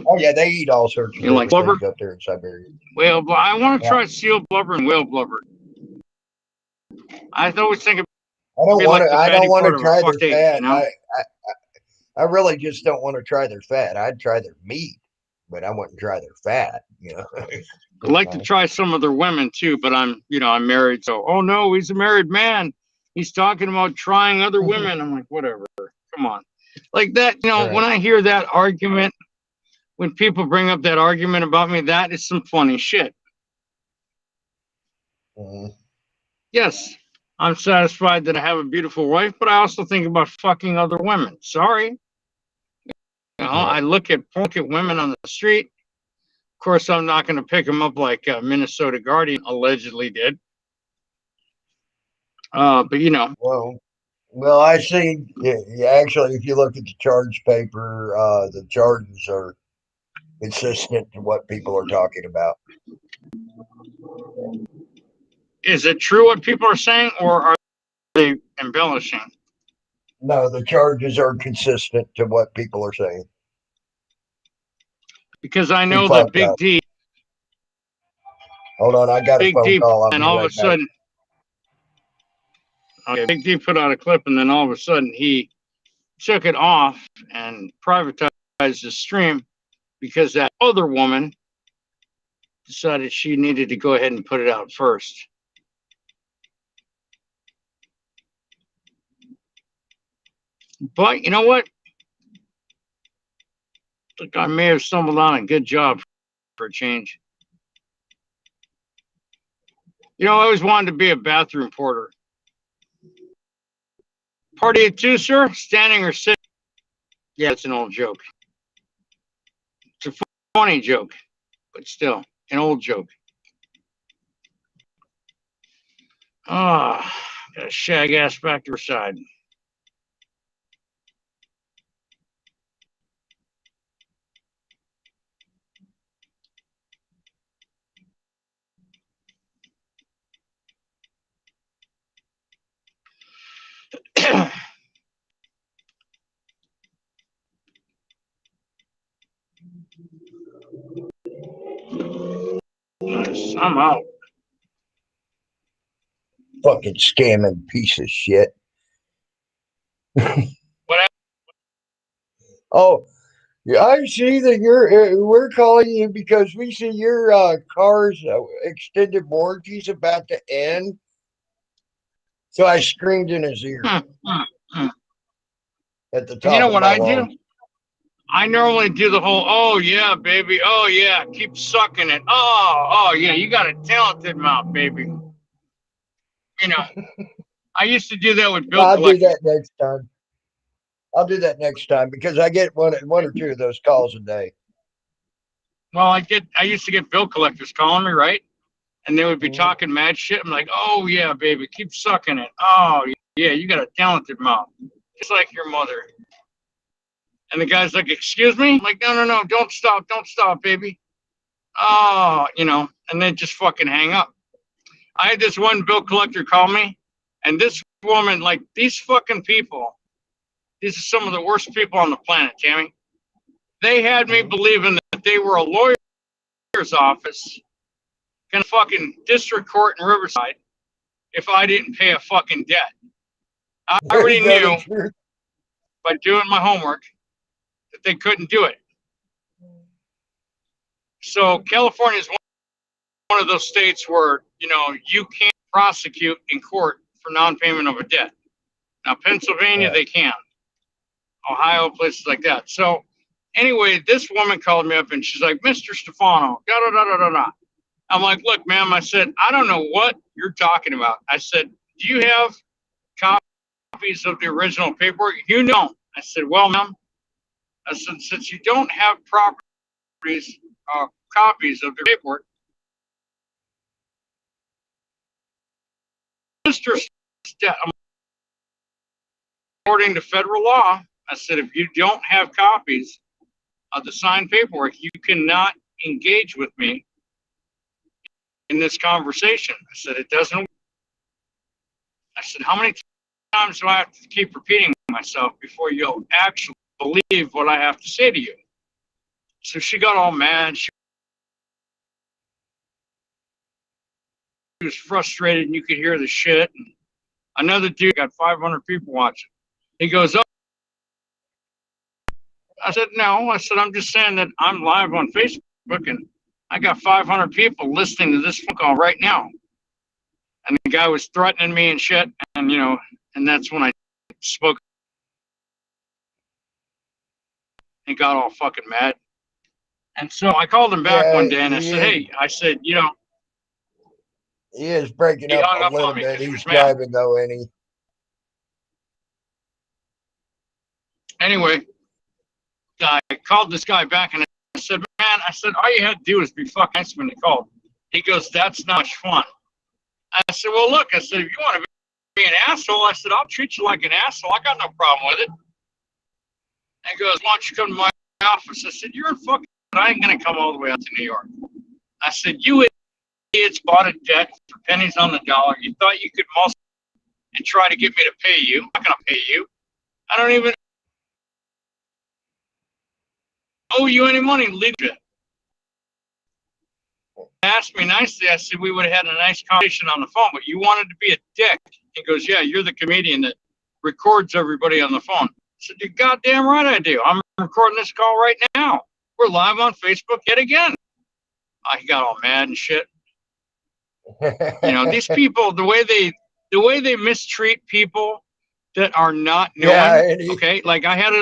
oh yeah, they eat all sorts of You like blubber? things up there in Siberia. Whale, but I want to try seal blubber and whale blubber. I always think I don't want to. I don't want to try their egg, fat. you know? I really just don't want to try their fat. I'd try their meat, but I wouldn't try their fat. I'd like to try some of their women too, but I'm married, so oh no, he's a married man. He's talking about trying other women. I'm like, whatever. Come on, like that. Right. When I hear that argument, when people bring up that argument about me, that is some funny shit. Mm-hmm. Yes, I'm satisfied that I have a beautiful wife, but I also think about fucking other women. Sorry. I look at women on the street. Of course, I'm not going to pick them up like Minnesota Guardian allegedly did. But Well, I see. Yeah, actually, if you look at the charge paper, the charges are consistent to what people are talking about. Is it true what people are saying, or are they embellishing? No, the charges are consistent to what people are saying. Because I know that Big D. Hold on, I got a phone call. And all of a sudden, Big D put out a clip, and then all of a sudden he took it off and privatized the stream because that other woman decided she needed to go ahead and put it out first. But you know what? I think I may have stumbled on a good job for a change. I always wanted to be a bathroom porter. Party at 2, sir? Standing or sitting? Yeah, it's an old joke. It's a funny joke, but still, an old joke. Got a shag ass back to her side. Nice. I'm out. Fucking scamming piece of shit. What? Oh, yeah, I see that we're calling you because we see your car's extended warranty's about to end. So I screamed in his ear Hmm, hmm, hmm. at the And top you know of what my I do? lungs. I normally do the whole, oh yeah, baby, oh yeah, keep sucking it. Oh yeah, you got a talented mouth, baby. You know, I used to do that with bill I'll do collectors. that next time. I'll do that next time because I get one or two of those calls a day. Well, I used to get bill collectors calling me, right? And they would be Mhm. talking mad shit. I'm like, oh yeah, baby, keep sucking it. Oh yeah, you got a talented mouth, just like your mother. And the guy's like, excuse me? I'm like, no, don't stop, baby. Oh, and then just fucking hang up. I had this one bill collector call me, and this woman, like these fucking people, these are some of the worst people on the planet, Tammy. They had me believing that they were a lawyer's office in a fucking district court in Riverside if I didn't pay a fucking debt. I There already you go, knew the truth. by doing my homework that they couldn't do it. So California is one of those states where, you can't prosecute in court for non-payment of a debt. Now, Pennsylvania, Right. they can. Ohio, places like that. So anyway, this woman called me up and she's like, Mr. Stefano, da da da da da da. I'm like, look, ma'am, I said, I don't know what you're talking about. I said, do you have copies of the original paperwork? You don't. I said, well, ma'am, I said, since you don't have copies of the paperwork, Mr. According to federal law, I said, if you don't have copies of the signed paperwork, you cannot engage with me in this conversation. I said, it doesn't. I said, how many times do I have to keep repeating myself before you'll actually believe what I have to say to you? So she got all mad. She was frustrated, and you could hear the shit. And another dude got 500 people watching. He goes, oh. I said, no. I said, I'm just saying that I'm live on Facebook, and I got 500 people listening to this phone call right now. And the guy was threatening me and shit. And, and that's when I spoke. He got all fucking mad. And so I called him back one day and I said, hey, He is breaking he up hung a up little on me bit. because he He's was mad. driving though, ain't he? Anyway, I called this guy back and I said, man, all you had to do was be fucking nice when he called. He goes, that's not much fun. I said, well, look, I said, if you want to be an asshole, I said, I'll treat you like an asshole. I got no problem with it. And he goes, why don't you come to my office? I said, you're in fucking, I ain't going to come all the way out to New York. I said, you idiots bought a debt for pennies on the dollar. You thought you could muscle and try to get me to pay you. I'm not going to pay you. I don't even owe you any money, legally. Asked me nicely. I said, we would have had a nice conversation on the phone, but you wanted to be a dick. He goes, yeah, you're the comedian that records everybody on the phone. I said, you're goddamn right I do. I'm recording this call right now. We're live on Facebook yet again. He got all mad and shit. These people, the way they mistreat people that are not knowing. Yeah, okay, like I had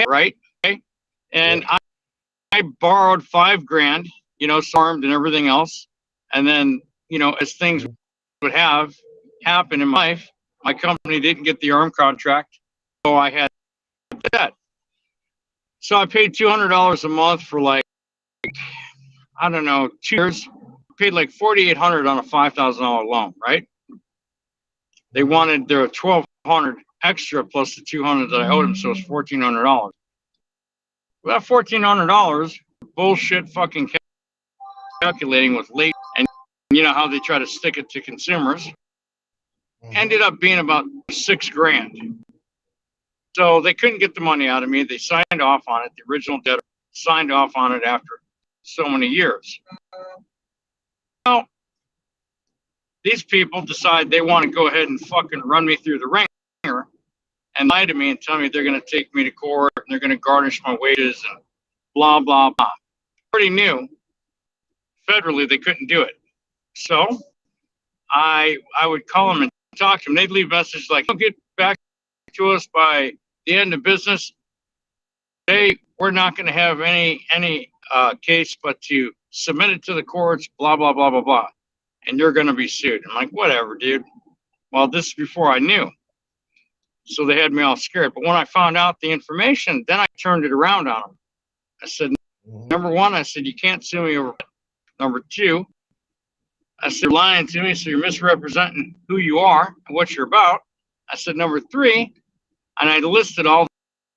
right, okay, and I borrowed $5,000, armed and everything else, and then as things would have happened in my life, my company didn't get the arm contract, so I had that. So I paid $200 a month for like, I don't know, 2 years. Paid like $4,800 on a $5,000 loan, right? They wanted their $1,200 extra plus the $200 that I owed them, so it's $1,400. Well, that $1,400, bullshit fucking calculating with late, and you know how they try to stick it to consumers, ended up being about $6,000. So they couldn't get the money out of me. They signed off on it. The original debtor signed off on it after so many years. Well, these people decide they want to go ahead and fucking run me through the ringer and lie to me and tell me they're going to take me to court and they're going to garnish my wages and blah, blah, blah. Already knew federally they couldn't do it. So I would call them and talk to them. They'd leave messages like, "They'll get back to us by the end of business. We're not going to have any case but to submit it to the courts, blah, blah, blah, blah, blah. And you're going to be sued." I'm like, whatever, dude. Well, this is before I knew. So they had me all scared. But when I found out the information, then I turned it around on them. I said, number one, I said, you can't sue me over. Number two, I said, you're lying to me, so you're misrepresenting who you are and what you're about. I said, number three, and I listed all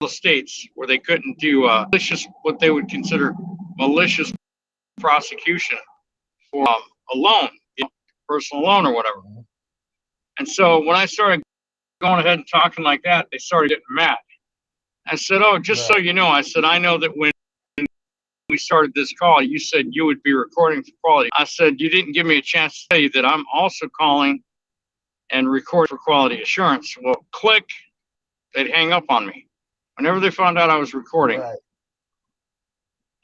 the states where they couldn't do malicious, what they would consider malicious prosecution for a loan, personal loan or whatever. And so when I started going ahead and talking like that, they started getting mad. I said, oh, just so you know, I said, I know that when we started this call, you said you would be recording for quality. I said, you didn't give me a chance to tell you that I'm also calling and record for quality assurance. Well, click, they'd hang up on me. Whenever they found out I was recording. Right.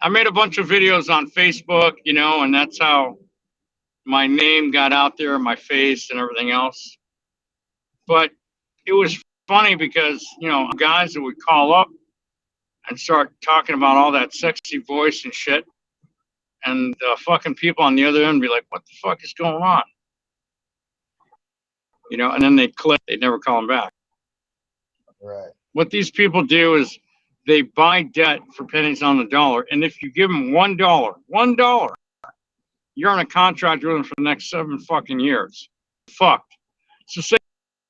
I made a bunch of videos on Facebook, you know, and that's how my name got out there, my face and everything else. But it was funny because, you know, guys that would call up and start talking about all that sexy voice and shit, and fucking people on the other end be like, what the fuck is going on? You know, and then they'd click, they'd never call them back. Right. What these people do is they buy debt for pennies on the dollar, and if you give them $1, you're on a contract with them for the next 7 fucking years. Fucked. So say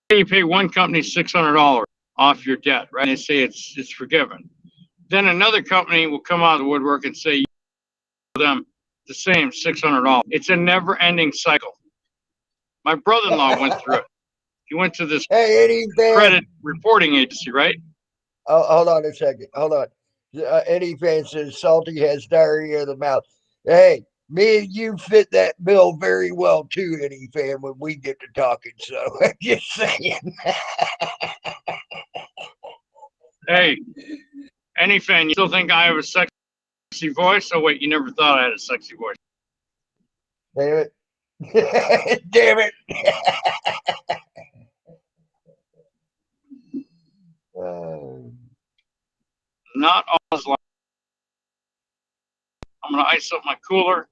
you pay one company $600 off your debt, right? And they say it's forgiven. Then another company will come out of the woodwork and say you owe them the same $600. It's a never-ending cycle. My brother-in-law went through it. He went to this credit reporting agency, right? Oh, hold on a second. Hold on. Eddie Fan says Salty has diarrhea of the mouth. Hey, me and you fit that bill very well too, Eddie Fan, when we get to talking. So I'm just saying. Hey, Eddie Fan, you still think I have a sexy voice? Oh wait, you never thought I had a sexy voice. Damn it. Damn it. Not all is like. I'm going to ice up my cooler,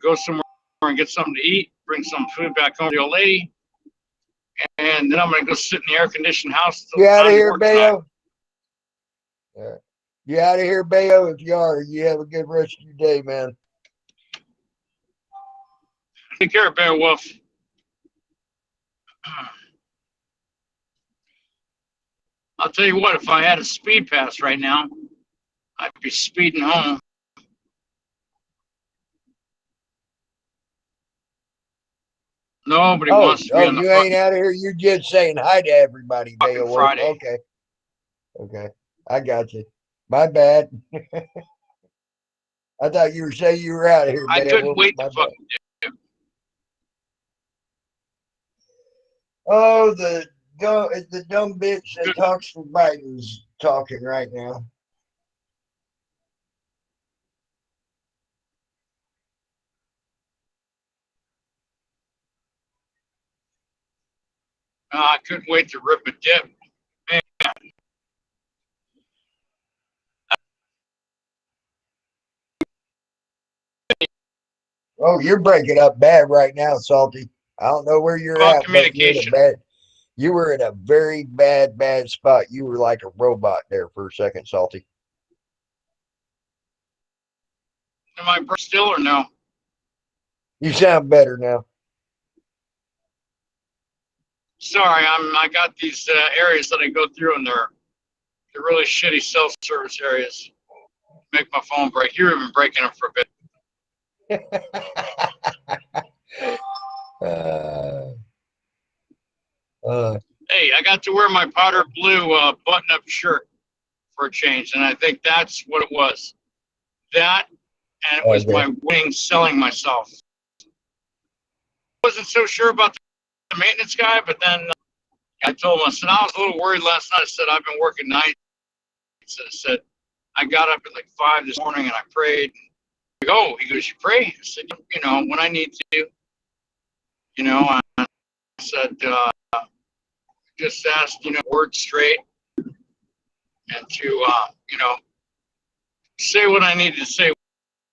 go somewhere and get something to eat, bring some food back home to the old lady, and then I'm going to go sit in the air-conditioned house. You out of here, Bayo? Yeah. You out of here, Bayo? If you are, you have a good rest of your day, man. Take care, Bear Wolf. I'll tell you what, if I had a speed pass right now, I'd be speeding home. Nobody wants to be on the you ain't out of here. You're just saying hi to everybody, Bayo. Friday. Okay. Okay. I got you. My bad. I thought you were saying you were out of here. I couldn't wait to fucking do it. Oh, the dumb bitch that talks for Biden's talking right now. I couldn't wait to rip a dip. Man. Oh, you're breaking up bad right now, Salty. I don't know where you're at, but you were in a very bad spot. You were like a robot there for a second, Salty. Am I still or no? You sound better now. Sorry, I got these areas that I go through, and they're really shitty cell service areas. Make my phone break. You're even breaking them for a bit. Hey, I got to wear my powder blue button-up shirt for a change, and I think that's what it was. That, and it was my winning selling myself. I wasn't so sure about the maintenance guy, but then I told him, I said, I was a little worried last night. I said, I've been working nights. I said, I got up at like 5 this morning and I prayed. He goes, you pray? I said, you know, when I need to. You know, I said, just asked, words straight and to, say what I needed to say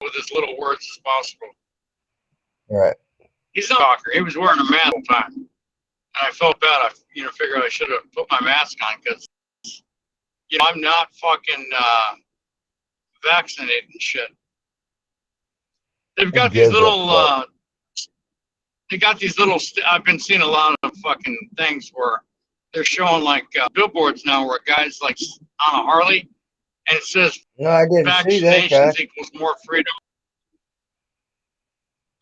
with as little words as possible. Right. He's not a talker. He was wearing a mask all the time. And I felt bad. I, figured I should have put my mask on because, I'm not fucking vaccinated and shit. They've got these little, I've been seeing a lot of fucking things where they're showing like billboards now where a guy's like on a Harley and it says No, I didn't see that guy. vaccinations equals more freedom.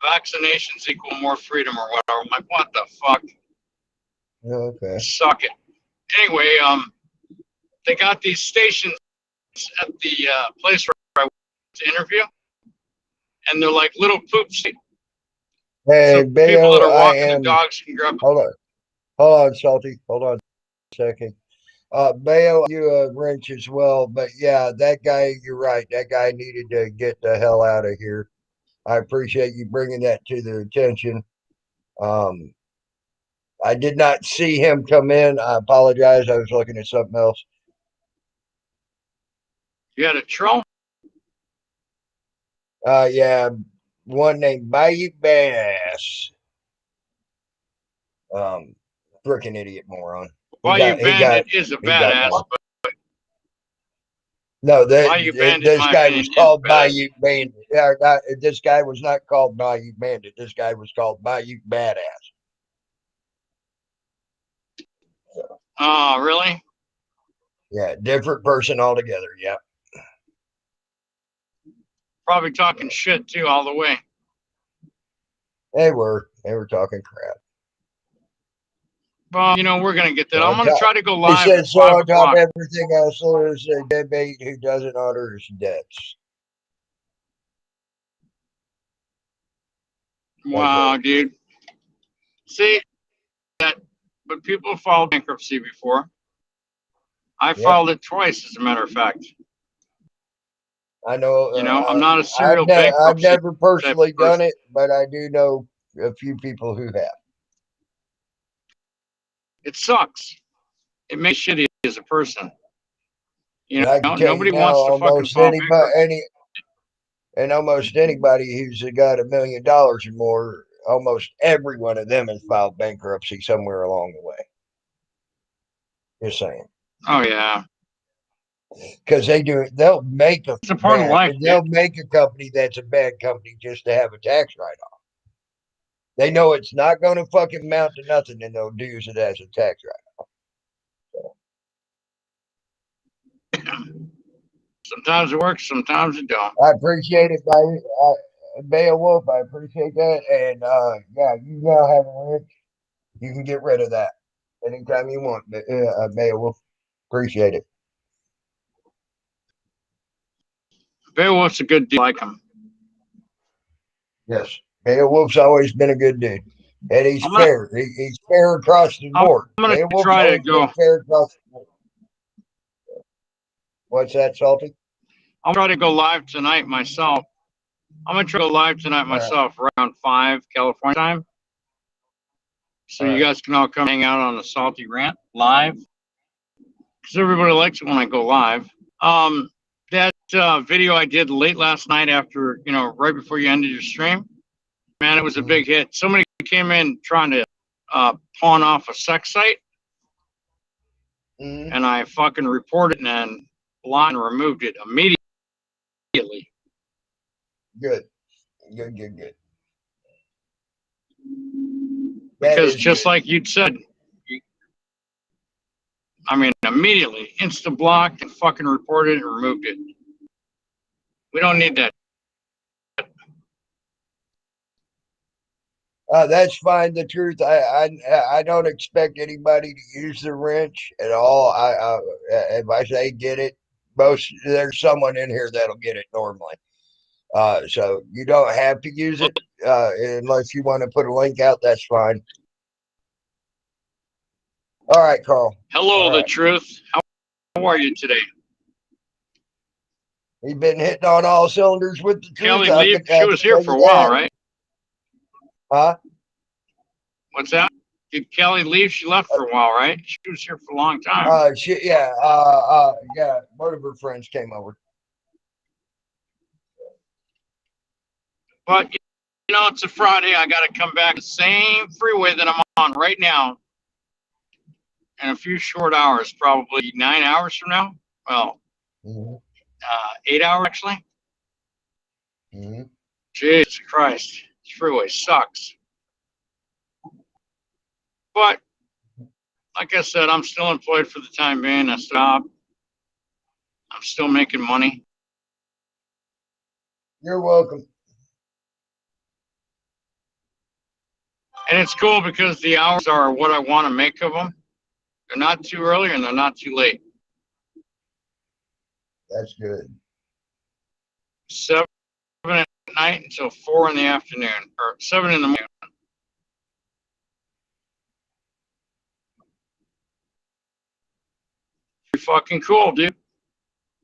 Vaccinations equal more freedom or whatever. I'm like, what the fuck? Okay. Suck it. Anyway, they got these stations at the place where I went to interview, and they're like little poops. Hey, So people that Bayo, are walking the dogs can grab. hold on, Salty. Hold on a second. Bayo, you a wrench as well, but yeah, that guy, you're right. That guy needed to get the hell out of here. I appreciate you bringing that to their attention. I did not see him come in. I apologize. I was looking at something else. You had a troll? Yeah, one named Bayou Bass. Freaking idiot moron. Bayou Bandit is a badass, but no, Bayou Bandit, this guy was called Bayou. Bandit. Yeah, this guy was not called Bayou Bandit. This guy was called Bayou Badass. Oh, really? Yeah, different person altogether. Yeah. Probably talking shit too, all the way. They were talking crap. Well, we're gonna get that. I'm gonna try to go live. He said, at so 5 on top o'clock. of everything else, there's a debate who doesn't honor his debts. Wow, dude. See that? But people filed bankruptcy before. I filed it twice, as a matter of fact. I know. I'm not a serial bankruptcy. I've never personally done it, but I do know a few people who have. It sucks. It makes you shitty as a person. Nobody now, wants to fucking file bankruptcy. And almost anybody who's got $1 million or more, almost every one of them has filed bankruptcy somewhere along the way. Just saying. Oh yeah. Because they'll make it's a part of life. They'll make a company that's a bad company just to have a tax write-off. They know it's not going to fucking amount to nothing, and they'll use it as a tax write-off. Sometimes it works, sometimes it don't. I appreciate it, Beowulf. I appreciate that, and yeah, you now have a wrench. You can get rid of that anytime you want, Beowulf. Appreciate it. Beowulf's a good dude. I like him. Yes, Beowulf's always been a good dude, and he's fair. He's fair across the board. I'm gonna try to go fair across the board. What's that, Salty? I'll try to go live tonight myself. I'm gonna try to go live tonight myself around 5 California time. So you guys can all come hang out on the Salty Rant live. Because everybody likes it when I go live. That video I did late last night after, right before you ended your stream, man, it was a big hit. Somebody came in trying to pawn off a sex site. And I fucking reported it and blocked and removed it immediately. Good. Because just like you'd said, immediately, insta-blocked and fucking reported and removed it. We don't need that. That's fine. The truth, I don't expect anybody to use the wrench at all. If I say get it, there's someone in here that'll get it normally. So you don't have to use it unless you want to put a link out. That's fine. All right, Carl. Hello, The Truth. How are you today? You've been hitting on all cylinders with The Truth. Kelly Lee, she was here for a while, right? Huh? What's that? Did Kelly leave? She left for a while, right? She was here for a long time. Yeah, yeah. One of her friends came over. But you know, it's a Friday. I got to come back the same freeway that I'm on right now in a few short hours, probably 9 hours from now. Well, 8 hours actually. Jesus Christ, this freeway sucks. But like I said, I'm still employed for the time being. I stopped. I'm still making money. You're welcome. And it's cool because the hours are what I want to make of them. They're not too early and they're not too late. That's good. 7 at night until 4 in the afternoon, or 7 in the morning. Pretty fucking cool, dude.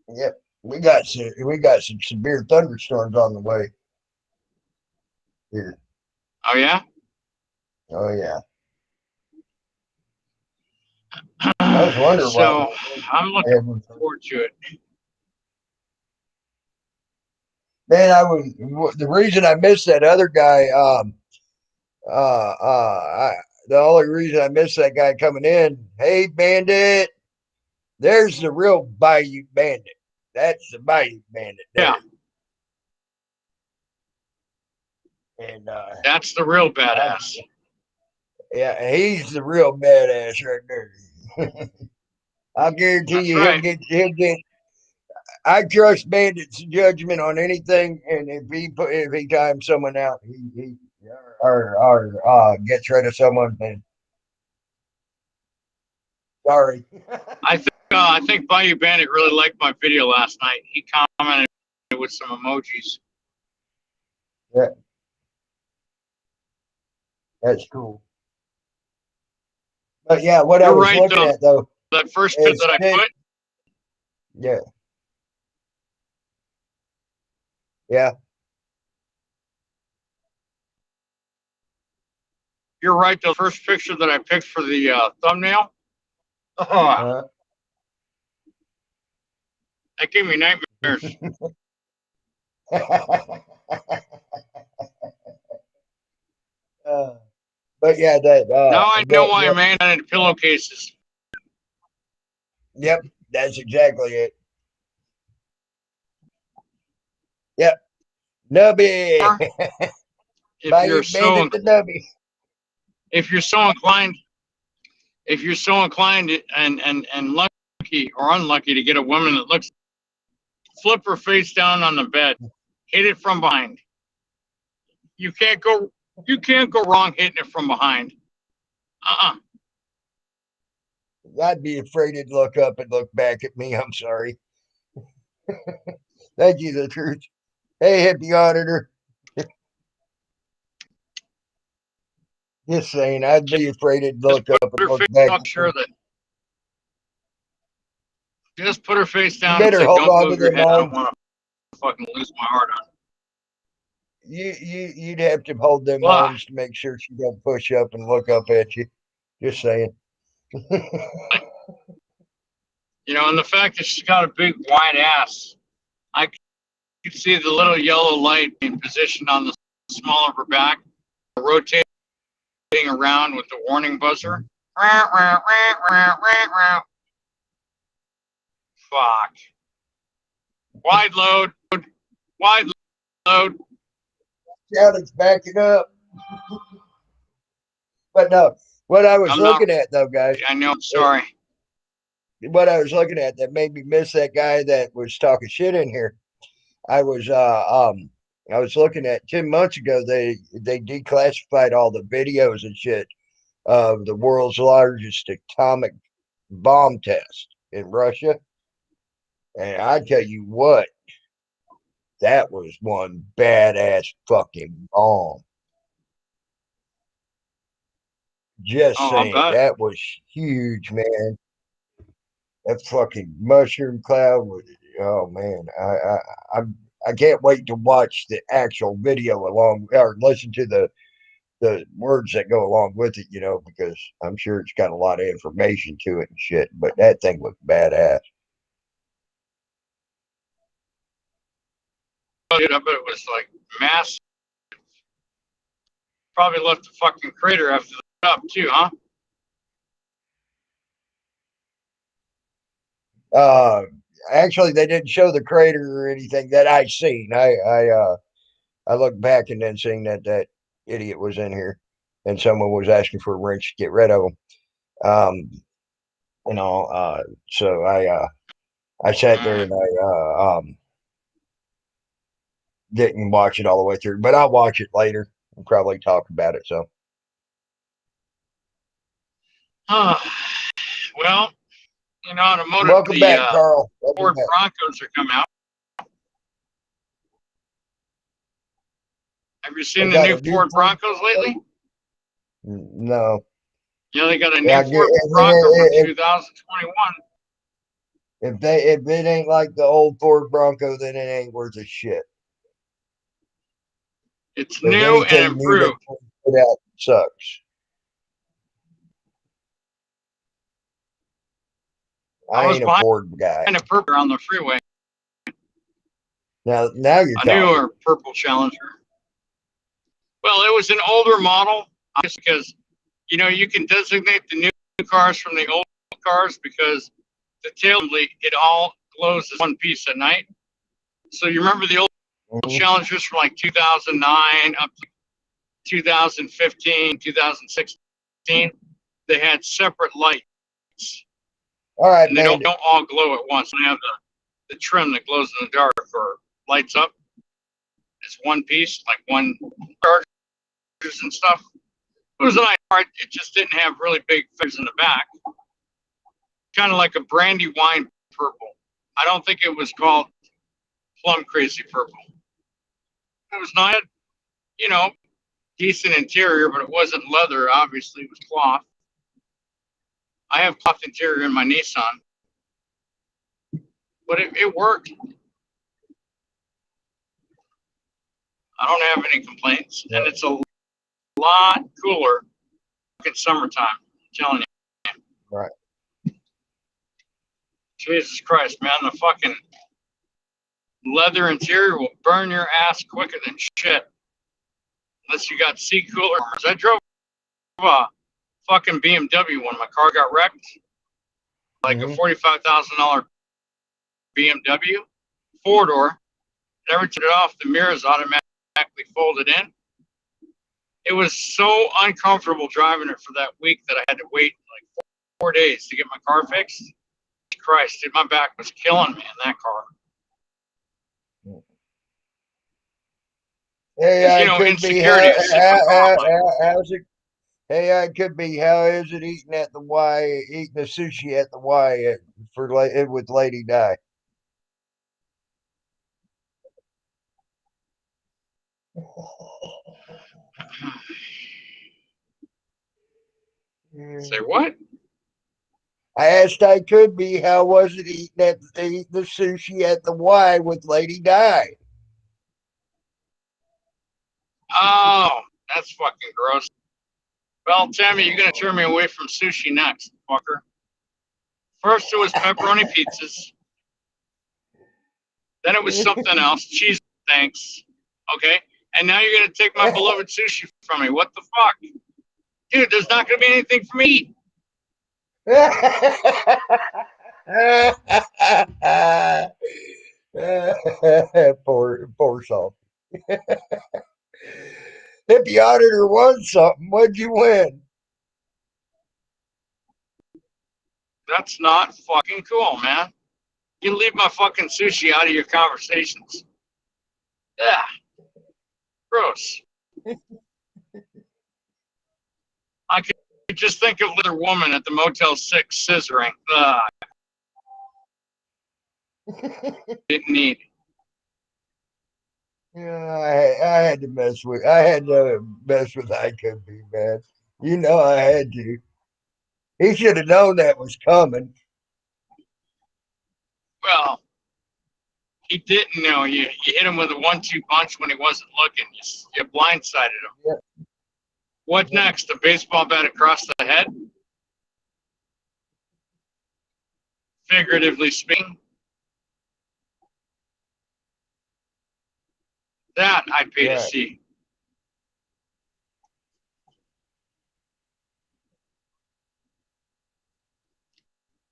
Yep. We got some severe thunderstorms on the way here. Oh yeah? Oh yeah. I was wondering so I'm looking forward to it. Man, the reason I missed that other guy, the only reason I missed that guy coming in, hey bandit, there's the real Bayou Bandit. That's the Bayou Bandit. There. Yeah. And that's the real badass. Yeah, he's the real badass right there. I guarantee you he'll get I trust Bandit's judgment on anything, and if he times someone out, he gets rid of someone, then sorry. I think Bayou Bandit really liked my video last night. He commented with some emojis. Yeah, that's cool. But yeah, what I was looking at though, that first pit that I put. Yeah. Yeah. You're right. The first picture that I picked for the thumbnail, that gave me nightmares. But yeah, that. Now I know why a man had pillowcases. Yep, that's exactly it. Yep, Nubby. If you're so inclined and lucky or unlucky to get a woman that looks, flip her face down on the bed, hit it from behind. You can't go wrong hitting it from behind. I'd be afraid to look up and look back at me. I'm sorry. Thank you, the truth. Hey, hippie auditor. Just saying, I'd be afraid to look up and look back. Just put her face down. You better hold on to them arms. I don't want to fucking lose my heart on. You'd have to hold them arms to make sure she don't push up and look up at you. Just saying. You know, and the fact that she's got a big wide ass, I can see the little yellow light being positioned on the small of her back, rotating around with the warning buzzer. Fuck. Wide load. Yeah, it's backing up. But no, what I was looking at though, guys. I know, I'm sorry. What I was looking at that made me miss that guy that was talking shit in here. I was looking at 10 months ago, they declassified all the videos and shit of the world's largest atomic bomb test in Russia. And I tell you what, that was one badass fucking bomb. Just saying, that was huge, man. That fucking mushroom cloud was, oh man, I can't wait to watch the actual video or listen to the words that go along with it, because I'm sure it's got a lot of information to it and shit. But that thing looked badass. Dude, I bet it was like massive. Probably left a fucking crater after the top too, huh? Actually, they didn't show the crater or anything that I seen. I looked back and then seen that idiot was in here, and someone was asking for a wrench to get rid of him. So I sat there and I didn't watch it all the way through, but I'll watch it later and probably talk about it. So, Well, automotive, welcome back, Carl. Ford Broncos are coming out. Have you seen the new Ford Broncos lately? No. Yeah, they got a new Ford Bronco for 2021. If it ain't like the old Ford Bronco, then it ain't worth a shit. It's new and improved. That sucks. I ain't a Ford guy. And a purple on the freeway. Now you're talking. A newer purple Challenger. Well, it was an older model, because you can designate the new cars from the old cars because the tail it all glows as one piece at night. So you remember the old Challengers from like 2009 up to 2015, 2016? They had separate lights. All right, and they don't all glow at once. They have the trim that glows in the dark or lights up. It's one piece, like one chargers and stuff. It was a nice car. It just didn't have really big figures in the back. Kind of like a brandy wine purple. I don't think it was called plum crazy purple. It was not, decent interior, but it wasn't leather. Obviously, it was cloth. I have cloth interior in my Nissan, but it worked. I don't have any complaints, and it's a lot cooler in summertime. I'm telling you. Right. Jesus Christ, man, the fucking leather interior will burn your ass quicker than shit. Unless you got seat coolers. I drove a fucking BMW when my car got wrecked. Like a $45,000 BMW, 4-door. Never took it off. The mirrors automatically folded in. It was so uncomfortable driving it for that week that I had to wait like 4 days to get my car fixed. Christ, dude, my back was killing me in that car. Hey, insecurity. Hey, it could be. How is it eating the sushi at the Y with Lady Di? Say what? I asked. I could be. How was it eating the sushi at the Y with Lady Di? Oh, that's fucking gross. Well, Tammy, you're gonna turn me away from sushi next, fucker. First it was pepperoni pizzas. Then it was something else. Cheese, thanks. Okay. And now you're gonna take my beloved sushi from me. What the fuck? Dude, there's not gonna be anything for me. Poor soul. If the auditor won something, what'd you win? That's not fucking cool, man. You leave my fucking sushi out of your conversations. Yeah. Gross. I could just think of the woman at the Motel 6 scissoring. Didn't need. Yeah, I had to mess with. I could be, man. I had to. He should have known that was coming. Well, he didn't know. You hit him with a 1-2 punch when he wasn't looking. You blindsided him. Yeah. What next? A baseball bat across the head? Figuratively speaking. That I'd pay to see.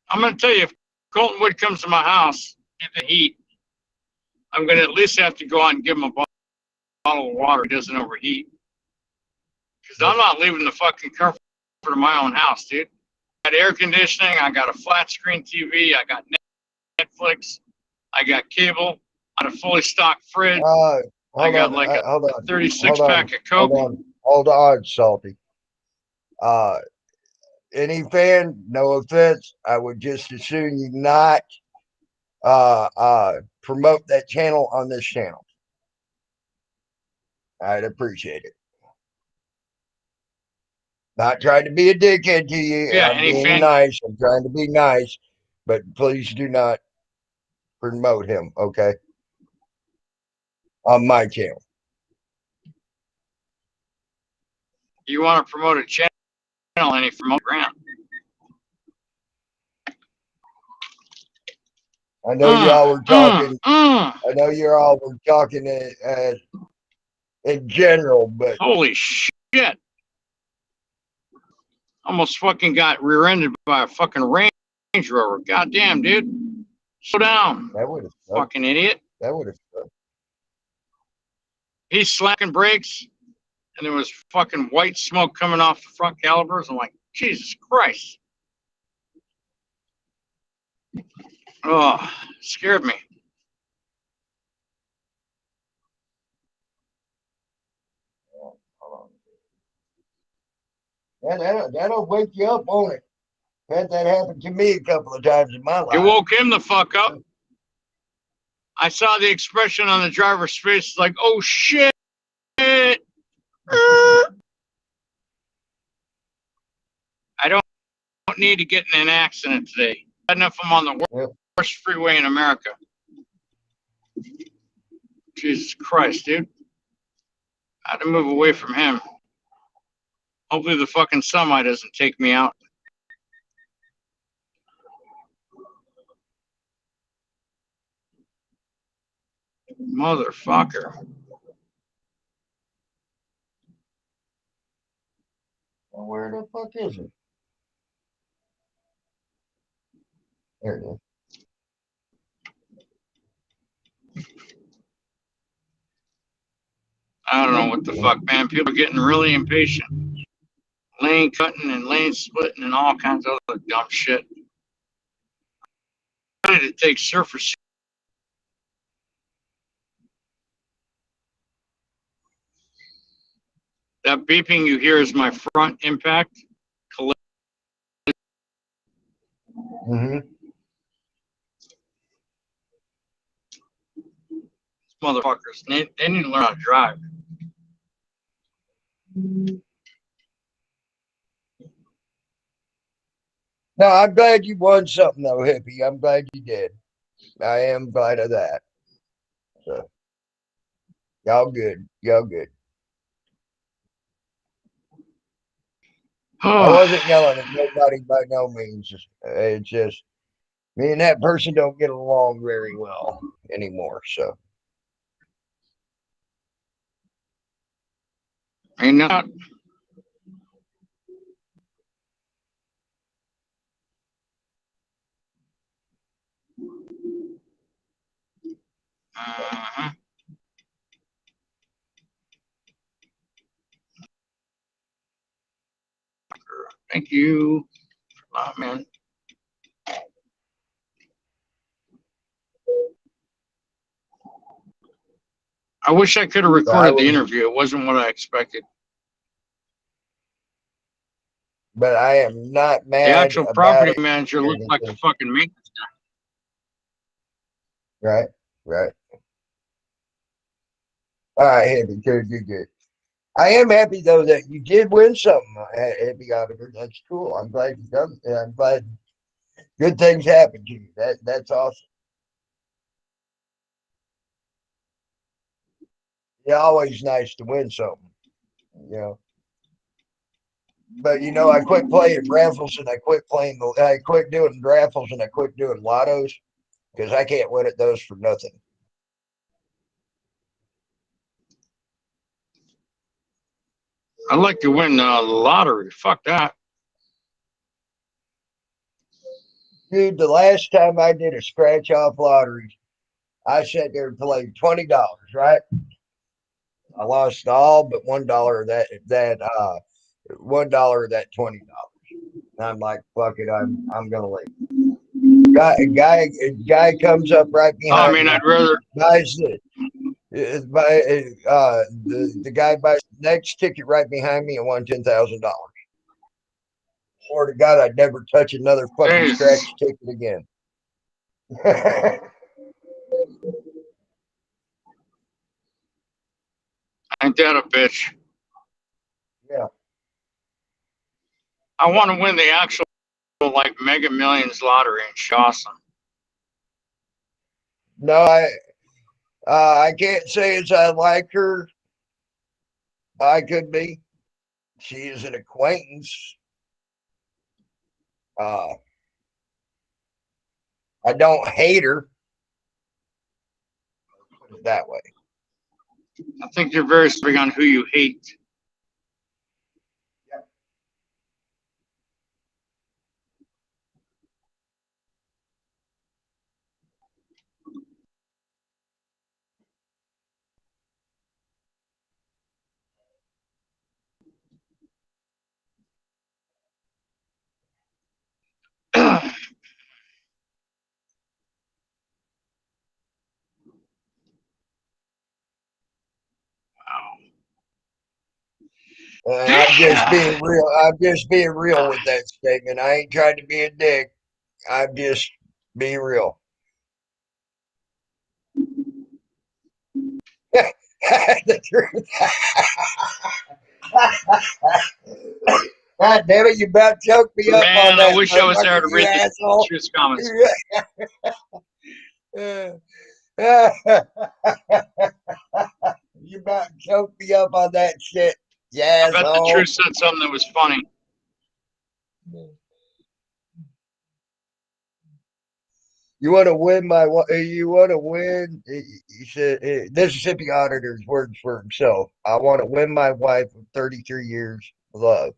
I'm going to tell you, if Colton Wood comes to my house in the heat, I'm going to at least have to go out and give him a bottle of water. He doesn't overheat. Because I'm not leaving the fucking comfort of my own house, dude. I got air conditioning. I got a flat screen TV. I got Netflix. I got cable. I got a fully stocked fridge. I got like a 36 pack of Coke. Hold on, Salty. Any fan, no offense, I would just as soon you not promote that channel on this channel. I'd appreciate it. Not trying to be a dickhead to you. Yeah, I'm being nice. I'm trying to be nice, but please do not promote him, okay? On my channel. You want to promote a channel and you promote Grant. I know y'all were talking. I know you all were talking in general, but holy shit! Almost fucking got rear-ended by a fucking Range Rover. Goddamn, dude! Slow down. That would have fucking idiot. That would have. He's slacking brakes, and there was fucking white smoke coming off the front calipers. I'm like, Jesus Christ! Oh, scared me. That'll wake you up, won't it? Had that happen to me a couple of times in my life. It woke him the fuck up. I saw the expression on the driver's face, like, oh shit. I don't need to get in an accident today. Not enough I'm on the worst freeway in America. Jesus Christ, dude. I had to move away from him. Hopefully the fucking semi doesn't take me out. Motherfucker. Well, where the fuck is it? There it is. I don't know what the fuck, man. People are getting really impatient. Lane cutting and lane splitting and all kinds of other dumb shit. I'm ready to take surface. That beeping you hear is my front impact. Mm-hmm. Motherfuckers, they need to learn how to drive. No, I'm glad you won something though, Hippie. I'm glad you did. I am glad of that. So, y'all good. Y'all good. I wasn't yelling at nobody by no means. It's just me and that person don't get along very well anymore. So. Ain't not. Thank you. Oh, man. I wish I could have recorded the interview. It wasn't what I expected. But I am not mad. The actual property manager looked like a fucking maintenance guy. Right, right. All right, Happy, good. I am happy though that you did win something, Happy Oliver. That's cool. I'm glad you done. I'm glad good things happen to you. That's awesome. It's always nice to win something, you know. But you know, I quit playing raffles and I quit doing raffles and I quit doing lottos because I can't win at those for nothing. I'd like to win the lottery. Fuck that. Dude, the last time I did a scratch off lottery, I sat there and played $20, right? I lost all but $1 of $1 of that $20. I'm like, fuck it, I'm gonna leave. Guy comes up right I behind mean, me, I'd rather. buys the guy buys the next ticket right behind me and won $10,000. Swear to God, I'd never touch another fucking Jesus. scratch ticket again. Ain't that a bitch? Yeah. I want to win the actual like Mega Millions lottery in Shawson. No, I can't say as I like her. I could be. She is an acquaintance. I don't hate her. Put it that way. I think you're very specific on who you hate. Wow. I'm just being real. I'm just being real with that statement. I ain't trying to be a dick. I'm just being real. The truth. God damn it, you about choked me up on Man, I that, wish I was there to motherfucker, you read the asshole. truth comments. You about choked me up on that shit, you I bet the asshole. truth said something that was funny. You want to win my? You want to win? He said, Mississippi auditor's words for himself. I want to win my wife of 33 years of love.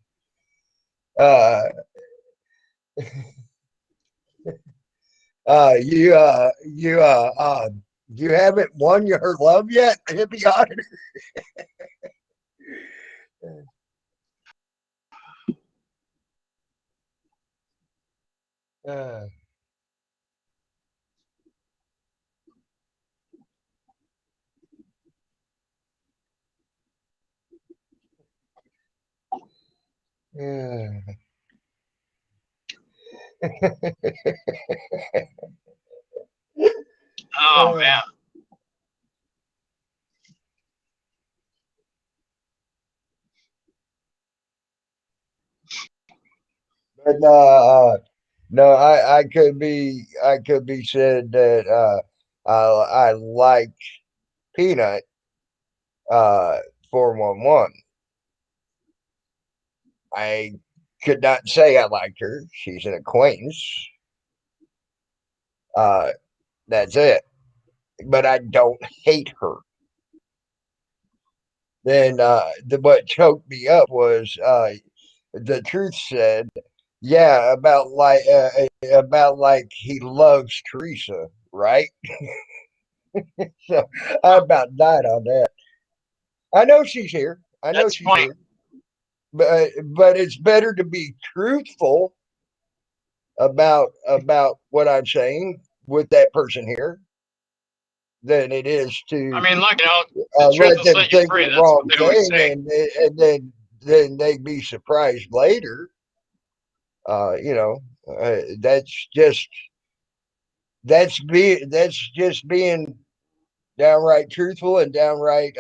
Uh, you haven't won her love yet, hippie auditor. Uh, yeah. Oh man. But no, I could be said that I like Peanut 411. I could not say I liked her. She's an acquaintance. Uh, that's it. But I don't hate her. Then what choked me up was the truth said, yeah, about like he loves Teresa, right? So I about died on that. I know she's here. I know That's she's funny. here. But it's better to be truthful about what I'm saying with that person here than it is I to mean, look, the truth let will them set you think free. the That's what wrong they always thing say. and then they be surprised later. You know, that's just being downright truthful and downright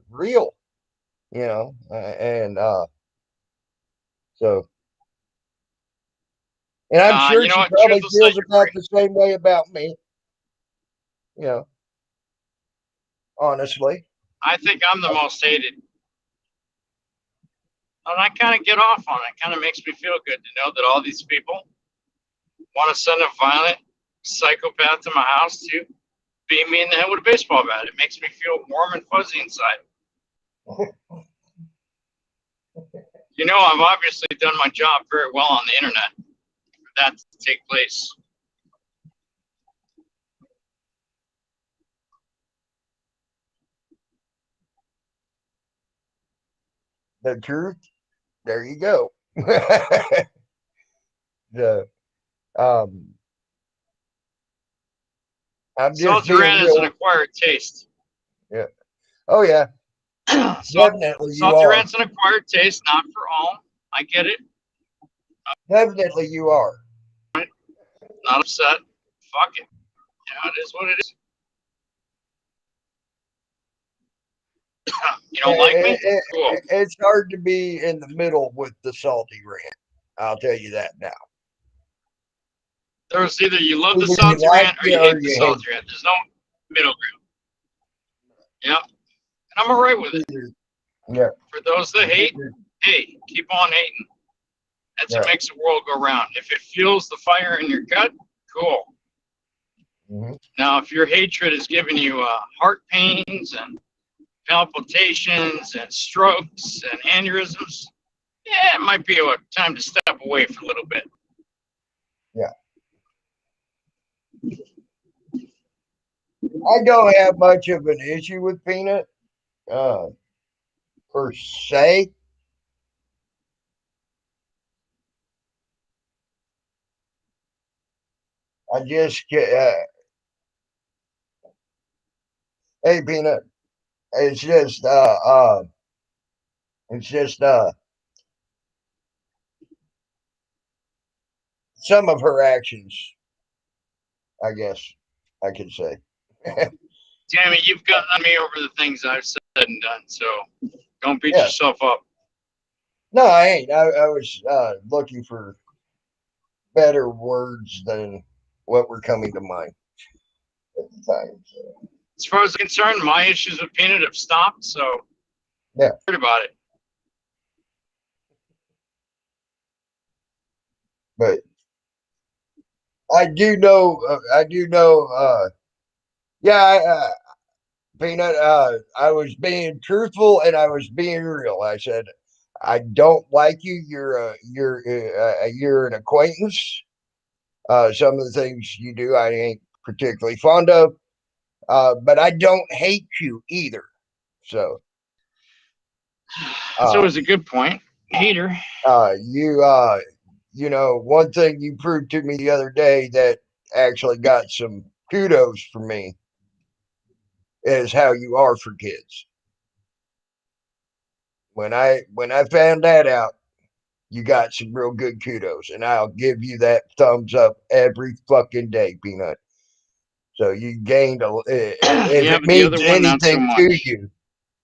real. You know, and so. And I'm sure You know she what? Truth probably will set feels you about free. the same way about me, you know, honestly. I think I'm the most hated. And I kind of get off on it. It kind of makes me feel good to know that all these people want to send a violent psychopath to my house to beat me in the head with a baseball bat. It makes me feel warm and fuzzy inside. You know, I've obviously done my job very well on the internet for that to take place. The truth, there you go. the I'm just being Saltaran is an real. acquired taste. Yeah. Oh yeah, definitely you are. Saltaran's an acquired taste, not for all. I get it. Definitely you are. Not upset. Fuck it. Yeah, it is what it is. You don't like me? Cool. It's hard to be in the middle with the salty rant. I'll tell you that now. There's either you love the Either you salty like rant or it you or hate the you hate salty rant. There's no middle ground. Yep. And I'm all right with it. Yeah. For those that hate, hey, keep on hating. That's what makes the world go round. If it fuels the fire in your gut, cool. Mm-hmm. Now, if your hatred is giving you heart pains and palpitations and strokes and aneurysms, yeah, it might be a time to step away for a little bit. Yeah. I don't have much of an issue with Peanut, per se. I just hey Peanut, it's just some of her actions, I guess I could say. Damn it, you've gotten on me over the things I've said and done, so don't beat Yeah. yourself up. No, I ain't. I was looking for better words than what were coming to mind at the time. So. As far as I'm concerned, my issues with Peanut have stopped, so Yeah. Heard about it. But I do know, yeah, Peanut, I was being truthful and I was being real. I said, I don't like you. You're an acquaintance. Some of the things you do, I ain't particularly fond of. But I don't hate you either. So, That's always a good point. Hater. you know, one thing you proved to me the other day that actually got some kudos from me is how you are for kids. When I found that out, you got some real good kudos, and I'll give you that thumbs up every fucking day, Peanut. So you gained if Yeah, it but the other means one, not so anything to much. you,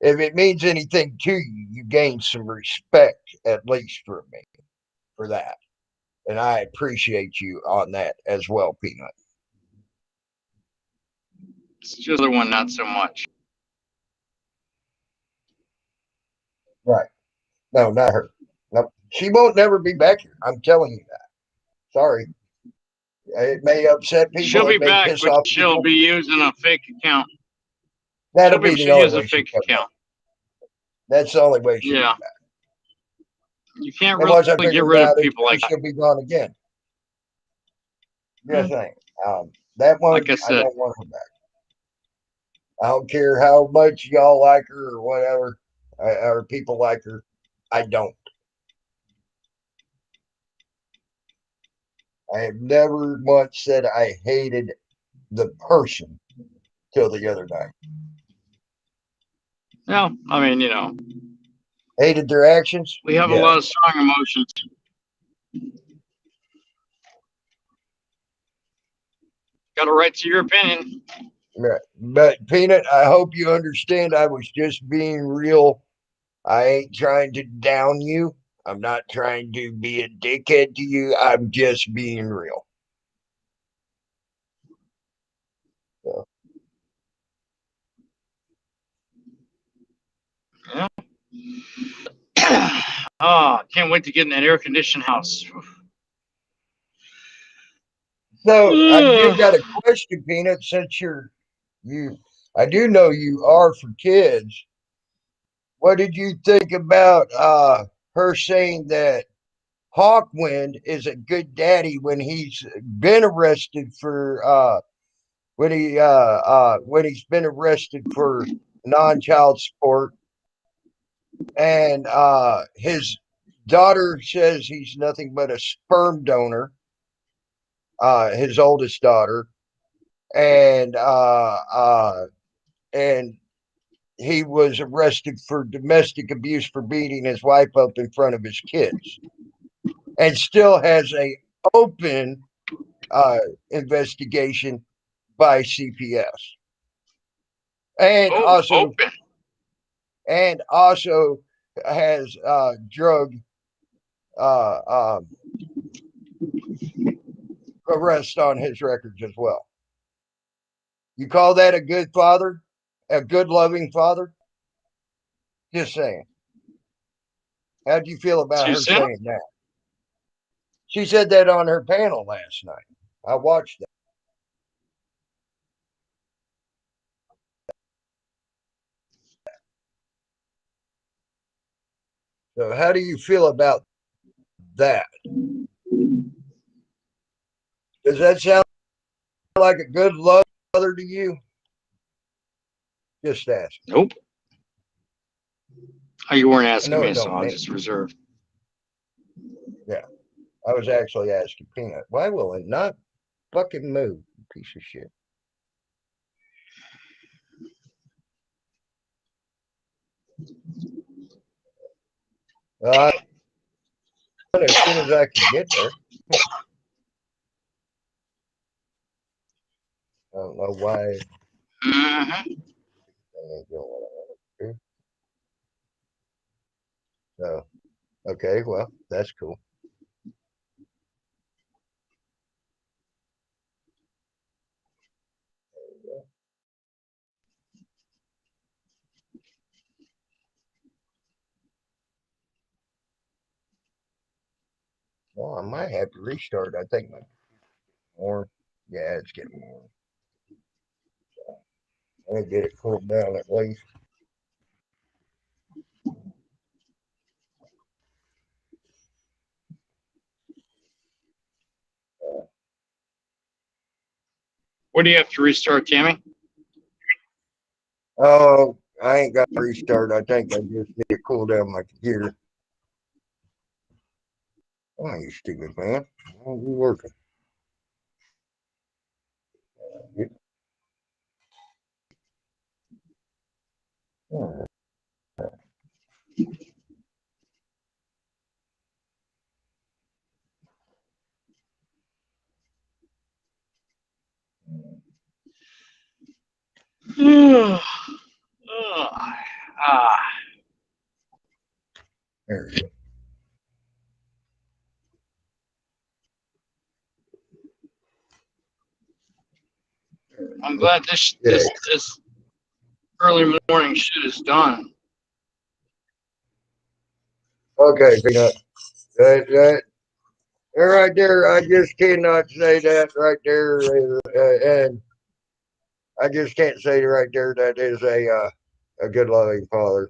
if it means anything to you, you gain some respect at least from me for that, and I appreciate you on that as well, Peanut. It's just the other one, not so much. Right? No, not her. No, she won't never be back here. I'm telling you that. Sorry. It may upset people. She'll be It may back, piss but off she'll people. be using a fake account. That'll be the She'll only use a way she fake comes back. account. That's the only way she'll Yeah. be back. You can't And once I really get figure rid out of it, people like that. she'll be gone again. Just saying. That one, Like I I said. don't want her back. I don't care how much y'all like her or whatever, or people like her. I don't. I have never once said I hated the person till the other night. No, I mean, you know, Hated their actions? we have a Yes. lot of strong emotions. Got a right to your opinion. Right. But Peanut, I hope you understand I was just being real. I ain't trying to down you. I'm not trying to be a dickhead to you. I'm just being real. So. Yeah. Oh, can't wait to get in that air conditioned house. So I do got a question, Peanut, since you I do know you are for kids. What did you think about her saying that Hawkwind is a good daddy when he's been arrested for when he's been arrested for non-child support, and his daughter says he's nothing but a sperm donor, his oldest daughter, and and he was arrested for domestic abuse for beating his wife up in front of his kids, and still has a open investigation by CPS, and Oh, also open. has drug uh, uh, arrest on his records as well. You call that a good father, a good loving father? Just saying. How do you feel about her Susan? saying that? She said that on her panel last night. I watched that. So how do you feel about that? Does that sound like a good mother to you? Just ask. Nope. Oh, you weren't I asking know me, it so don't I'll make. just reserve. Yeah, I was actually asking Peanut. Why will it not fucking move? Piece of shit. As soon as I can get there. I don't know why. Mm-hmm. So, okay, well, that's cool. Well, I might have to restart. I think my more. Yeah, it's getting warm. I'm gonna get it cooled down at least. What do you have to restart, Tammy? Oh, I ain't got to restart. I think I just need to cool down my computer. Oh, you stupid man. Oh, you working? Oh, Ah, there you go. I'm glad this Yeah. this early morning shit is done. Okay, Peanut. That right there, I just cannot say that right there, and I just can't say right there that is a good loving father,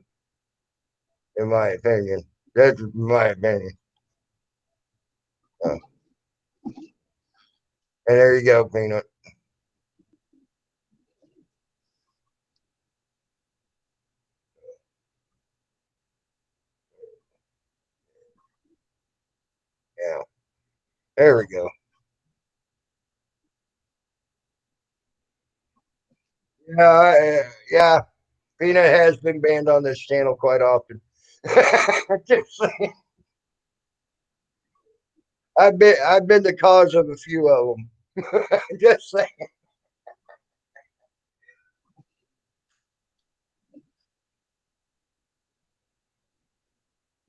in my opinion. That's my opinion. And there you go, Peanut. Yeah, there we go. Yeah. Peanut has been banned on this channel quite often. Just saying. I've been the cause of a few of them. Just saying.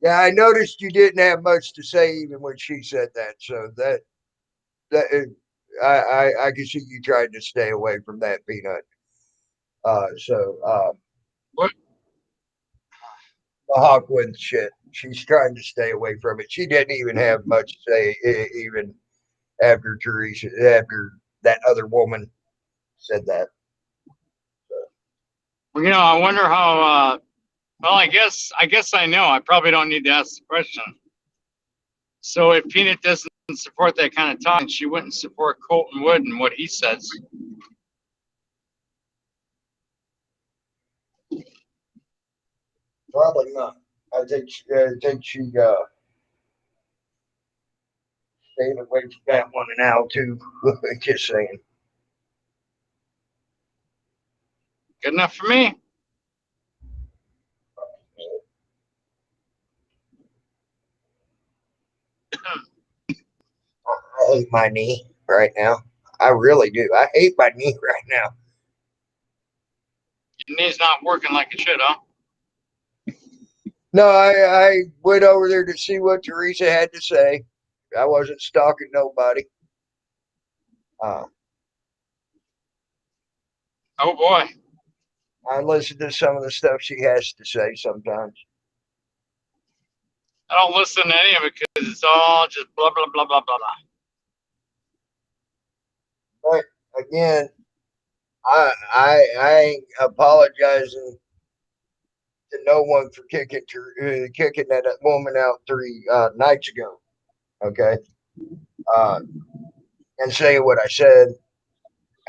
Yeah, I noticed you didn't have much to say even when she said that. So that I can see you tried to stay away from that, Peanut. So What the Hawkwood shit. She's trying to stay away from it. She didn't even have much to say, even after Teresa, after that other woman said that. Well, you know, I wonder how. Well, I guess I know. I probably don't need to ask the question. So if Peanut doesn't support that kind of talk, and she wouldn't support Colton Wood and what he says. Probably not. I think she stayed away from that one and Al too. Just saying. Good enough for me. I hate my knee right now. I really do. I hate my knee right now. Your knee's not working like it should, huh? No, I went over there to see what Teresa had to say. I wasn't stalking nobody. Oh boy. I listen to some of the stuff she has to say sometimes. I don't listen to any of it because it's all just blah blah blah blah blah blah. But again, I ain't apologizing to no one for kicking that woman out 3 nights ago. Okay, and saying what I said.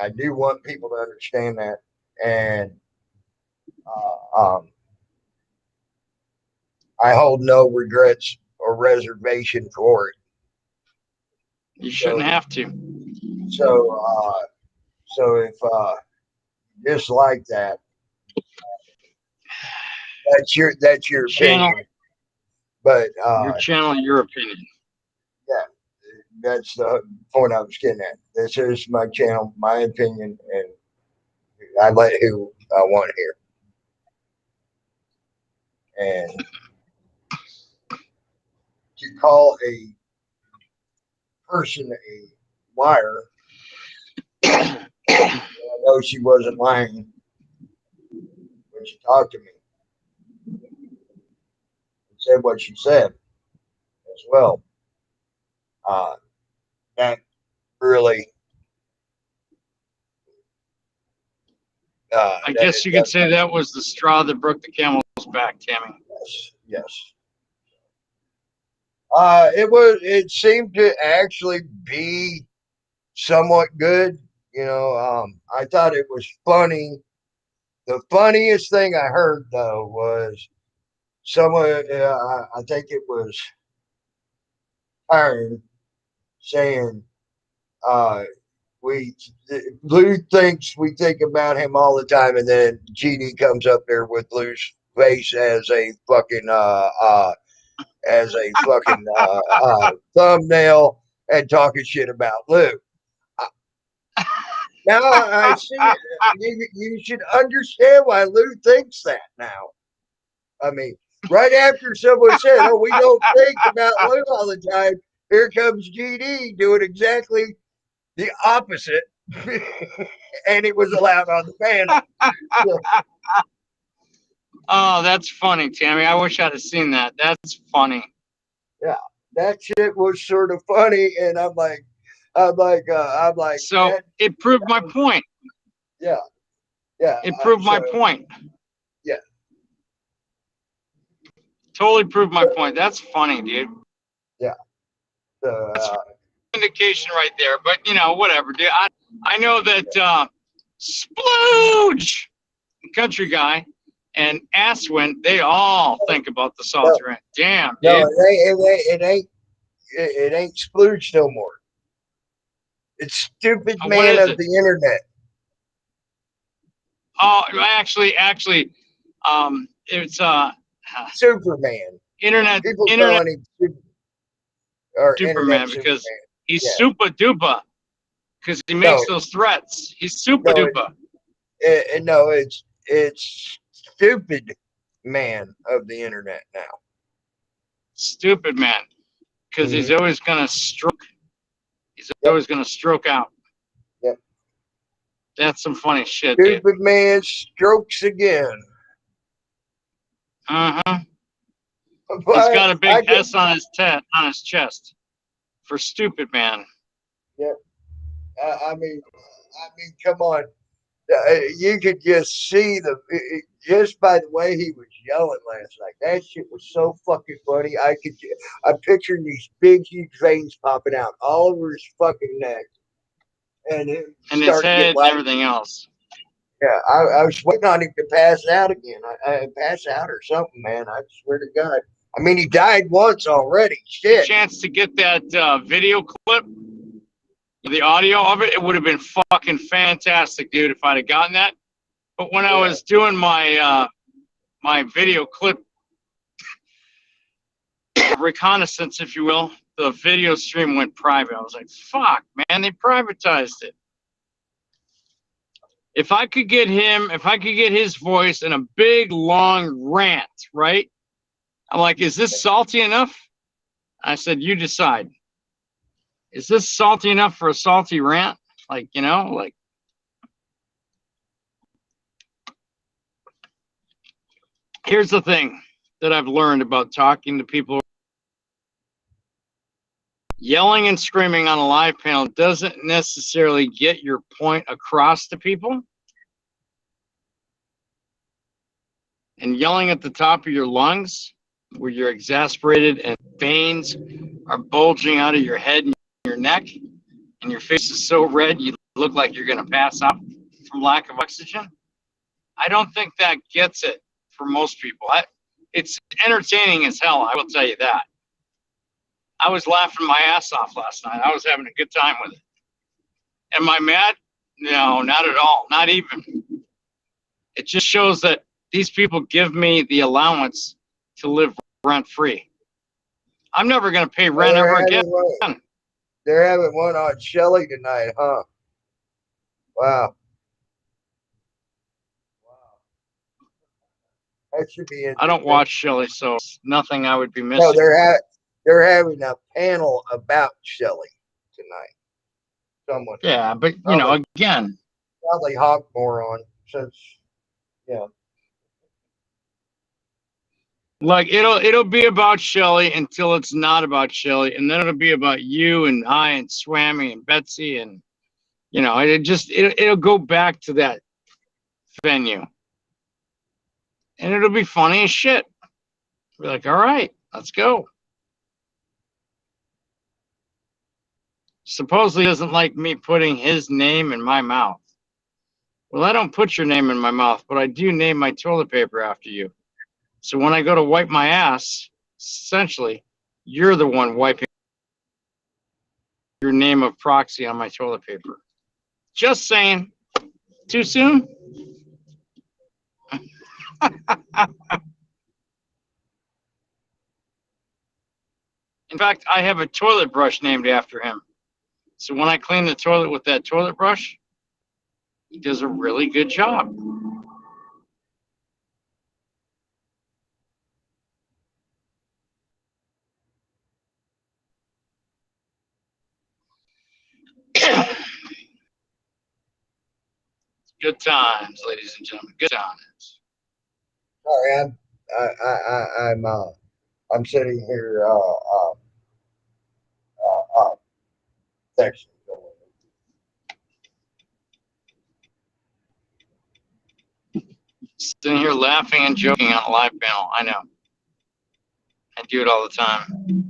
I do want people to understand that, and I hold no regrets or reservation for it. You shouldn't have to. So if just like that, that's your Channel. opinion. But Your channel, your opinion. yeah, that's the point I was getting at. This is my channel, my opinion, and I let who I want here. And to call a person a liar, I know she wasn't lying when she talked to me and said what she said as well. That really. I guess you could say that was the straw that broke the camel's back, Tammy. Yes. It seemed to actually be somewhat good. You know, I thought it was funny. The funniest thing I heard though was someone, I think it was Iron saying, Lou thinks we think about him all the time, and then Genie comes up there with Lou's face as a fucking thumbnail and talking shit about Lou. Now I see it. You should understand why Lou thinks that now. I mean, right after someone said, "Oh, we don't think about Lou all the time," here comes GD doing exactly the opposite, and it was allowed on the panel. Oh, that's funny, Tammy. I wish I'd have seen that. That's funny. Yeah, that shit was sort of funny, and I'm like. So it proved my point. Yeah. It proved my point. Yeah. Totally proved my point. That's funny, dude. Yeah. That's indication right there. But you know, whatever, dude. I know that Splooge, country guy, and Asswin, they all think about the Salty Ranch. Damn, dude. No, it ain't Splooge no more. It's Stupid Man of the Internet. Oh, actually, it's Superman. Internet Superman because he's super duper because he makes those threats. He's super duper. No, it's Stupid Man of the Internet now. Stupid Man, because he's always gonna stroke. He's always gonna stroke out. Yep. That's some funny shit. Stupid Man strokes again. Uh-huh. He's got a I big S on his chest for stupid man. I mean, come on. You could just see just by the way he was yelling last night. That shit was so fucking funny. I'm picturing these big, huge veins popping out all over his fucking neck, and him And his starting to head get and light. everything else. Yeah, I was waiting on him to pass out again. I pass out or something, man. I swear to God. I mean, he died once already. Shit. Chance to get that video clip, the audio of it, it would have been fucking fantastic, dude, if I'd have gotten that. But when I was doing my my video clip reconnaissance, if you will, the video stream went private. I was like, fuck, man, they privatized it. If I could get his voice in a big, long rant, right? I'm like, is this salty enough? I said, you decide. Is this salty enough for a salty rant? Like, you know, like. Here's the thing that I've learned about talking to people. Yelling and screaming on a live panel doesn't necessarily get your point across to people. And yelling at the top of your lungs, where you're exasperated and veins are bulging out of your head and your neck, and your face is so red you look like you're going to pass out from lack of oxygen. I don't think that gets it for most people. It's entertaining as hell, I will tell you that. I was laughing my ass off last night. I was having a good time with it. Am I mad? No, not at all. Not even. It just shows that these people give me the allowance to live rent-free. I'm never going to pay rent ever again. They're having one on Shelley tonight, huh? Wow. That should be interesting. I don't watch Shelley, so it's nothing I would be missing. No, they're having a panel about Shelley tonight. Someone. Yeah, but you know, again, probably Hawkmore on since, yeah. Like it'll be about Shelley until it's not about Shelley, and then it'll be about you and I and Swammy and Betsy, and you know, it'll go back to that venue, and it'll be funny as shit. We're like, all right, let's go. Supposedly he doesn't like me putting his name in my mouth. Well, I don't put your name in my mouth, but I do name my toilet paper after you. So when I go to wipe my ass, essentially, you're the one wiping your name of proxy on my toilet paper. Just saying. Too soon? In fact, I have a toilet brush named after him. So when I clean the toilet with that toilet brush, he does a really good job. Good times, ladies and gentlemen. Good times. Sorry, I'm sitting here texting. Sitting here laughing and joking on a live panel. I know. I do it all the time.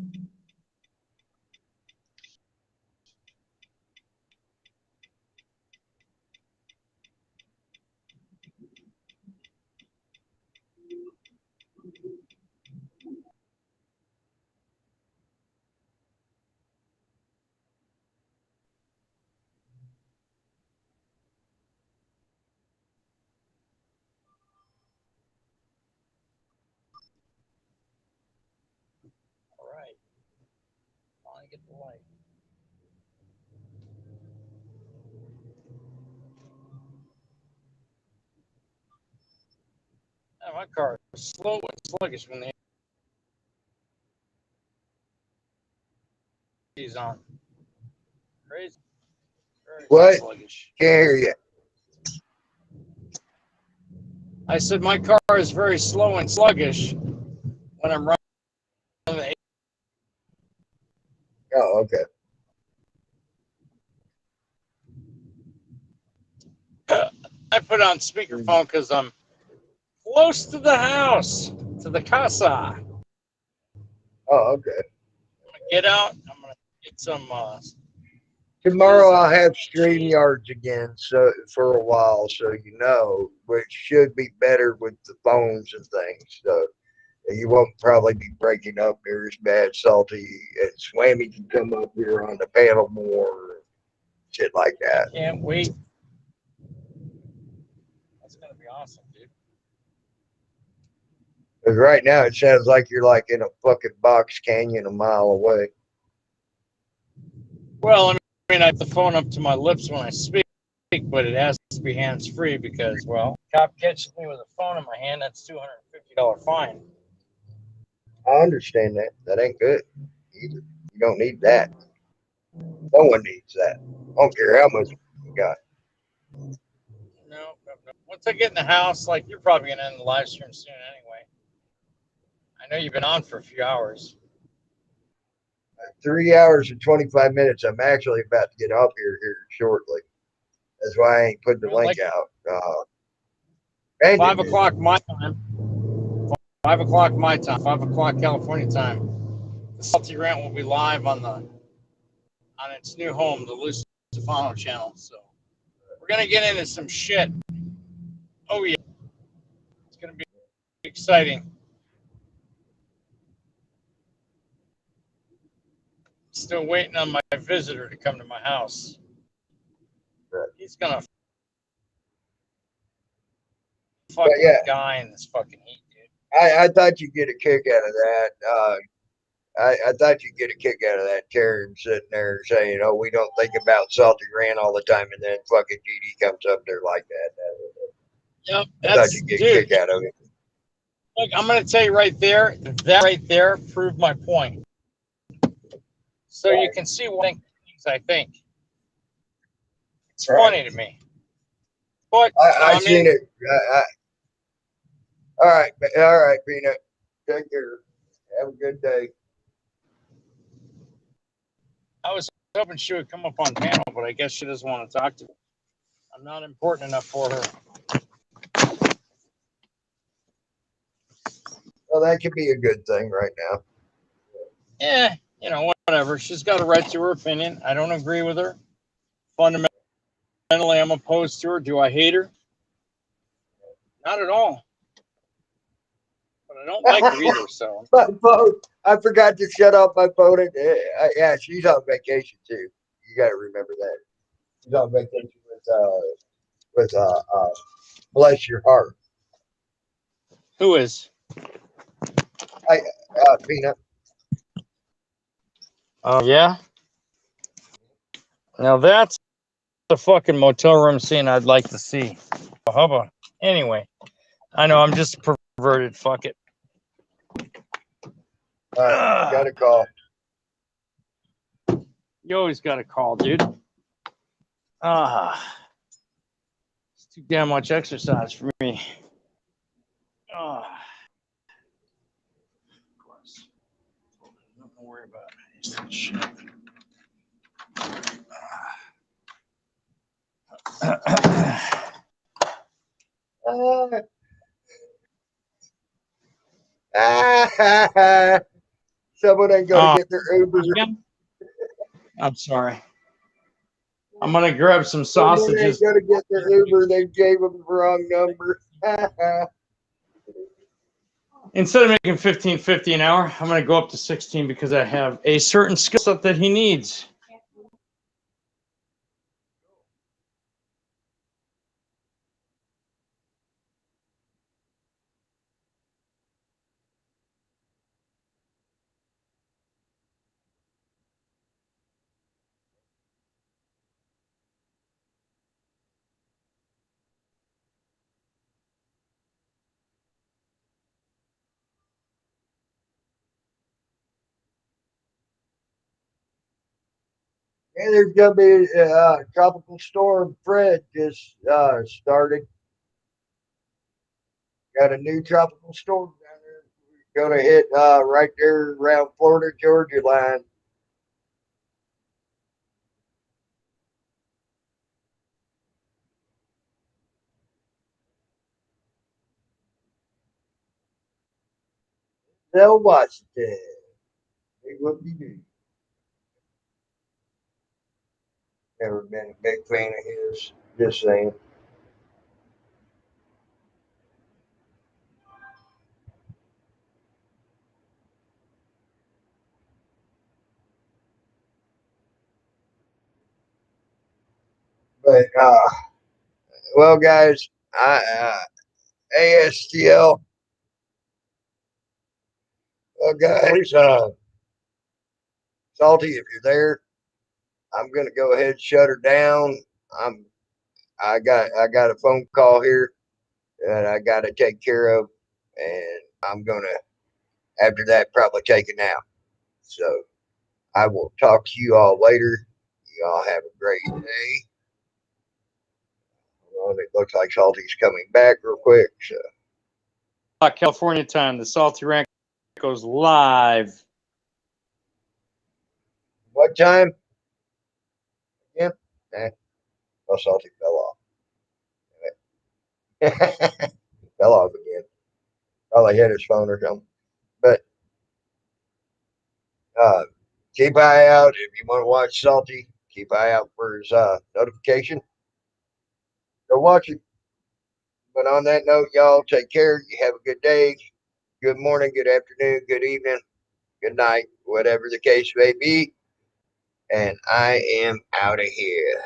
All right. Finally get the light. Yeah, my car is slow and sluggish when the AC's on. Crazy. Very What? sluggish. Can't hear you. I said my car is very slow and sluggish when I'm running Oh, okay. I put on speakerphone because I'm close to the house, to the casa. Oh, okay. I'm gonna get out. I'm gonna get some. Tomorrow I'll have StreamYards again, so for a while, so you know, which should be better with the phones and things. So you won't probably be breaking up here as bad. Salty and Swammy can come up here on the panel more, shit like that. Can't wait. That's gonna be awesome, dude. Because right now it sounds like you're like in a fucking box canyon a mile away. Well, I mean, I have the phone up to my lips when I speak, but it has to be hands free because, well, cop catches me with a phone in my hand, that's $250 fine. I understand that. That ain't good either. You don't need that. No one needs that. I don't care how much you got. No. Once I get in the house, like you're probably gonna end the live stream soon anyway. I know you've been on for a few hours. 3 hours and 25 minutes. I'm actually about to get up here shortly. That's why I ain't putting the link out. 5 o'clock my time. 5 o'clock my time. 5 o'clock California time. The Salty Rant will be live on its new home, the Lou Stefano channel. So we're gonna get into some shit. Oh yeah, it's gonna be exciting. Still waiting on my visitor to come to my house. He's gonna fucking guy in this fucking heat, dude. I thought you'd get a kick out of that. I thought you'd get a kick out of that. Karen sitting there saying, "Oh, we don't think about Salty Rant all the time," and then fucking GD comes up there like that. Yep, I thought you'd get a kick out of it. Look, I'm gonna tell you right there. That right there proved my point. So you can see what things I think. It's funny to me. But I seen it. All right, Peanut. Take care. Have a good day. I was hoping she would come up on panel, but I guess she doesn't want to talk to me. I'm not important enough for her. Well, that could be a good thing right now. Yeah, you know, whatever. She's got a right to her opinion. I don't agree with her. Fundamentally, I'm opposed to her. Do I hate her? Not at all. But I don't like her either, so. My phone. I forgot to shut off my phone. Yeah, she's on vacation too. You got to remember that. She's on vacation with bless your heart. Who is? Peanut. Oh, yeah? Now that's the fucking motel room scene I'd like to see. Oh, hubba. Anyway, I know I'm just perverted. Fuck it. Got a call. You always got a call, dude. It's too damn much exercise for me. Of course. Nothing to worry about. Shit. Someone ain't gonna get their Uber. I'm sorry. I'm gonna grab some sausages. Someone ain't gonna get their Uber. They gave them the wrong number. Instead of making $15.50 an hour, I'm gonna go up to 16 because I have a certain skill set that he needs. And there's gonna be a tropical storm. Fred just started. Got a new tropical storm down there. Gonna hit right there around Florida Georgia line. Denzel Washington. Big whoopie doo. Never been a big fan of his. Just saying. But well, guys, ASTL. Well, guys, Salty, if you're there, I'm gonna go ahead and shut her down. I got a phone call here that I got to take care of, and I'm gonna after that probably take a nap. So I will talk to you all later. You all have a great day. Well, it looks like Salty's coming back real quick. So California time. The Salty Rant goes live. what time? Yeah. Well, Salty fell off. Fell off again. Probably hit his phone or something. But keep an eye out if you want to watch Salty. Keep an eye out for his notification. Go watch it. But on that note, y'all take care. You have a good day, good morning, good afternoon, good evening, good night, whatever the case may be. And I am out of here.